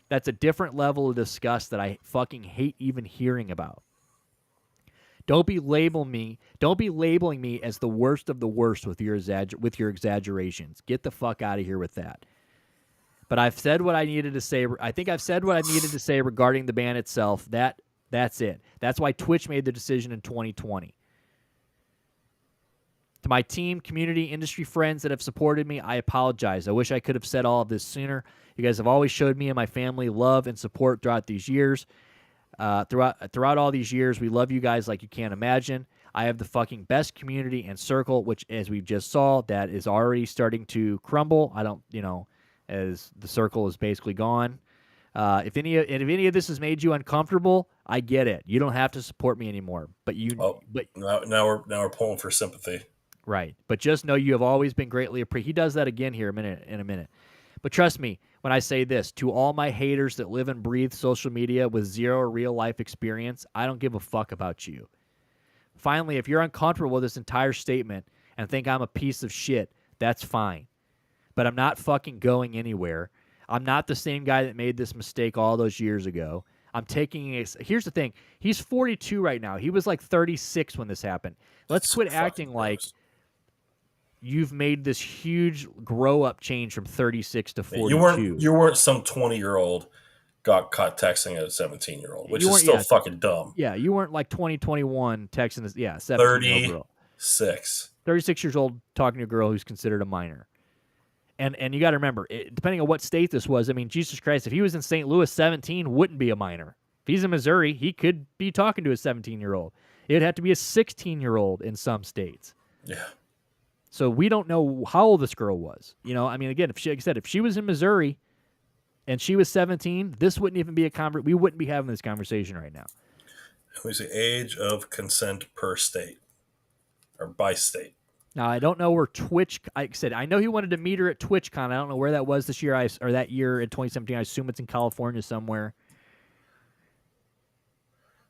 That's a different level of disgust that I fucking hate even hearing about. Don't be labeling me as the worst of the worst with your exaggerations. Get the fuck out of here with that. But I've said what I needed to say. I think I've said what I needed to say regarding the ban itself. That's it. That's why Twitch made the decision in 2020. To my team, community, industry friends that have supported me, I apologize. I wish I could have said all of this sooner. You guys have always showed me and my family love and support throughout these years. Throughout all these years, we love you guys like you can't imagine. I have the fucking best community and circle, which, as we just saw, that is already starting to crumble. As the circle is basically gone. If any of this has made you uncomfortable, I get it. You don't have to support me anymore. But now we're pulling for sympathy. Right. But just know you have always been greatly appreciated. He does that again here in a minute. But trust me when I say this, to all my haters that live and breathe social media with zero real-life experience, I don't give a fuck about you. Finally, if you're uncomfortable with this entire statement and think I'm a piece of shit, that's fine. But I'm not fucking going anywhere. I'm not the same guy that made this mistake all those years ago. I'm taking here's the thing. He's 42 right now. He was like 36 when this happened. Let's quit acting like you've made this huge grow-up change from 36 to 42. You weren't some 20-year-old got caught texting a 17-year-old, which is still fucking dumb. Yeah, you weren't like 2021 texting this 17-year-old girl. 36 years old talking to a girl who's considered a minor. And you got to remember, depending on what state this was, I mean, Jesus Christ, if he was in St. Louis, 17 wouldn't be a minor. If he's in Missouri, he could be talking to a 17-year-old. It would have to be a 16-year-old in some states. Yeah. So we don't know how old this girl was. I mean, again, if she was in Missouri and she was 17, this wouldn't even be a we wouldn't be having this conversation right now. We say age of consent per state or by state. Now, I don't know where Twitch, I said, I know he wanted to meet her at TwitchCon. I don't know where that was this year or that year in 2017. I assume it's in California somewhere.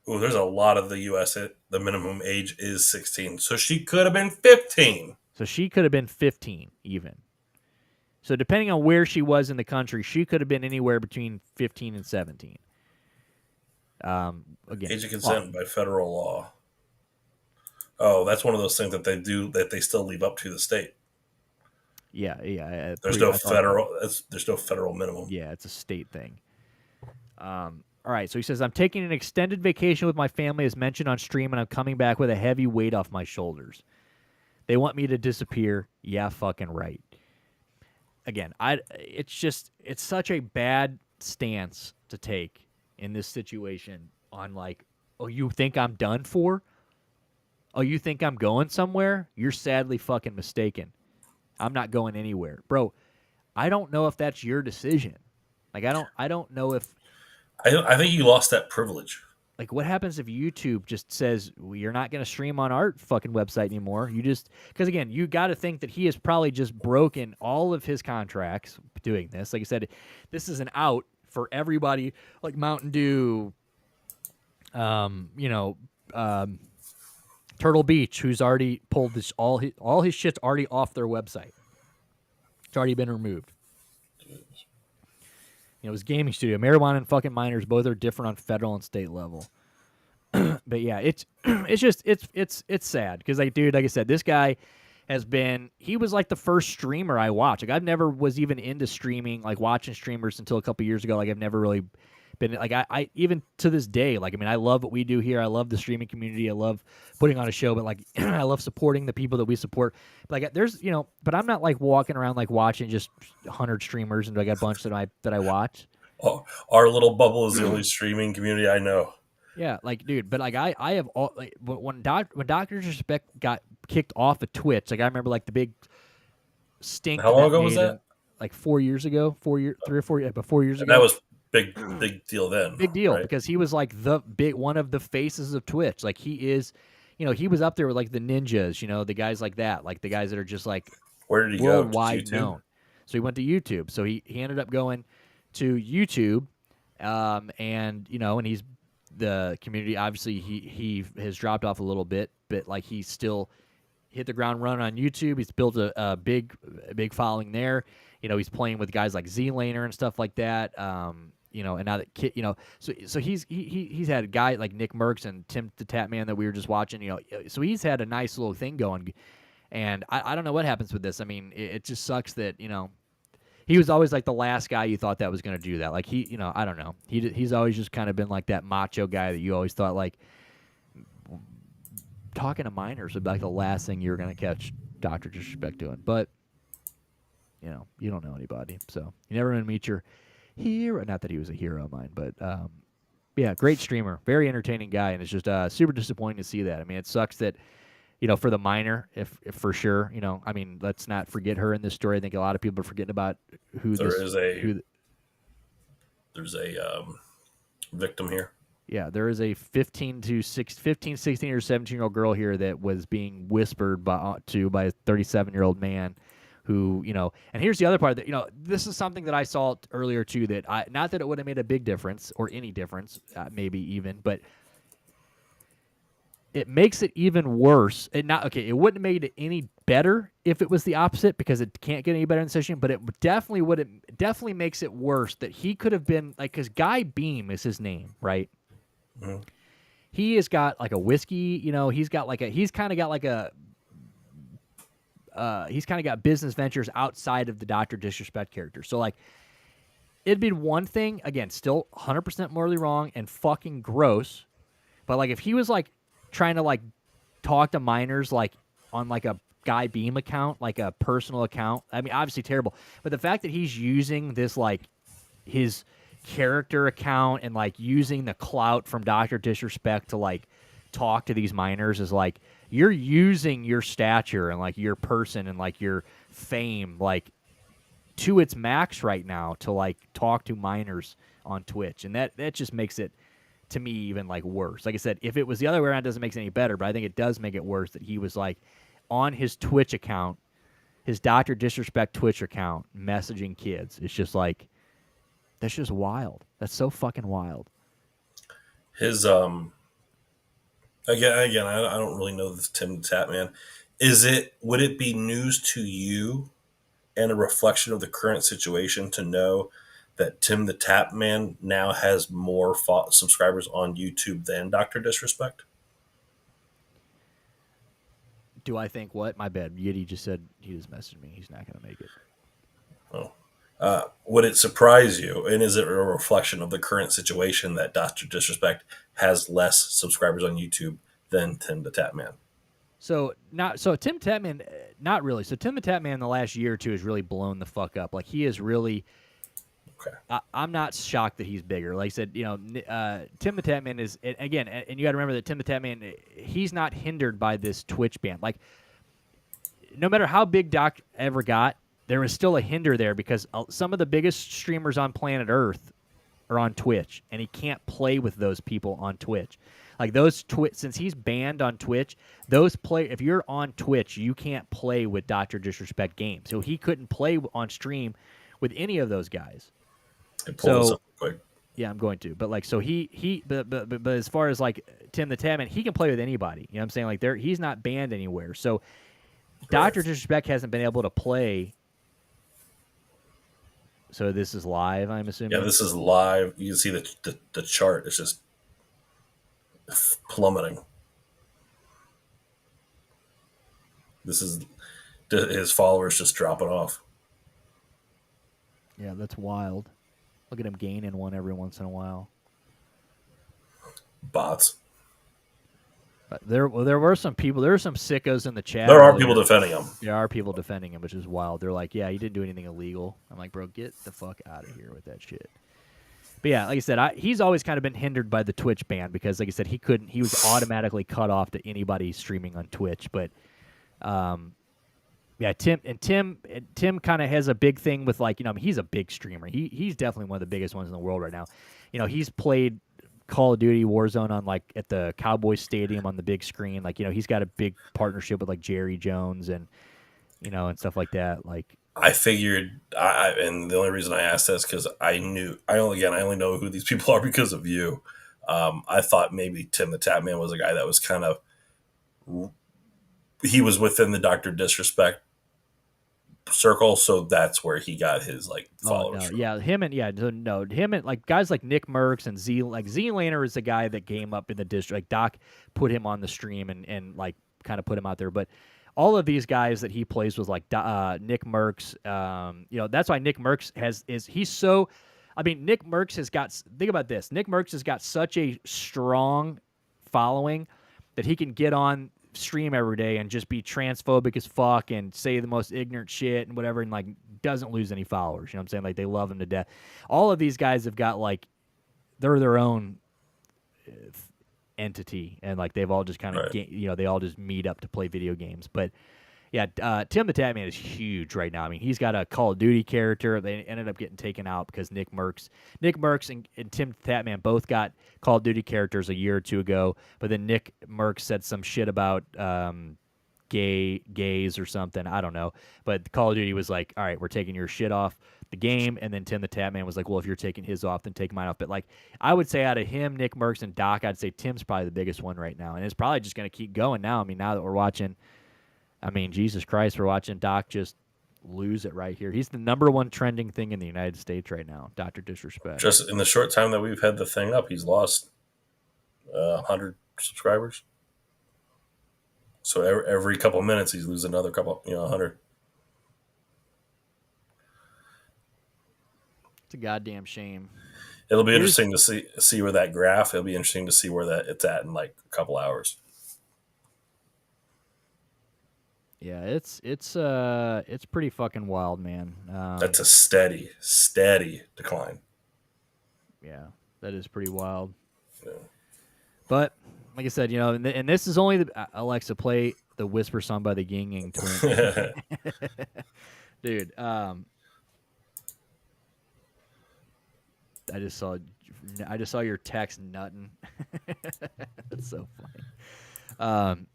Oh, there's a lot of the U.S. The minimum age is 16. So she could have been 15. So she could have been 15 even. So depending on where she was in the country, she could have been anywhere between 15 and 17. Again, age of consent by federal law. Oh, that's one of those things that they do that they still leave up to the state. Yeah. There's no federal minimum. Yeah, it's a state thing. All right, so he says, I'm taking an extended vacation with my family as mentioned on stream, and I'm coming back with a heavy weight off my shoulders. They want me to disappear. Yeah, fucking right. Again, it's such a bad stance to take in this situation on like, oh, you think I'm done for? Oh, you think I'm going somewhere? You're sadly fucking mistaken. I'm not going anywhere. Bro, I don't know if that's your decision. Like, I don't know if... I think you lost that privilege. Like, what happens if YouTube just says, well, you're not going to stream on our fucking website anymore? You just... Because, again, you got to think that he has probably just broken all of his contracts doing this. Like I said, this is an out for everybody, like Mountain Dew, Turtle Beach, who's already pulled this, all his shit's already off their website. It's already been removed. His gaming studio, marijuana and fucking minors, both are different on federal and state level. But yeah, it's sad because like I said, this guy he was like the first streamer I watched. Like, I've never was even into streaming, like watching streamers until a couple years ago. Like, I've never really been like, I even to this day, like, I mean, I love what we do here. I love the streaming community. I love putting on a show, but like, I love supporting the people that we support. Like, there's, but I'm not like walking around like watching just 100 streamers and I got a bunch that I watch. Oh, our little bubble is the only streaming community I know. Yeah, like, dude, but like I have all like when Dr. Disrespect got kicked off of Twitch, like I remember like the big stink. How long ago was that? Like 4 years ago, 3 or 4 years, but 4 years ago. That was big deal then. Big deal, right? because he was like one of the faces of Twitch. Like, he is, he was up there with like the ninjas, the guys like that, like the guys that are just like where did he worldwide go? known. So he went to YouTube. So he ended up going to YouTube, and and he's the community. Obviously, he has dropped off a little bit, but like he's still hit the ground running on YouTube. He's built a big following there. He's playing with guys like Z-Laner and stuff like that. and now that kid, so he's had a guy like Nick Merckx and Tim the Tap Man that we were just watching, so he's had a nice little thing going, and I don't know what happens with this. I mean, it just sucks that he was always like the last guy you thought that was going to do that. Like I don't know, he's always just kind of been like that macho guy that you always thought like talking to minors would be like the last thing you were going to catch Dr. Disrespect doing, but. You don't know anybody, so you never going to meet your hero. Not that he was a hero of mine, but yeah, great streamer, very entertaining guy, and it's just super disappointing to see that. I mean, it sucks that for the minor, if for sure, I mean, let's not forget her in this story. I think a lot of people are forgetting about there's a victim here. Yeah, there is a 15, 16, or 17-year-old girl here that was being whispered by a 37-year-old man. Who, and here's the other part that, this is something that I saw earlier too, that not that it would have made a big difference or any difference, maybe even, but it makes it even worse. It wouldn't have made it any better if it was the opposite, because it can't get any better in the situation, but it definitely makes it worse that he could have been like, because Guy Beam is his name, right? Mm-hmm. He has got like a whiskey, he's kind of got business ventures outside of the Dr. Disrespect character. So, like, it'd be one thing, again, still 100% morally wrong and fucking gross. But, like, if he was, like, trying to, like, talk to minors, like, on, like, a Guy Beam account, like a personal account, I mean, obviously terrible. But the fact that he's using this, like, his character account and, like, using the clout from Dr. Disrespect to, like, talk to these minors is, like, you're using your stature and like your person and like your fame like to its max right now to like talk to minors on Twitch, and that just makes it to me even like worse. Like I said, if it was the other way around, it doesn't make it any better, but I think it does make it worse that he was like on his Twitch account, his Dr. Disrespect Twitch account, messaging kids. It's just like, that's just wild. That's so fucking wild. His Again, I don't really know this Tim the Tap Man. Would it be news to you and a reflection of the current situation to know that Tim the Tap Man now has more subscribers on YouTube than Dr. Disrespect? Do I think what? My bad. Yiddy just said he just messaged me. He's not going to make it. Oh. Would it surprise you? And is it a reflection of the current situation that Dr. Disrespect has less subscribers on YouTube than Tim the Tap Man? So Tim Tap Man, not really. So Tim the Tap Man in the last year or two has really blown the fuck up. Like he is really. Okay. I'm not shocked that he's bigger. Like I said, Tim the Tap Man is again, and you got to remember that Tim the Tap Man, he's not hindered by this Twitch ban. Like, no matter how big Doc ever got, there was still a hinder there because some of the biggest streamers on planet Earth are on Twitch, and he can't play with those people on Twitch. Like those since he's banned on Twitch, if you're on Twitch, you can't play with Dr. Disrespect games. So he couldn't play on stream with any of those guys. Pull this up quick. Yeah, I'm going to. But like, so but as far as like Tim the Tap Man, he can play with anybody. You know what I'm saying? Like he's not banned anywhere. So Dr. Disrespect hasn't been able to play. So this is live, I'm assuming? Yeah, this is live. You can see the chart. It's just plummeting. This is his followers just dropping off. Yeah, that's wild. Look at him gaining one every once in a while. Bots. But there were some people. There were some sickos in the chat. There are people defending him. There are people defending him, which is wild. They're like, "Yeah, he didn't do anything illegal." I'm like, "Bro, get the fuck out of here with that shit." But yeah, like I said, he's always kind of been hindered by the Twitch ban because, like I said, he was automatically cut off to anybody streaming on Twitch. But, yeah, Tim kind of has a big thing with like, he's a big streamer. He's definitely one of the biggest ones in the world right now. He's played Call of Duty Warzone on like at the Cowboys Stadium on the big screen. Like, he's got a big partnership with like Jerry Jones and and stuff like that. Like, I figured, and the only reason I asked that is because I only know who these people are because of you. I thought maybe Tim the Tap Man was a guy that was he was within the Dr. Disrespect circle, so that's where he got his like followers. Oh, no. Yeah, him and like guys like Nick Merckx and Z-Laner is the guy that came up in the district. Like Doc put him on the stream and like kind of put him out there. But all of these guys that he plays with, like Nick Merckx, that's why Nick Merckx he's so. I mean, Nick Merckx has got. Think about this. Nick Merckx has got such a strong following that he can get on stream every day and just be transphobic as fuck and say the most ignorant shit and whatever, and like doesn't lose any followers. You know what I'm saying? Like they love him to death. All of these guys have got like they're their own entity, and like they've all just kind of they all just meet up to play video games. But yeah, Tim the Tatman is huge right now. I mean, he's got a Call of Duty character. They ended up getting taken out because Nick Merckx and Tim the Tatman both got Call of Duty characters a year or two ago. But then Nick Merckx said some shit about gays or something. I don't know. But Call of Duty was like, all right, we're taking your shit off the game. And then Tim the Tatman was like, well, if you're taking his off, then take mine off. But like, I would say out of him, Nick Merckx, and Doc, I'd say Tim's probably the biggest one right now. And it's probably just going to keep going now. I mean, now that we're watching. I mean, Jesus Christ, we're watching Doc just lose it right here. He's the number one trending thing in the United States right now, Dr. Disrespect. Just in the short time that we've had the thing up, he's lost 100 subscribers. So every couple of minutes, he's losing another couple, 100. It's a goddamn shame. It'll be interesting to see where that graph. It'll be interesting to see where it's at in like a couple hours. Yeah, it's pretty fucking wild, man. That's a steady decline. Yeah, that is pretty wild. Yeah. But like I said, and this is only Alexa, play the Whisper song by the Ying Yang Twins. Dude, I just saw your text nutting. That's so funny.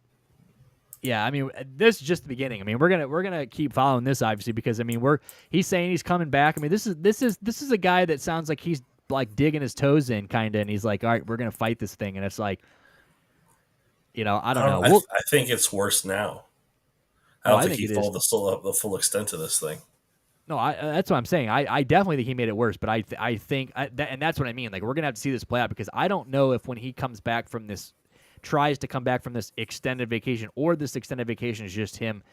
Yeah, I mean, this is just the beginning. I mean, we're gonna keep following this, obviously, because I mean, he's saying he's coming back. I mean, this is a guy that sounds like he's like digging his toes in, kind of, and he's like, all right, we're gonna fight this thing, and it's like, I don't know. I think it's worse now. I don't think he told the full extent of this thing. No, that's what I'm saying. I definitely think he made it worse, but I think, and that's what I mean. Like, we're gonna have to see this play out, because I don't know if when he comes back from this. Tries to come back from this extended vacation, or this extended vacation is just him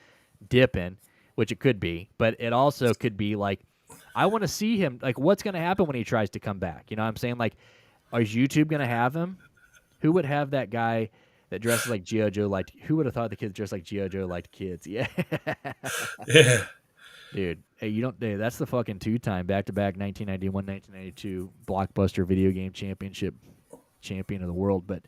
dipping, which it could be, but it also could be like, I want to see him, like, what's going to happen when he tries to come back? You know what I'm saying? Like, is YouTube going to have him? Who would have that guy that dresses like G.I. Joe liked? Who would have thought the kids dressed like G.I. Joe liked kids? Yeah. Yeah. Dude, hey, that's the fucking two-time back-to-back 1991, 1992 blockbuster video game champion of the world, but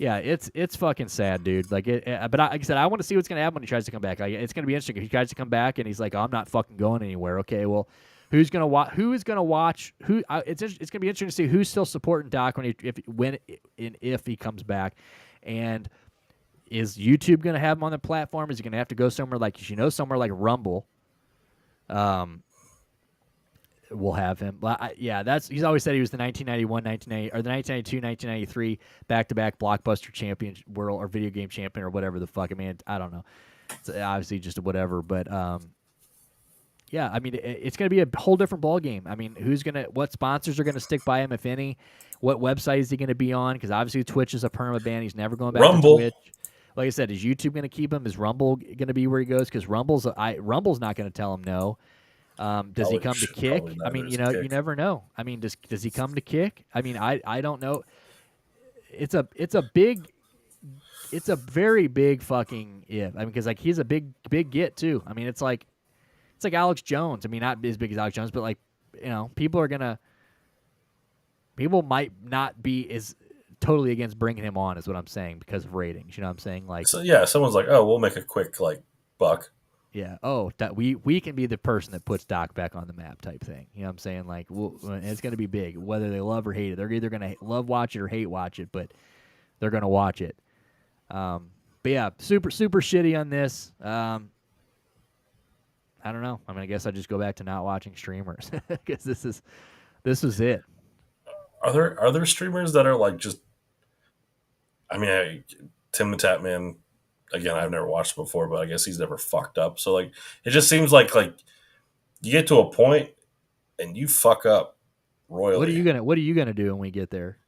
yeah, it's fucking sad, dude. Like but like I said, I want to see what's gonna happen when he tries to come back. Like, it's gonna be interesting if he tries to come back and he's like, oh, I'm not fucking going anywhere. Okay, well, who's gonna watch? Who is gonna watch? Who? It's gonna be interesting to see who's still supporting Doc if he comes back, and is YouTube gonna have him on the platform? Is he gonna have to go somewhere like Rumble? We'll have him. He's always said he was the 1991, 1990, or the 1992, 1993 back-to-back blockbuster champion, world or video game champion, or whatever the fuck. I mean, I don't know. It's obviously just whatever, but yeah, I mean, it's going to be a whole different ball game. I mean, what sponsors are going to stick by him, if any? What website is he going to be on? Because obviously Twitch is a perma ban. He's never going back to Twitch. Like I said, is YouTube going to keep him? Is Rumble going to be where he goes? Because Rumble's not going to tell him no. Does he come to Kick? I mean, you never know. I mean, does he come to Kick? I mean, I don't know. It's a very big fucking if. I mean, because like he's a big get too. I mean, it's like Alex Jones. I mean, not as big as Alex Jones, but like, people might not be as totally against bringing him on, is what I'm saying, because of ratings. You know what I'm saying? Like, so yeah, someone's like, oh, we'll make a quick like buck. Yeah. Oh, that we can be the person that puts Doc back on the map, type thing. You know what I'm saying? Like, it's going to be big, whether they love or hate it. They're either going to love watch it or hate watch it, but they're going to watch it. But yeah, super shitty on this. I don't know. I mean, I guess I just go back to not watching streamers, because this is it. Are there streamers that are like just? I mean, Tim the Tatman again, I've never watched it before, but I guess he's never fucked up. So like, it just seems like you get to a point and you fuck up royally. What are you gonna do when we get there?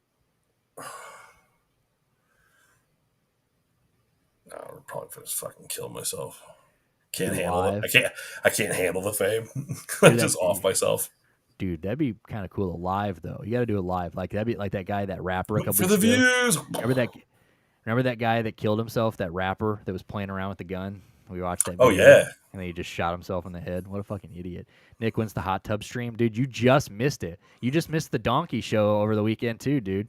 No, I'm probably gonna just fucking kill myself. Can't handle it. I can't handle the fame. I'm just off myself. Dude, that'd be kind of cool live though. You got to do it live. Like that'd be like that guy, that rapper. A couple for the views. Remember that guy that killed himself? That rapper that was playing around with the gun. We watched that. Oh video, yeah. And then he just shot himself in the head. What a fucking idiot. Nick wins the hot tub stream, dude. You just missed it. You just missed the donkey show over the weekend too, dude.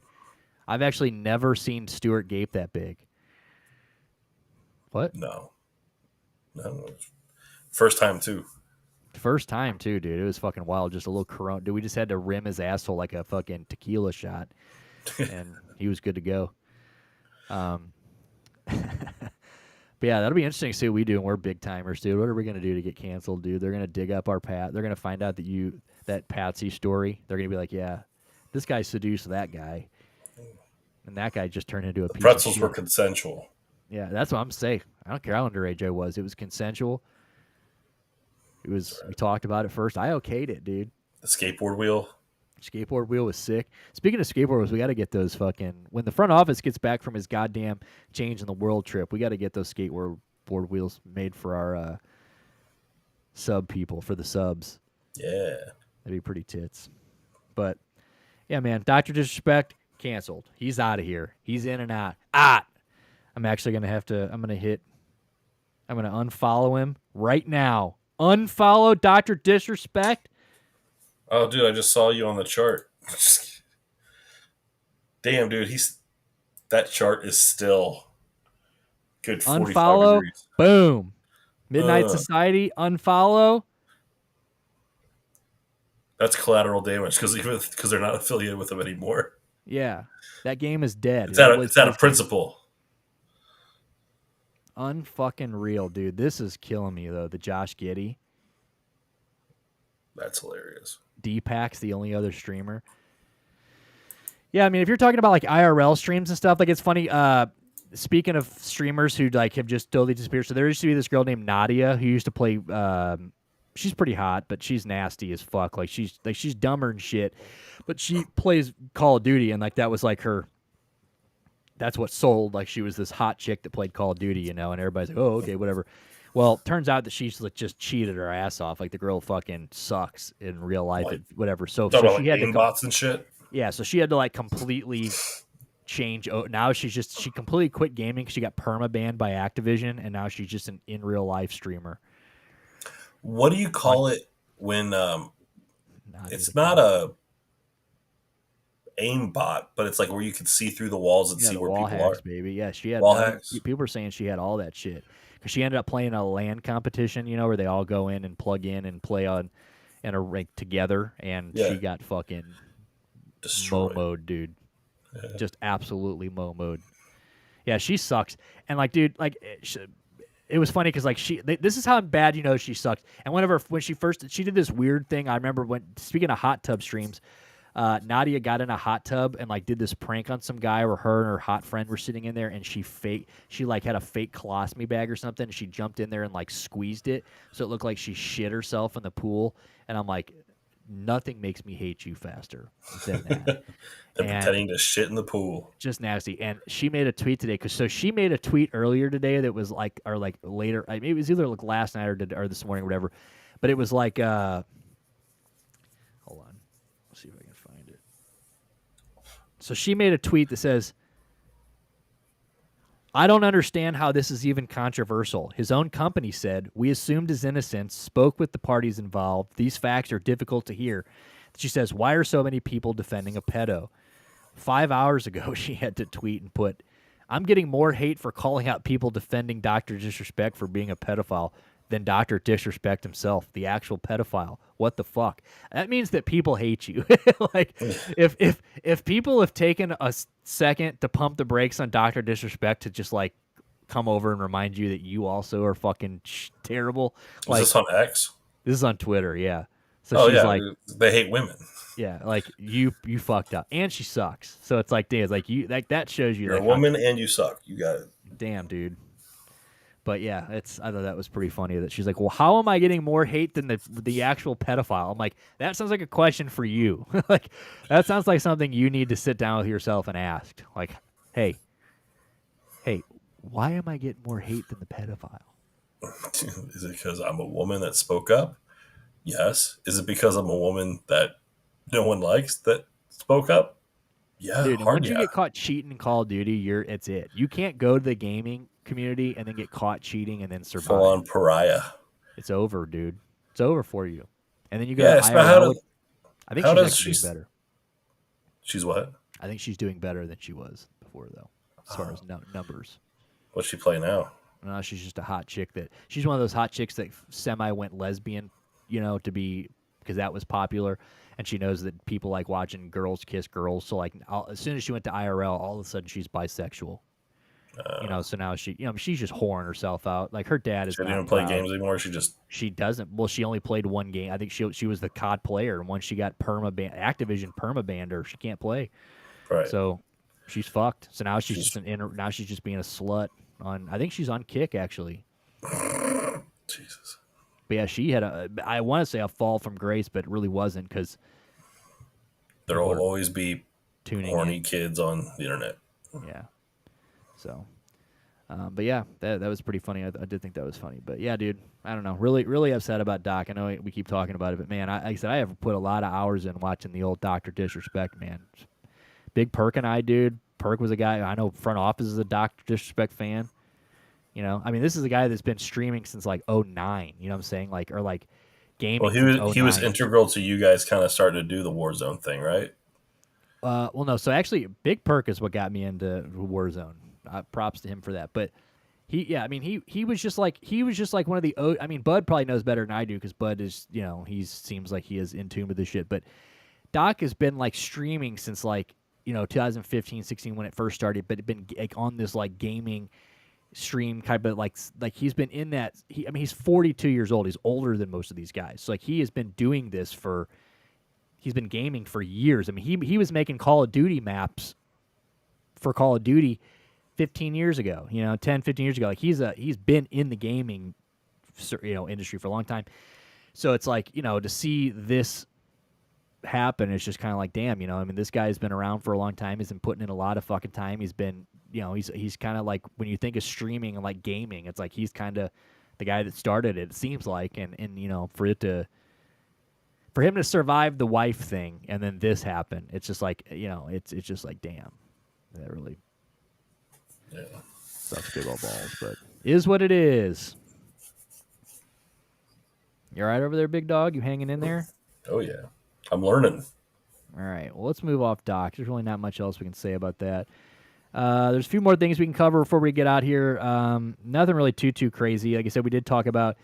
I've actually never seen Stuart gape that big. What? No. First time too. First time too, dude. It was fucking wild. Just a little corona. Dude, we just had to rim his asshole like a fucking tequila shot, and he was good to go. But yeah, that'll be interesting to see what we do, and we're big timers, dude. What are we gonna do to get canceled, dude? They're gonna dig up our Pat. They're gonna find out that Patsy story. They're gonna be like, yeah, this guy seduced that guy, and that guy just turned into a piece pretzels of were shit. consensual. Yeah, that's what I'm saying. I don't care how underage I was. It was consensual. It was. We talked about it first. I okayed it, dude. The skateboard wheel. Skateboard wheel was sick. Speaking of skateboard wheels, we got to get those fucking. When the front office gets back from his goddamn change in the world trip, we got to get those skateboard wheels made for our sub people, for the subs. Yeah, that'd be pretty tits. But yeah, man, Dr. Disrespect canceled. He's out of here. He's in and out. I'm actually gonna have to. I'm gonna unfollow him right now. Unfollow Dr. Disrespect. Oh, dude, I just saw you on the chart. Damn, dude, that chart is still good. 45 unfollow. degrees. Boom. Midnight Society. Unfollow. That's collateral damage because they're not affiliated with them anymore. Yeah, that game is dead. It's out of principle. Unfucking real, dude. This is killing me though. The Josh Giddey. That's hilarious. Deepak's the only other streamer. Yeah, I mean, if you're talking about like IRL streams and stuff, like it's funny. Speaking of streamers who like have just totally disappeared, so there used to be this girl named Nadia who used to play. She's pretty hot, but she's nasty as fuck. Like she's dumber and shit, but she plays Call of Duty, and like that was like her. That's what sold. Like she was this hot chick that played Call of Duty, you know, and everybody's like, oh, okay, whatever. Well, turns out that she's like just cheated her ass off. Like the girl fucking sucks in real life, like, whatever. So she had to bots and shit. Yeah, so she had to like completely change. Now she completely quit gaming. She got perma banned by Activision, and now she's just an in real life streamer. What do you call it when it's not a aim bot, but it's like where you can see through the walls and see where wall people hacks, are? Baby. Yeah, she had wall hacks. People were saying she had all that shit because she ended up playing a LAN competition, you know, where they all go in and plug in and play on in a rank together, and she got fucking destroyed. Mo-mode, dude. Yeah. Just absolutely Mo-mode. Yeah, she sucks. And like, dude, like it was funny because like this is how bad you know she sucks. And when she did this weird thing. I remember speaking of hot tub streams. Nadia got in a hot tub and like did this prank on some guy where her and her hot friend were sitting in there, and she like had a fake colostomy bag or something, and she jumped in there and like squeezed it so it looked like she shit herself in the pool. And I'm like, nothing makes me hate you faster than that. They're pretending to shit in the pool. Just nasty. And she made a tweet today she made a tweet earlier today that was like, or like later, I mean, it was either like last night or this morning or whatever, but it was like hold on, let's see if I can find it. So she made a tweet that says, I don't understand how this is even controversial. His own company said, we assumed his innocence, spoke with the parties involved. These facts are difficult to hear. She says, why are so many people defending a pedo? 5 hours ago, she had to tweet and put, I'm getting more hate for calling out people defending Dr. Disrespect for being a pedophile than Dr. Disrespect himself, the actual pedophile. What the fuck? That means that people hate you. Like, if people have taken a second to pump the brakes on Dr. Disrespect to just like come over and remind you that you also are fucking terrible. Like, is this on X? This is on Twitter, yeah. So she's like, they hate women. Yeah, like you fucked up, and she sucks. So it's like, damn, it's like you that shows you you're a woman and you suck. You got it. Damn, dude. But yeah, I thought that was pretty funny that she's like, well, how am I getting more hate than the actual pedophile? I'm like, that sounds like a question for you. Like, that sounds like something you need to sit down with yourself and ask. Like, hey, why am I getting more hate than the pedophile? Is it because I'm a woman that spoke up? Yes. Is it because I'm a woman that no one likes that spoke up? Yeah. Dude, once you get caught cheating in Call of Duty, it's it. You can't go to the gaming community and then get caught cheating and then survive. Full on pariah. It's over, dude. It's over for you. And then you go Yeah, to so IRL. I think she's actually doing better. She's what? I think she's doing better than she was before, though, as far as numbers. What's she play now? No, she's just a hot chick she's one of those hot chicks that semi went lesbian, because that was popular, and she knows that people like watching girls kiss girls. So like, as soon as she went to IRL, all of a sudden she's bisexual. So now she's just whoring herself out. Like her dad is. She doesn't play games anymore. She doesn't. Well, she only played one game. I think she was the COD player, and once she got Activision permabanned her, she can't play. Right. So she's fucked. So now she's just being a slut. I think she's on Kick actually. Jesus. But yeah, she had I want to say a fall from grace, but it really wasn't because there will always be horny kids on the internet. Yeah. So, but yeah, that was pretty funny. I did think that was funny. But yeah, dude, I don't know. Really, really upset about Doc. I know we keep talking about it, but man, like I said, I have put a lot of hours in watching the old Dr. Disrespect, man. Big Perk and I, dude. Perk was a guy I know. Front office is a Dr. Disrespect fan. I mean, this is a guy that's been streaming since like 2009. You know what I'm saying? Like gaming. Well, he was integral to you guys kind of starting to do the Warzone thing, right? Well, no. So actually, Big Perk is what got me into Warzone. Props to him for that. But he was just like one of the. I mean, Bud probably knows better than I do because Bud is he seems like he is in tune with this shit. But Doc has been like streaming since like 2015, 16 when it first started. But been like on this like gaming stream kind of like he's been in that. He's 42 years old. He's older than most of these guys. So like he has been doing this he's been gaming for years. I mean, he was making Call of Duty maps for Call of Duty 15 years ago, 10, 15 years ago. Like he's been in the gaming, industry for a long time. So it's like, to see this happen, it's just kind of like, damn, I mean, this guy's been around for a long time. He's been putting in a lot of fucking time. He's been, he's kind of like, when you think of streaming and like gaming, it's like he's kind of the guy that started it seems like. And for him to survive the wife thing and then this happened, it's just like, it's just like, damn, that really sucks big old balls, but is what it is. You all right over there, big dog? You hanging in there? Oh, yeah. I'm learning. All right. Well, let's move off Doc. There's really not much else we can say about that. There's a few more things we can cover before we get out here. Nothing really too crazy. Like I said, we did talk about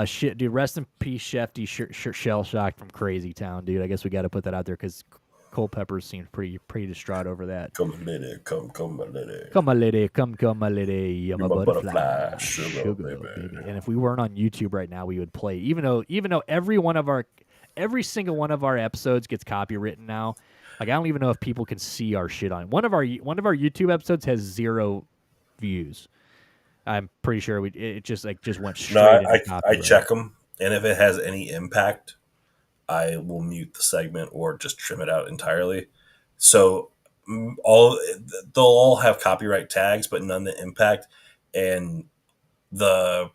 shit, dude. Rest in peace, Shefty, shell shocked from Crazy Town, dude. I guess we got to put that out there because Cole Peppers seems pretty distraught over that. Come, lady, come, my lady. Come, my lady, come, my lady. I'm a butterfly. Sugar, baby. And if we weren't on YouTube right now, we would play. Even though every single one of our episodes gets copywritten now. Like I don't even know if people can see our shit on it. One of our YouTube episodes has 0 views. I'm pretty sure it just went straight. No, I check them, and if it has any impact, I will mute the segment or just trim it out entirely. So they'll all have copyright tags, but none that impact, and the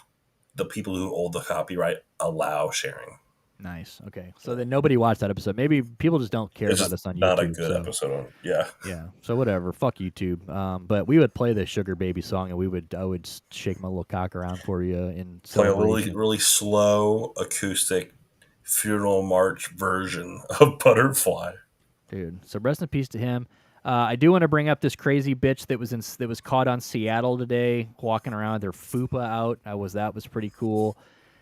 people who hold the copyright allow sharing. Nice. Okay. So then nobody watched that episode. Maybe people just don't care about this on YouTube. Not a good episode on. Yeah. Yeah. So whatever. Fuck YouTube. But we would play the Sugar Baby song, and I would shake my little cock around for you and play a really slow acoustic funeral march version of Butterfly. Dude. So rest in peace to him. I do want to bring up this crazy bitch that was caught on Seattle today, walking around with their fupa out. That was pretty cool.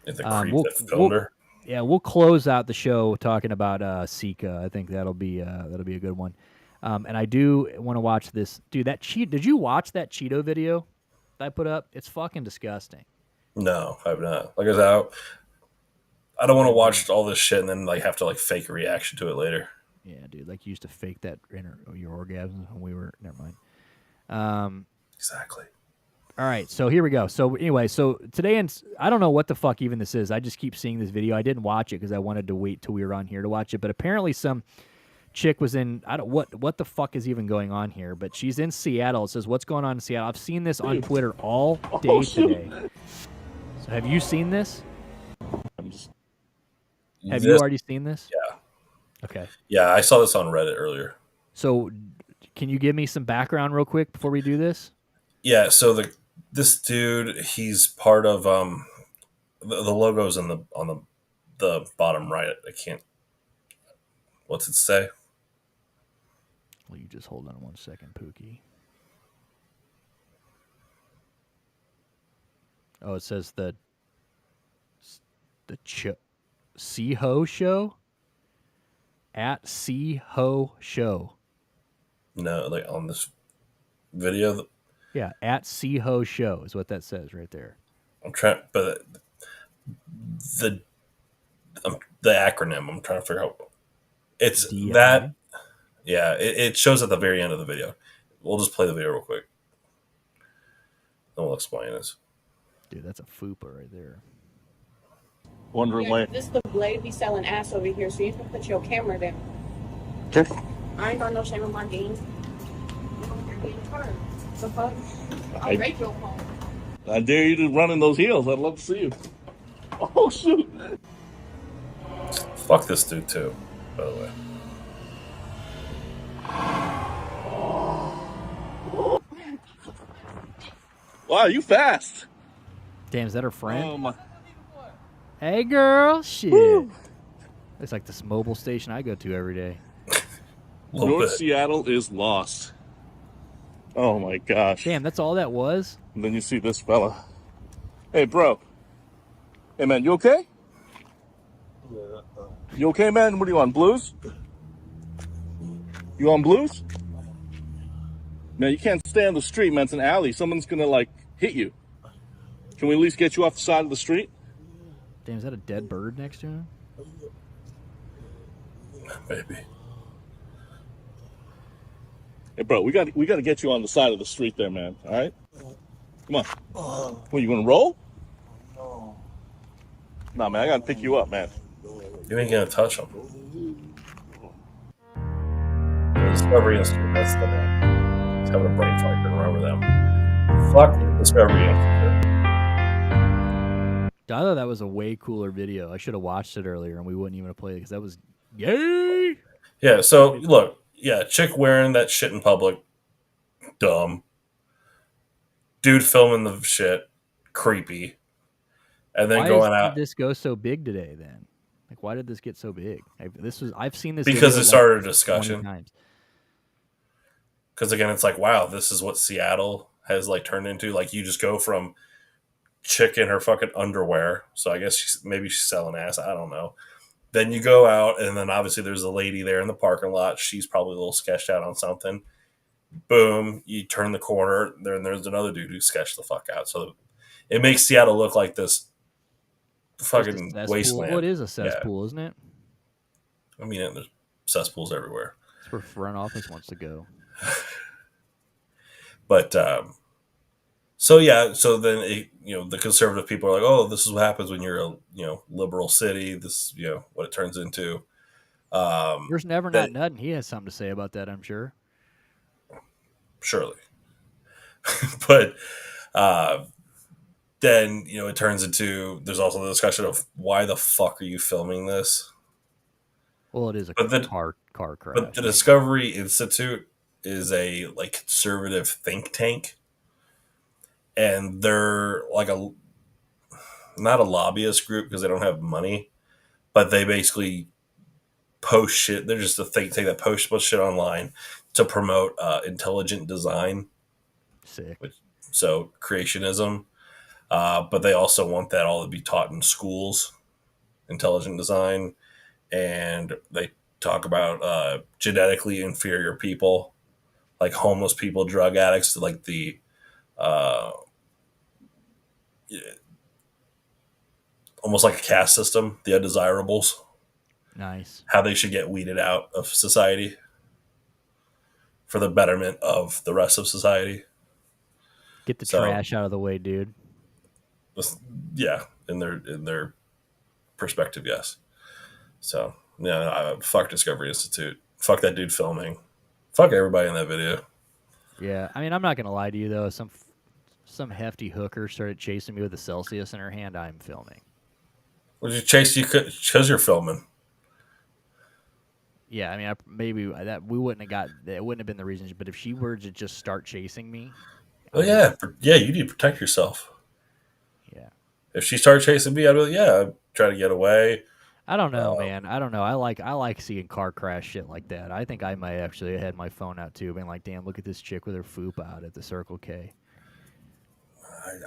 And the creep that filmed her. Yeah, we'll close out the show talking about Sika. I think that'll be a good one. And I do want to watch this. Dude, did you watch that Cheeto video that I put up? It's fucking disgusting. No, I've not. Like I said, I don't want to watch all this shit and then like have to like fake a reaction to it later. Yeah, dude. Like you used to fake that your orgasm when we were. Never mind. Exactly. All right, so here we go. So anyway, so today, I don't know what the fuck even this is. I just keep seeing this video. I didn't watch it because I wanted to wait till we were on here to watch it. But apparently, some chick was in. I don't what the fuck is even going on here. But she's in Seattle. It says what's going on in Seattle. I've seen this on Twitter all day today. So have you seen this? Have you already seen this? Yeah. Okay. Yeah, I saw this on Reddit earlier. So, can you give me some background real quick before we do this? Yeah. So this dude, he's part of the logo's on the bottom right. I can't. What's it say? Well, you just hold on 1 second, Pookie. Oh, it says the C-Ho Show? At C-Ho Show. No, like on this video. Yeah, at C-Ho Show is what that says right there. I'm trying, but the acronym. I'm trying to figure out. It's DI? that. Yeah, it shows at the very end of the video. We'll just play the video real quick. Then we'll explain this. Dude, that's a fupa right there. Wondering why. This the blade be selling ass over here, so you can put your camera down. Okay. I ain't got no shame in my game. The fuck? I'll break your phone. I dare you to run in those heels. I'd love to see you. Oh, shoot. Fuck this dude, too, by the way. Wow, you fast. Damn, is that her friend? Oh, my. Hey, girl. Shit. Woo. Looks like this mobile station I go to every day. North Seattle is lost. Oh, my gosh. Damn, that's all that was? And then you see this fella. Hey, bro. Hey, man, you okay? You okay, man? What are you on, blues? You on blues? Man, you can't stay on the street, man. It's an alley. Someone's gonna, like, hit you. Can we at least get you off the side of the street? Damn, is that a dead bird next to him? Maybe. Hey, bro, we got to get you on the side of the street there, man. All right? Come on. What, you gonna roll? No. Nah, man, I gotta pick you up, man. You ain't gonna touch him. Discovery Institute, that's the name. He's having a brain fight, remember them. Fuck Discovery Institute. I thought that was a way cooler video. I should have watched it earlier and we wouldn't even have played it because that was yay. Yeah, so look, yeah, chick wearing that shit in public, dumb. Dude filming the shit, creepy. And then going out. Why did this go so big today then? Like, why did this get so big? I've seen this because video it started a discussion. Because again, it's like, wow, this is what Seattle has like turned into. Like, you just go from chick in her fucking underwear. So I guess maybe she's selling ass. I don't know. Then you go out, and then obviously there's a lady there in the parking lot. She's probably a little sketched out on something. Boom, you turn the corner, and there's another dude who sketched the fuck out. So it makes Seattle look like this fucking wasteland. Well, it is a cesspool, isn't it? I mean, there's cesspools everywhere. That's where front office wants to go. But so then the conservative people are like, oh, this is what happens when you're a liberal city. This what it turns into. There's never not nothing. He has something to say about that, I'm sure. Surely, but then it turns into there's also the discussion of why the fuck are you filming this? Well, it is a car crash. But the Discovery Institute is a conservative think tank, and they're like not a lobbyist group because they don't have money, but they basically post shit. They're just a think tank that posts shit online to promote intelligent design. Sick. So creationism, but they also want that all to be taught in schools, intelligent design, and they talk about genetically inferior people, like homeless people, drug addicts, like the almost like a caste system, the undesirables. Nice. How they should get weeded out of society for the betterment of the rest of society. Get the trash out of the way, dude. Yeah, in their perspective, yes. So yeah, fuck Discovery Institute. Fuck that dude filming. Fuck everybody in that video. Yeah, I mean, I'm not gonna lie to you though. Some hefty hooker started chasing me with a Celsius in her hand. I'm filming. Would you chase you because you're filming? Yeah, I mean, maybe that we wouldn't have got that. Wouldn't have been the reason. But if she were to just start chasing me, oh yeah, you need to protect yourself. Yeah. If she started chasing me, I'd be like, yeah, I'd try to get away. I don't know, man. I don't know. I like seeing car crash shit like that. I think I might actually have had my phone out too, being like, damn, look at this chick with her foop out at the Circle K.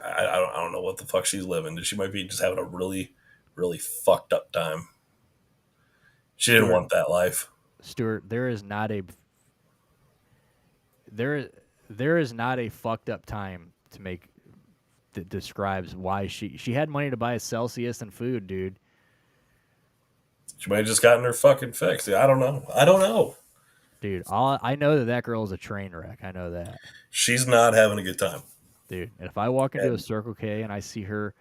I don't know what the fuck she's living. She might be just having a really, really fucked up time. She didn't want that life. Stuart, there is not a fucked up time to make that describes why she had money to buy a Celsius and food, dude. She might have just gotten her fucking fix. I don't know. Dude, I know that girl is a train wreck. I know that. She's not having a good time. Dude, and if I walk into a Circle K and I see her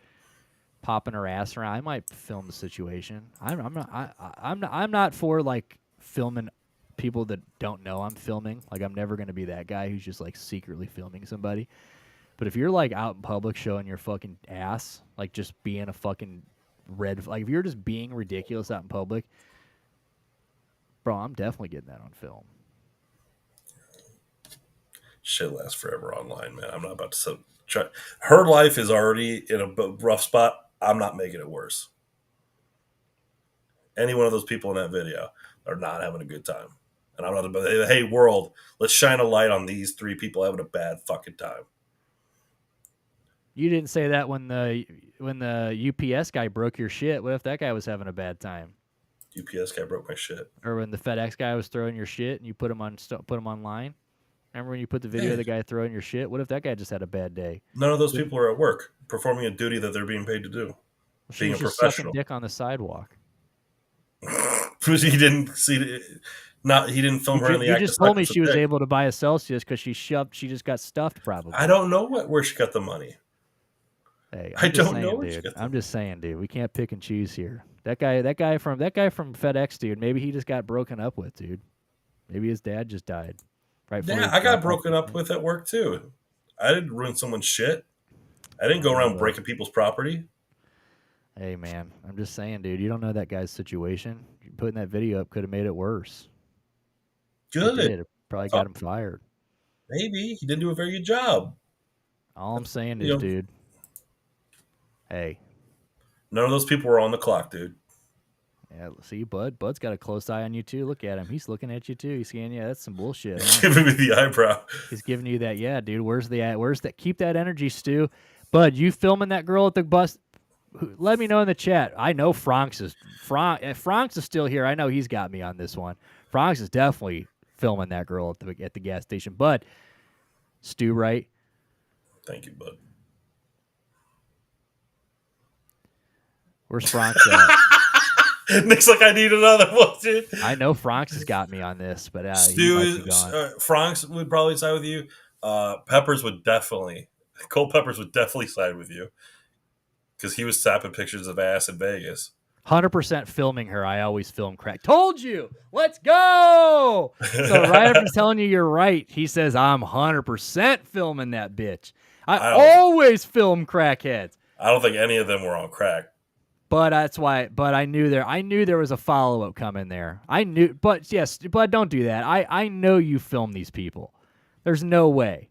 popping her ass around, I might film the situation. I'm not for like filming people that don't know I'm filming. Like, I'm never gonna be that guy who's just like secretly filming somebody. But if you're like out in public showing your fucking ass, like just being a fucking like if you're just being ridiculous out in public, bro, I'm definitely getting that on film. Shit lasts forever online, man. I'm not about to try. Her life is already in a rough spot. I'm not making it worse. Any one of those people in that video are not having a good time. And I'm not about, hey, world, let's shine a light on these 3 people having a bad fucking time. You didn't say that when the UPS guy broke your shit. What if that guy was having a bad time? UPS guy broke my shit. Or when the FedEx guy was throwing your shit and you put him online? Remember when you put the video of the guy throwing your shit? What if that guy just had a bad day? None of those people are at work performing a duty that they're being paid to do. She was just sucking dick on the sidewalk. He didn't see. He didn't film her in the act. You just told me she was able to buy a Celsius because she just got stuffed. Probably. I don't know where she got the money. Hey, I don't know where she got the money. I'm just saying, dude. We can't pick and choose here. That guy from FedEx, dude. Maybe he just got broken up with, dude. Maybe his dad just died. Right. Yeah, I got broken up with at work too. I didn't ruin someone's shit. I didn't go around breaking people's property. Hey, man, I'm just saying, dude. You don't know that guy's situation. Putting that video up could have made it worse. Good. It probably got him fired. Maybe he didn't do a very good job. All I'm saying is, dude. Hey. None of those people were on the clock, dude. Yeah, see, Bud's got a close eye on you too. Look at him; he's looking at you too. He's saying, "Yeah, that's some bullshit." He's giving me the eyebrow. He's giving you that, yeah, dude. Where's that? Keep that energy, Stu. Bud, you filming that girl at the bus? Let me know in the chat. I know Franks is still here. I know he's got me on this one. Franks is definitely filming that girl at the gas station. But Stu, right? Thank you, Bud. Where's Franks at? Nick's like, I need another one, dude. I know Franks has got me on this, but Franks would probably side with you. Cole Peppers would definitely side with you because he was snapping pictures of ass in Vegas. 100% filming her. I always film crack. Told you. Let's go. So right after telling you you're right, he says I'm 100% filming that bitch. I always film crackheads. I don't think any of them were on crack. But that's why. But I knew there was a follow up coming there. I knew. But yes. But don't do that. I know you filmed these people. There's no way.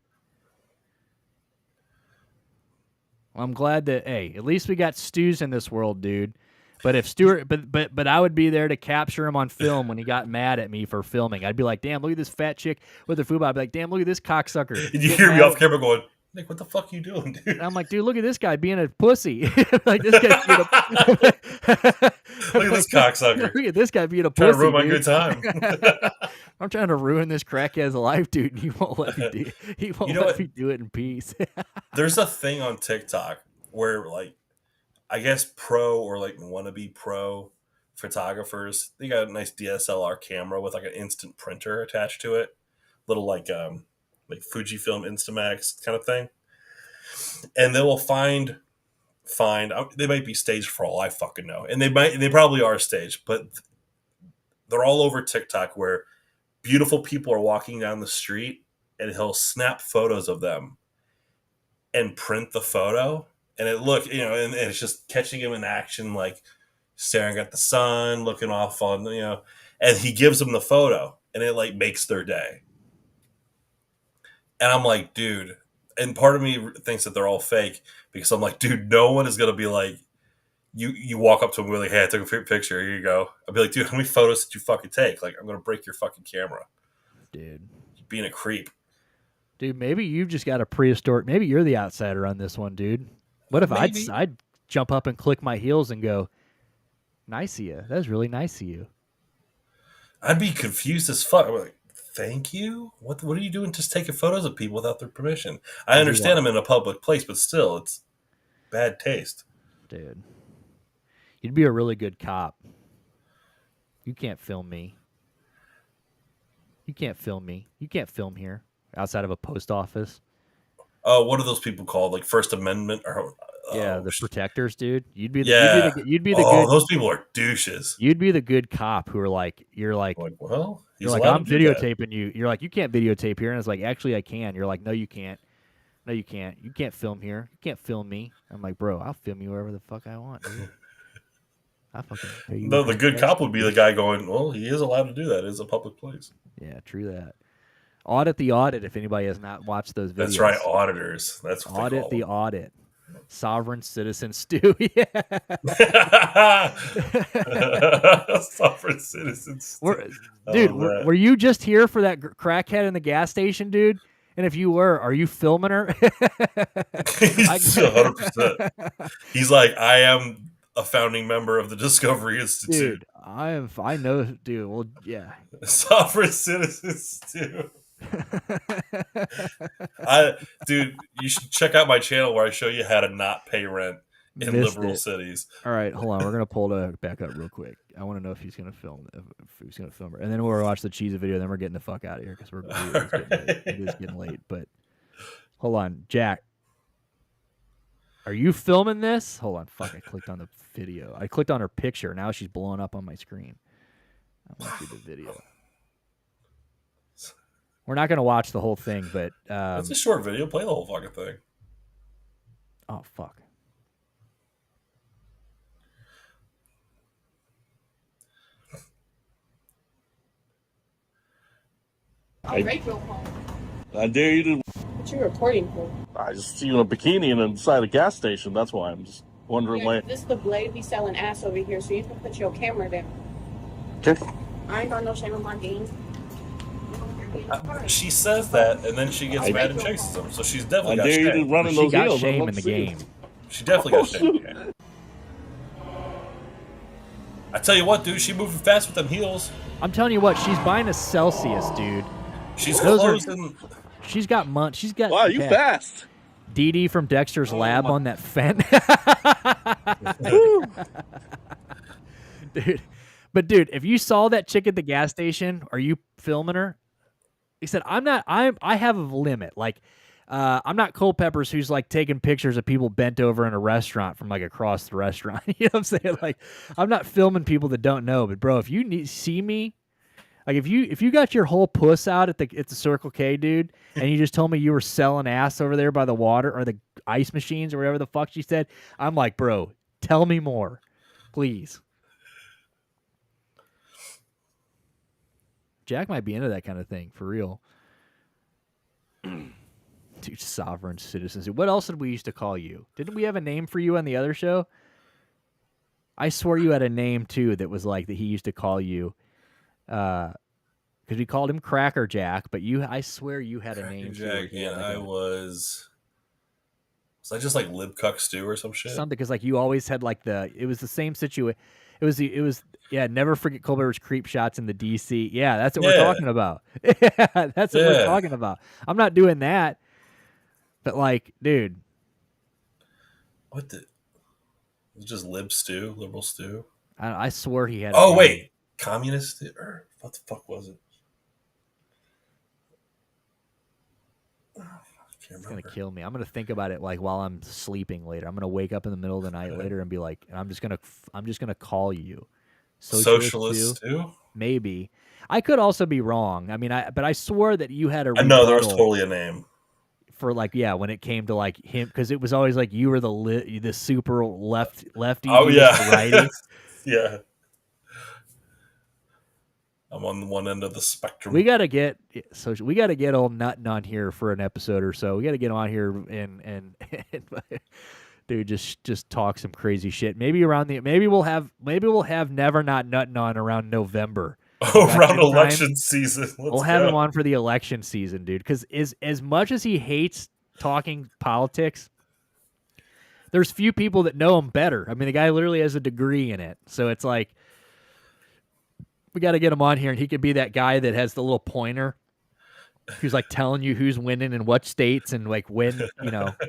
Well, I'm glad that at least we got Stews in this world, dude. But if Stuart, but I would be there to capture him on film when he got mad at me for filming. I'd be like, damn, look at this fat chick with her food. I'd be like, damn, look at this cocksucker. And you hear me off camera going, Nick, what the fuck are you doing, dude? And I'm like, dude, look at this guy being a pussy. Like this guy's being look at this cocksucker. Look at this guy being a pussy. Trying to ruin my good time. I'm trying to ruin this crackhead's life, dude. And he won't let me do. He won't let me do it in peace. There's a thing on TikTok where, like, I guess pro or like wannabe pro photographers, they got a nice DSLR camera with like an instant printer attached to it, little like Fujifilm Instamax kind of thing. and they will find. They might be staged for all I fucking know, and they probably are staged, but they're all over TikTok where beautiful people are walking down the street, and he'll snap photos of them and print the photo, and and it's just catching him in action, like staring at the sun, looking off on, and he gives them the photo, and it like makes their day. And I'm like, dude, and part of me thinks that they're all fake because I'm like, dude, no one is gonna be like, you walk up to him and be like, hey, I took a picture, here you go. I'll be like, dude, how many photos did you fucking take? Like, I'm gonna break your fucking camera, dude. You're being a creep. Dude, maybe you've just got a prehistoric. Maybe you're the outsider on this one, dude. What if I'd jump up and click my heels and go, nice of you. That was really nice of you. I'd be confused as fuck. I'm like, thank you? What are you doing just taking photos of people without their permission? I understand I'm in a public place, but still, it's bad taste. Dude. You'd be a really good cop. You can't film me. You can't film me. You can't film here outside of a post office. Oh, what are those people called? Like First Amendment? The protectors, dude. You'd be the good. Those people are douches. You'd be the good cop who are like, well, you're like, I'm videotaping you. You're like, you can't videotape here, and it's like, actually, I can. You're like, no, you can't. No, you can't. You can't film here. You can't film me. I'm like, bro, I'll film you wherever the fuck I want, dude. I fucking pay you. No, the good cop would be the guy going, well, he is allowed to do that. It's a public place. Yeah, true that. Audit the audit if anybody has not watched those videos. That's right, auditors. That's what Audit the audit. Sovereign citizen stew. Yeah. Sovereign citizen stew. Dude, were you just here for that crackhead in the gas station, dude? And if you were, are you filming her? He's 100%. He's like, I am a founding member of the Discovery Institute. Dude, I know, dude. Well, yeah. Sovereign citizens too. Dude, you should check out my channel where I show you how to not pay rent in liberal cities. All right, hold on. We're gonna pull it back up real quick. I want to know if he's gonna film. If he's gonna film her, and then we'll watch the cheese video. Then we're getting the fuck out of here because it is getting late. But hold on, Jack. Are you filming this? Hold on. Fuck, I clicked on the video. I clicked on her picture. Now she's blowing up on my screen. I want to see the video. We're not going to watch the whole thing, but... it's a short video. Play the whole fucking thing. Oh, fuck. I'll break your home. I dare you to... What you recording for? I just see you in a bikini inside a gas station. That's why I'm just wondering why. This is the blade be selling ass over here, so you can put your camera down. Okay. I ain't got no shame in my game. She says that, and then she gets mad and chases him. So she's definitely got shame. I dare you to run in those heels. She got shame in the game. She definitely got shame in the game. I tell you what, dude, she moving fast with them heels. I'm telling you what, she's buying a Celsius, dude. She's closing. She's got months. She's got. Wow, you fast. Dee Dee from Dexter's Lab on that fence. Dude, if you saw that chick at the gas station, are you filming her? He said, I have a limit. Like, I'm not Culpeppers who's like taking pictures of people bent over in a restaurant from like across the restaurant. You know what I'm saying? Like, I'm not filming people that don't know. But bro, if you see me, like if you got your whole puss out at the Circle K, dude, and you just told me you were selling ass over there by the water or the ice machines or whatever the fuck she said, I'm like, bro, tell me more, please. Jack might be into that kind of thing, for real. Dude, sovereign citizens. What else did we used to call you? Didn't we have a name for you on the other show? I swore you had a name, too, that was like that he used to call you. Because we called him Cracker Jack, but I swear you had a name. Jack, yeah, I was I just like Libcuck Stew or some shit? Something, because like you always had like it was the same situation. It was never forget Culver's creep shots in the DC. Yeah, that's what we're talking about. Yeah, that's what we're talking about. I'm not doing that. But like, dude. What the? It was just Lib Stew, Liberal Stew. I swear he had. Oh wait, Communist Stew? Or what the fuck was it? It's gonna kill me. I'm gonna think about it like while I'm sleeping later. I'm gonna wake up in the middle of the night later and be like, and I'm just gonna call you. Socialist too? Maybe. I could also be wrong. I mean, but I swore that you had a I know there was rebuttal totally a name for like when it came to like him, because it was always like you were the super lefty. Oh yeah, righty. Yeah. I'm on one end of the spectrum. We gotta get old Nuttin on here for an episode or so. We gotta get on here and dude, just talk some crazy shit. Maybe we'll have Never Not Nuttin on around November. Around election season. We'll have him on for the election season, dude. Because as much as he hates talking politics, there's few people that know him better. I mean, the guy literally has a degree in it, so it's like we got to get him on here, and he could be that guy that has the little pointer who's like telling you who's winning in what states and like when,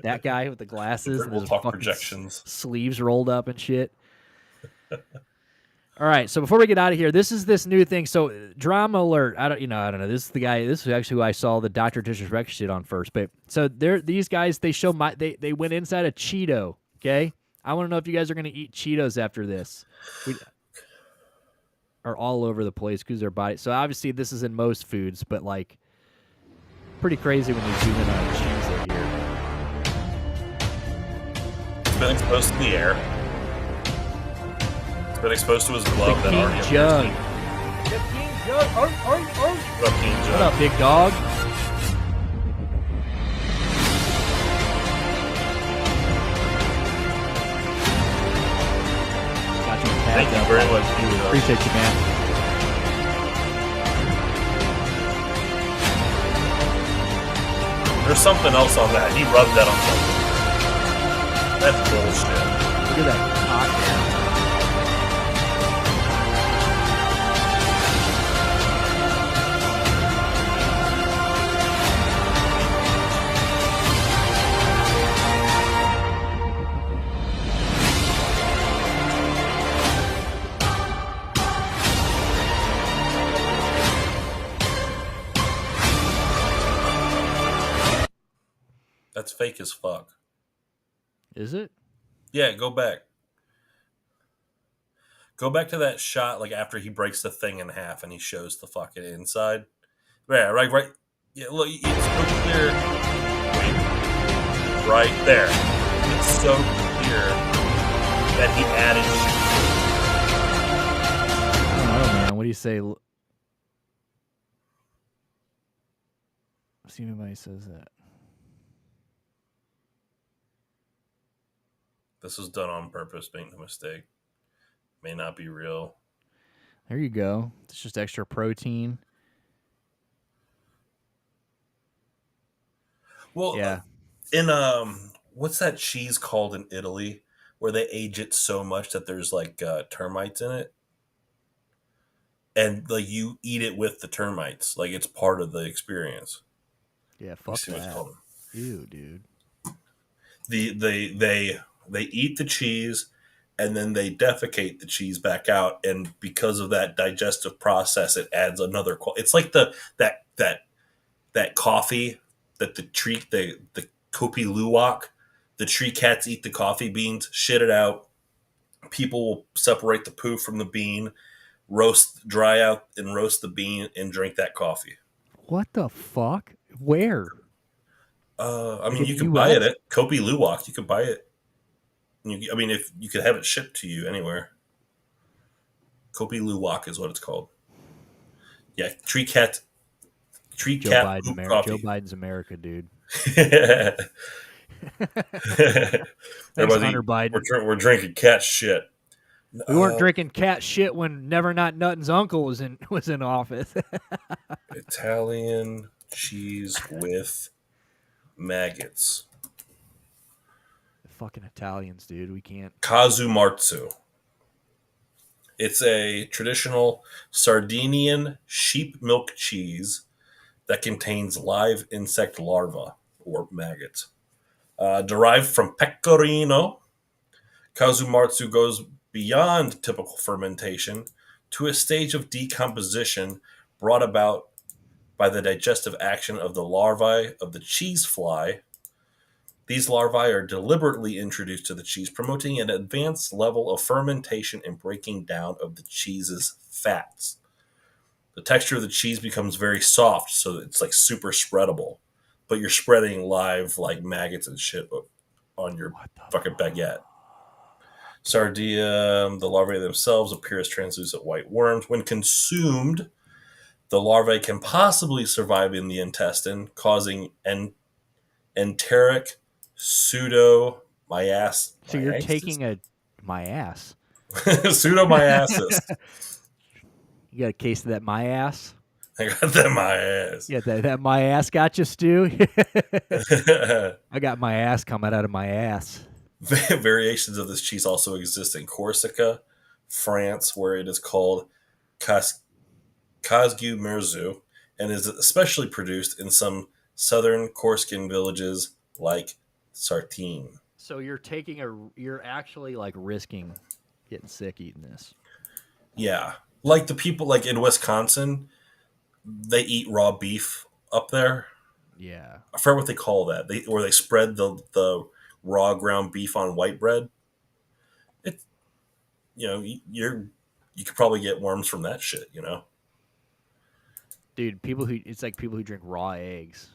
that guy with the glasses and his fucking projections, sleeves rolled up and shit. All right, so before we get out of here, this is this new thing. So drama alert. I don't know. This is the guy. This is actually who I saw the Dr. Disrespect shit on first. But so these guys, they went inside a Cheeto. Okay, I want to know if you guys are going to eat Cheetos after this. Are all over the place because their body. So obviously this is in most foods, but like pretty crazy when you zoom in on cheese over here. It's been exposed to the air. It's been exposed to his glove the that already King Jug. The King Jug. What up, big dog? Thank you very much. Appreciate you, man. There's something else on that. He rubbed that on something. That's bullshit. Look at that cock. That's fake as fuck. Is it? Yeah, go back. Go back to that shot, like after he breaks the thing in half and he shows the fucking inside. Yeah, right. Yeah, look, it's so clear. Wait, right there. It's so clear that he added shit. I don't know, man. What do you say? See if anybody says that. This was done on purpose, make no mistake. May not be real. There you go. It's just extra protein. Well, yeah. In what's that cheese called in Italy where they age it so much that there's like termites in it, and like you eat it with the termites, like it's part of the experience. Yeah, fuck that. Ew, dude. They eat the cheese, and then they defecate the cheese back out, and because of that digestive process, it adds another. It's like that coffee that the Kopi Luwak, the tree cats eat the coffee beans, shit it out. People will separate the poo from the bean, dry out and roast the bean, and drink that coffee. What the fuck? Where? I mean, you can buy it at Kopi Luwak. You can buy it. If you could have it shipped to you anywhere. Kopi Luwak is what it's called. Yeah, tree cat poop coffee. Joe Biden's America, dude. Thanks, Hunter Biden. We're drinking cat shit. We weren't drinking cat shit when Never Not Nuttin's uncle was in office. Italian cheese with maggots. Fucking Italians, dude. We can't. Kazumarzu. It's a traditional Sardinian sheep milk cheese that contains live insect larvae or maggots. Derived from pecorino, Kazumarzu goes beyond typical fermentation to a stage of decomposition brought about by the digestive action of the larvae of the cheese fly These larvae are deliberately introduced to the cheese, promoting an advanced level of fermentation and breaking down of the cheese's fats. The texture of the cheese becomes very soft, so it's like super spreadable. But you're spreading live like maggots and shit on your fucking baguette. Sardium, the larvae themselves appear as translucent white worms. When consumed, the larvae can possibly survive in the intestine, causing enteric pseudomyiasis. So you're taking my ass. Pseudomyiasis. You got a case of that my ass? I got that my ass. Yeah, that my ass got you, Stu? I got my ass coming out of my ass. Variations of this cheese also exist in Corsica, France, where it is called Casgu Merzu, and is especially produced in some southern Corsican villages like Sartine. So you're actually like risking getting sick eating this. Yeah. Like the people like in Wisconsin, they eat raw beef up there. Yeah. I forget what they call that. Where they spread the raw ground beef on white bread. It, you could probably get worms from that shit, Dude, it's like people who drink raw eggs.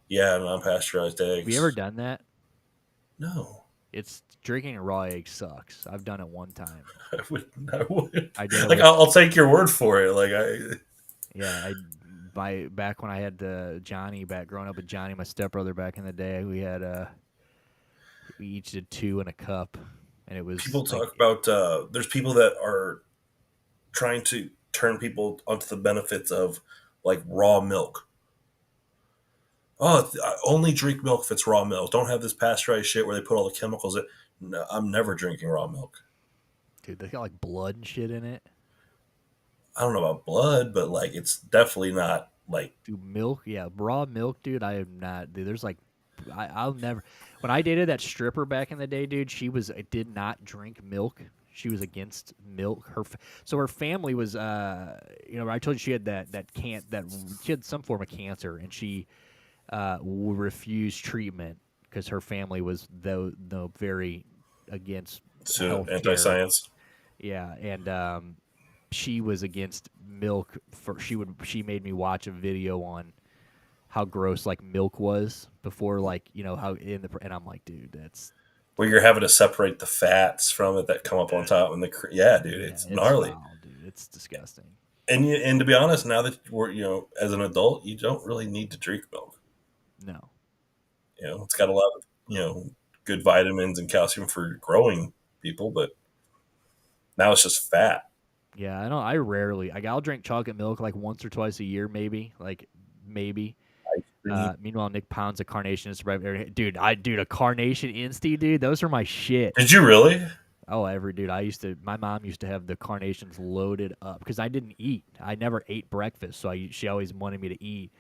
Yeah, non-pasteurized eggs. Have you ever done that? No. It's drinking a raw egg sucks. I've done it one time. I would. I did it like I'll take your word for it. Back when I had Johnny, growing up with Johnny, my stepbrother back in the day, we each did 2 in a cup, and it was people talk about. There's people that are trying to turn people onto the benefits of like raw milk. Oh, I only drink milk if it's raw milk. Don't have this pasteurized shit where they put all the chemicals in. No, I'm never drinking raw milk. Dude, they got like blood and shit in it. I don't know about blood, but like it's definitely not like. Dude, milk, yeah, raw milk, dude. I am not. Dude, there's like, I'll never. When I dated that stripper back in the day, dude, she did not drink milk. She was against milk. So her family was, I told you she had she had some form of cancer, and she refused treatment because her family was very against anti-science. Yeah, and she was against milk. She made me watch a video on how gross like milk was before, like how and I'm like, dude, that's where you're having to separate the fats from it that come up on top and it's gnarly. Foul, dude. It's disgusting. And to be honest, now that we're as an adult, you don't really need to drink milk. No. It's got a lot of good vitamins and calcium for growing people, but now it's just fat. Yeah, I know. I rarely. I'll drink chocolate milk like once or twice a year, maybe. Meanwhile, Nick pounds a Carnation Instant. Dude, a Carnation Insty, dude. Those are my shit. Did you really? Oh, dude. My mom used to have the Carnations loaded up because I didn't eat. I never ate breakfast, so she always wanted me to eat.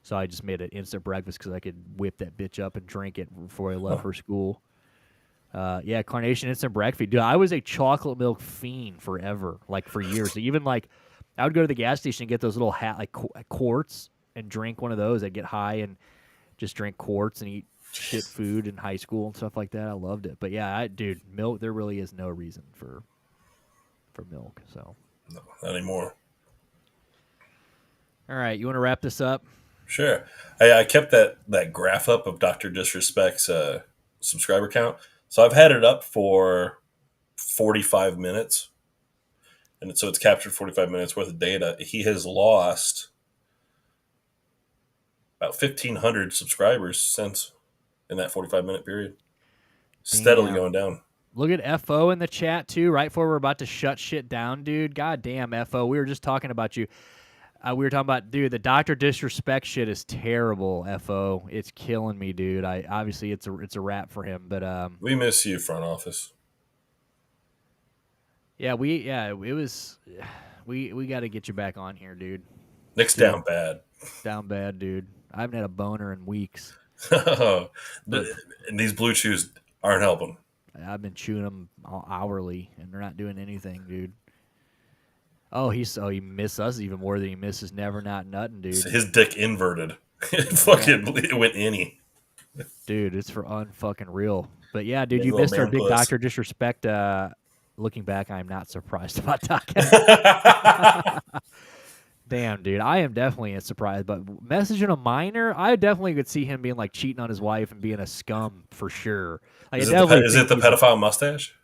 So I just made an instant breakfast because I could whip that bitch up and drink it before I left for school. Carnation Instant Breakfast. Dude, I was a chocolate milk fiend forever, like for years. Even like, I would go to the gas station and get those little quarts and drink one of those. I'd get high and just drink quarts and eat shit food in high school and stuff like that. I loved it. But yeah, milk. There really is no reason for milk. So no, not anymore. All right, you want to wrap this up? Sure. I kept that graph up of Dr. Disrespect's subscriber count. So I've had it up for 45 minutes. And so it's captured 45 minutes worth of data. He has lost about 1,500 subscribers since in that 45-minute period. Steadily going down. Look at FO in the chat, too, right before we're about to shut shit down, dude. God damn, FO. We were just talking about you. We were talking about, dude, the Dr. Disrespect shit is terrible, FO. It's killing me, dude. Obviously, it's a wrap for him, but we miss you, front office. Yeah, we got to get you back on here, dude. Nick's down bad. Down bad, dude. I haven't had a boner in weeks. And these blue chews aren't helping. I've been chewing them hourly, and they're not doing anything, dude. Oh, he missed us even more than he misses Never Not Nuttin', dude. His dick inverted. It went innie. Dude, it's for unfucking real. But yeah, dude, Big you little missed our man big puss. Dr. Disrespect. Looking back, I'm not surprised about Doc. Damn, dude, I am definitely surprised. But messaging a minor, I definitely could see him being like cheating on his wife and being a scum for sure. Like, Is I definitely it the think he's pedophile mustache?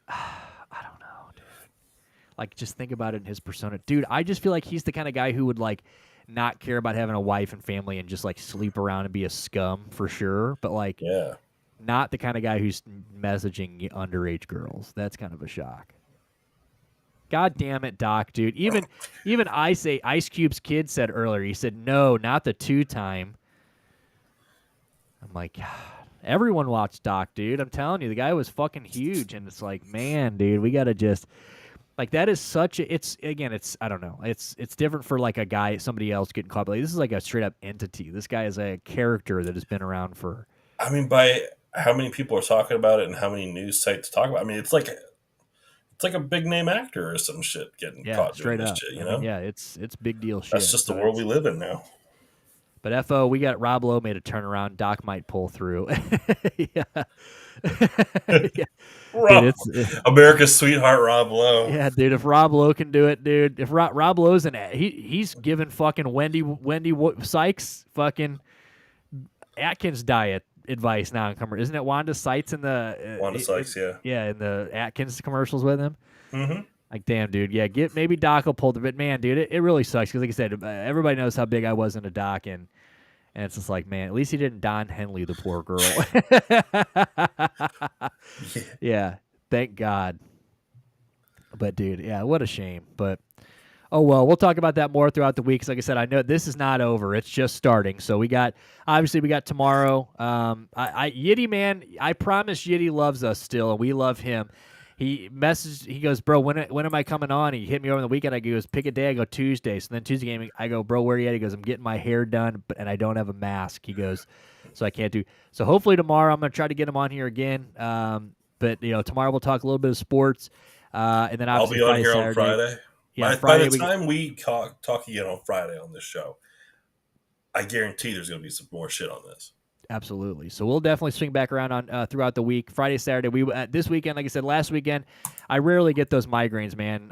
I don't know, dude. Like, just think about it in his persona, dude. I just feel like he's the kind of guy who would like not care about having a wife and family and just like sleep around and be a scum for sure. But like, Yeah. not the kind of guy who's messaging underage girls. That's kind of a shock. God damn it, Doc, dude. Even Ice Cube's kid said earlier, he said, no, not the 2-time. I'm like, God, everyone watched Doc, dude. I'm telling you, the guy was fucking huge. And it's like, man, dude, we got to just, like, that is such a, it's, I don't know. It's different for like a guy, somebody else getting caught. But like, this is like a straight up entity. This guy is a character that has been around for. I mean, by how many people are talking about it and how many news sites talk about it, I mean, it's like a big name actor or some shit getting caught doing this shit, you know? Yeah, it's big deal shit. That's just the world we live in now. But FO, we got Rob Lowe made a turnaround. Doc might pull through. Yeah. Dude, America's sweetheart, Rob Lowe. Yeah, dude. If Rob Lowe can do it, dude. If Rob Lowe's he's giving fucking Wendy Sykes fucking Atkins diet advice now in commercial. Isn't it Wanda Sykes in the Wanda Sykes, yeah. Yeah, in the Atkins commercials with him. Mm-hmm. Like, damn, dude. Yeah, maybe Doc will pull the bit. Man, dude, it really sucks because, like I said, everybody knows how big I was into Doc, and it's just like, man, at least he didn't Don Henley the poor girl. Yeah, thank God. But, dude, yeah, what a shame. But, oh, well, we'll talk about that more throughout the week. 'Cause like I said, I know this is not over. It's just starting. So we got tomorrow. Yiddy, man, I promise Yiddy loves us still, and we love him. He goes, bro, when am I coming on? He hit me over the weekend. I goes, pick a day. I go, Tuesday. So then Tuesday game, I go, bro, where are you at? He goes, I'm getting my hair done, and I don't have a mask. He goes, so I can't do. So hopefully tomorrow I'm going to try to get him on here again. But, tomorrow we'll talk a little bit of sports. And then I'll be on here Saturday. on Friday. Yeah, by the time we talk again on Friday on this show, I guarantee there's going to be some more shit on this. Absolutely. So we'll definitely swing back around on throughout the week. Friday, Saturday. This weekend, like I said, last weekend, I rarely get those migraines, man.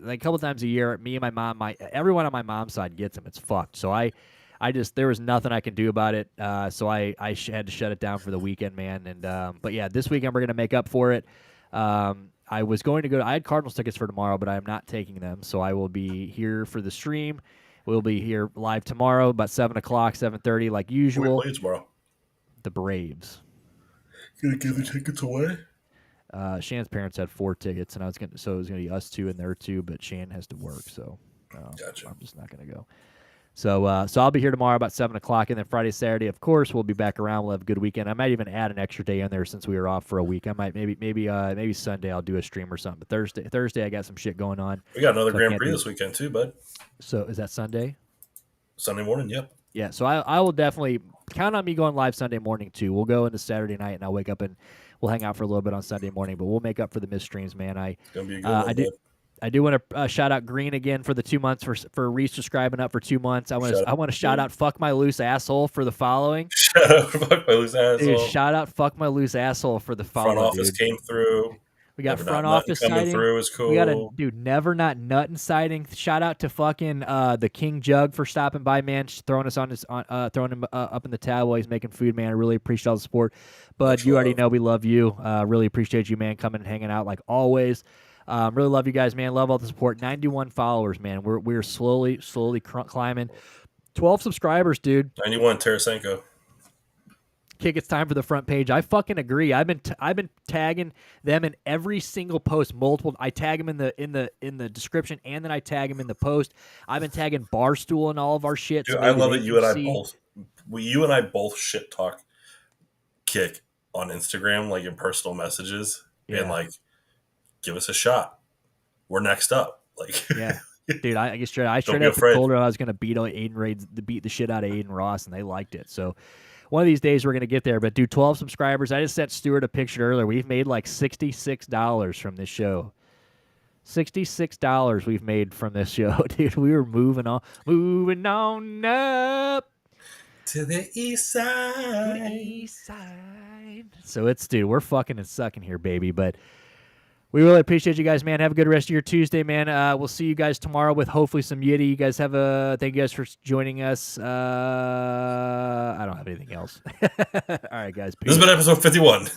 Like a couple times a year, me and my mom, everyone on my mom's side gets them. It's fucked. So I just there was nothing I can do about it. So I had to shut it down for the weekend, man. And but yeah, this weekend we're gonna make up for it. I was going to go. I had Cardinals tickets for tomorrow, but I am not taking them. So I will be here for the stream. We'll be here live tomorrow, about 7 o'clock, 7:30, like usual. Where are you tomorrow? The Braves. Gonna give the tickets away? Shan's parents had 4 tickets, and it was gonna be us 2 and their 2, but Shan has to work, so gotcha. I'm just not gonna go. So I'll be here tomorrow about 7 o'clock, and then Friday, Saturday, of course, we'll be back around. We'll have a good weekend. I might even add an extra day in there since we were off for a week. I might maybe Sunday I'll do a stream or something. But Thursday I got some shit going on. We got another Grand Prix this weekend too, bud. So is that Sunday? Sunday morning, yep. Yeah, so I will definitely count on me going live Sunday morning too. We'll go into Saturday night, and I'll wake up and we'll hang out for a little bit on Sunday morning. But we'll make up for the missed streams, man. It's gonna be a good one, I do want to shout out Green again for the 2 months for resubscribing up for 2 months. I want to shout out Fuck My Loose Asshole for the following. Shout out Fuck My Loose Asshole. Dude, shout out Fuck My Loose Asshole for the following. Front office came through. We got Never front Not office coming sighting. through is cool. We got a dude Never Not Nuttin' sighting. Shout out to fucking the King Jug for stopping by, man. Throwing us throwing him up in the tab while he's making food, man. I really appreciate all the support. Bud, you already know we love you. Really appreciate you, man, coming and hanging out like always. Really love you guys, man. Love all the support. 91 followers, man. We're slowly climbing. 12 subscribers, dude. 91 Tarasenko. Kick, it's time for the front page. I fucking agree. I've been tagging them in every single post. Multiple. I tag them in the description, and then I tag them in the post. I've been tagging Barstool and all of our shit. Dude, I love it. You and I both shit talk Kick on Instagram, like in personal messages, and like give us a shot. We're next up. Like yeah. Dude, I straight up told her I was gonna beat the shit out of Aiden Ross, and they liked it. So one of these days we're gonna get there. But dude, 12 subscribers. I just sent Stuart a picture earlier. We've made like $66 from this show. $66 we've made from this show, dude. We were moving on up. To the east side. So it's, dude, we're fucking and sucking here, baby. But we really appreciate you guys, man. Have a good rest of your Tuesday, man. We'll see you guys tomorrow with hopefully some Yiddy. You guys have thank you guys for joining us. I don't have anything else. All right, guys. Peace. This has been episode 51.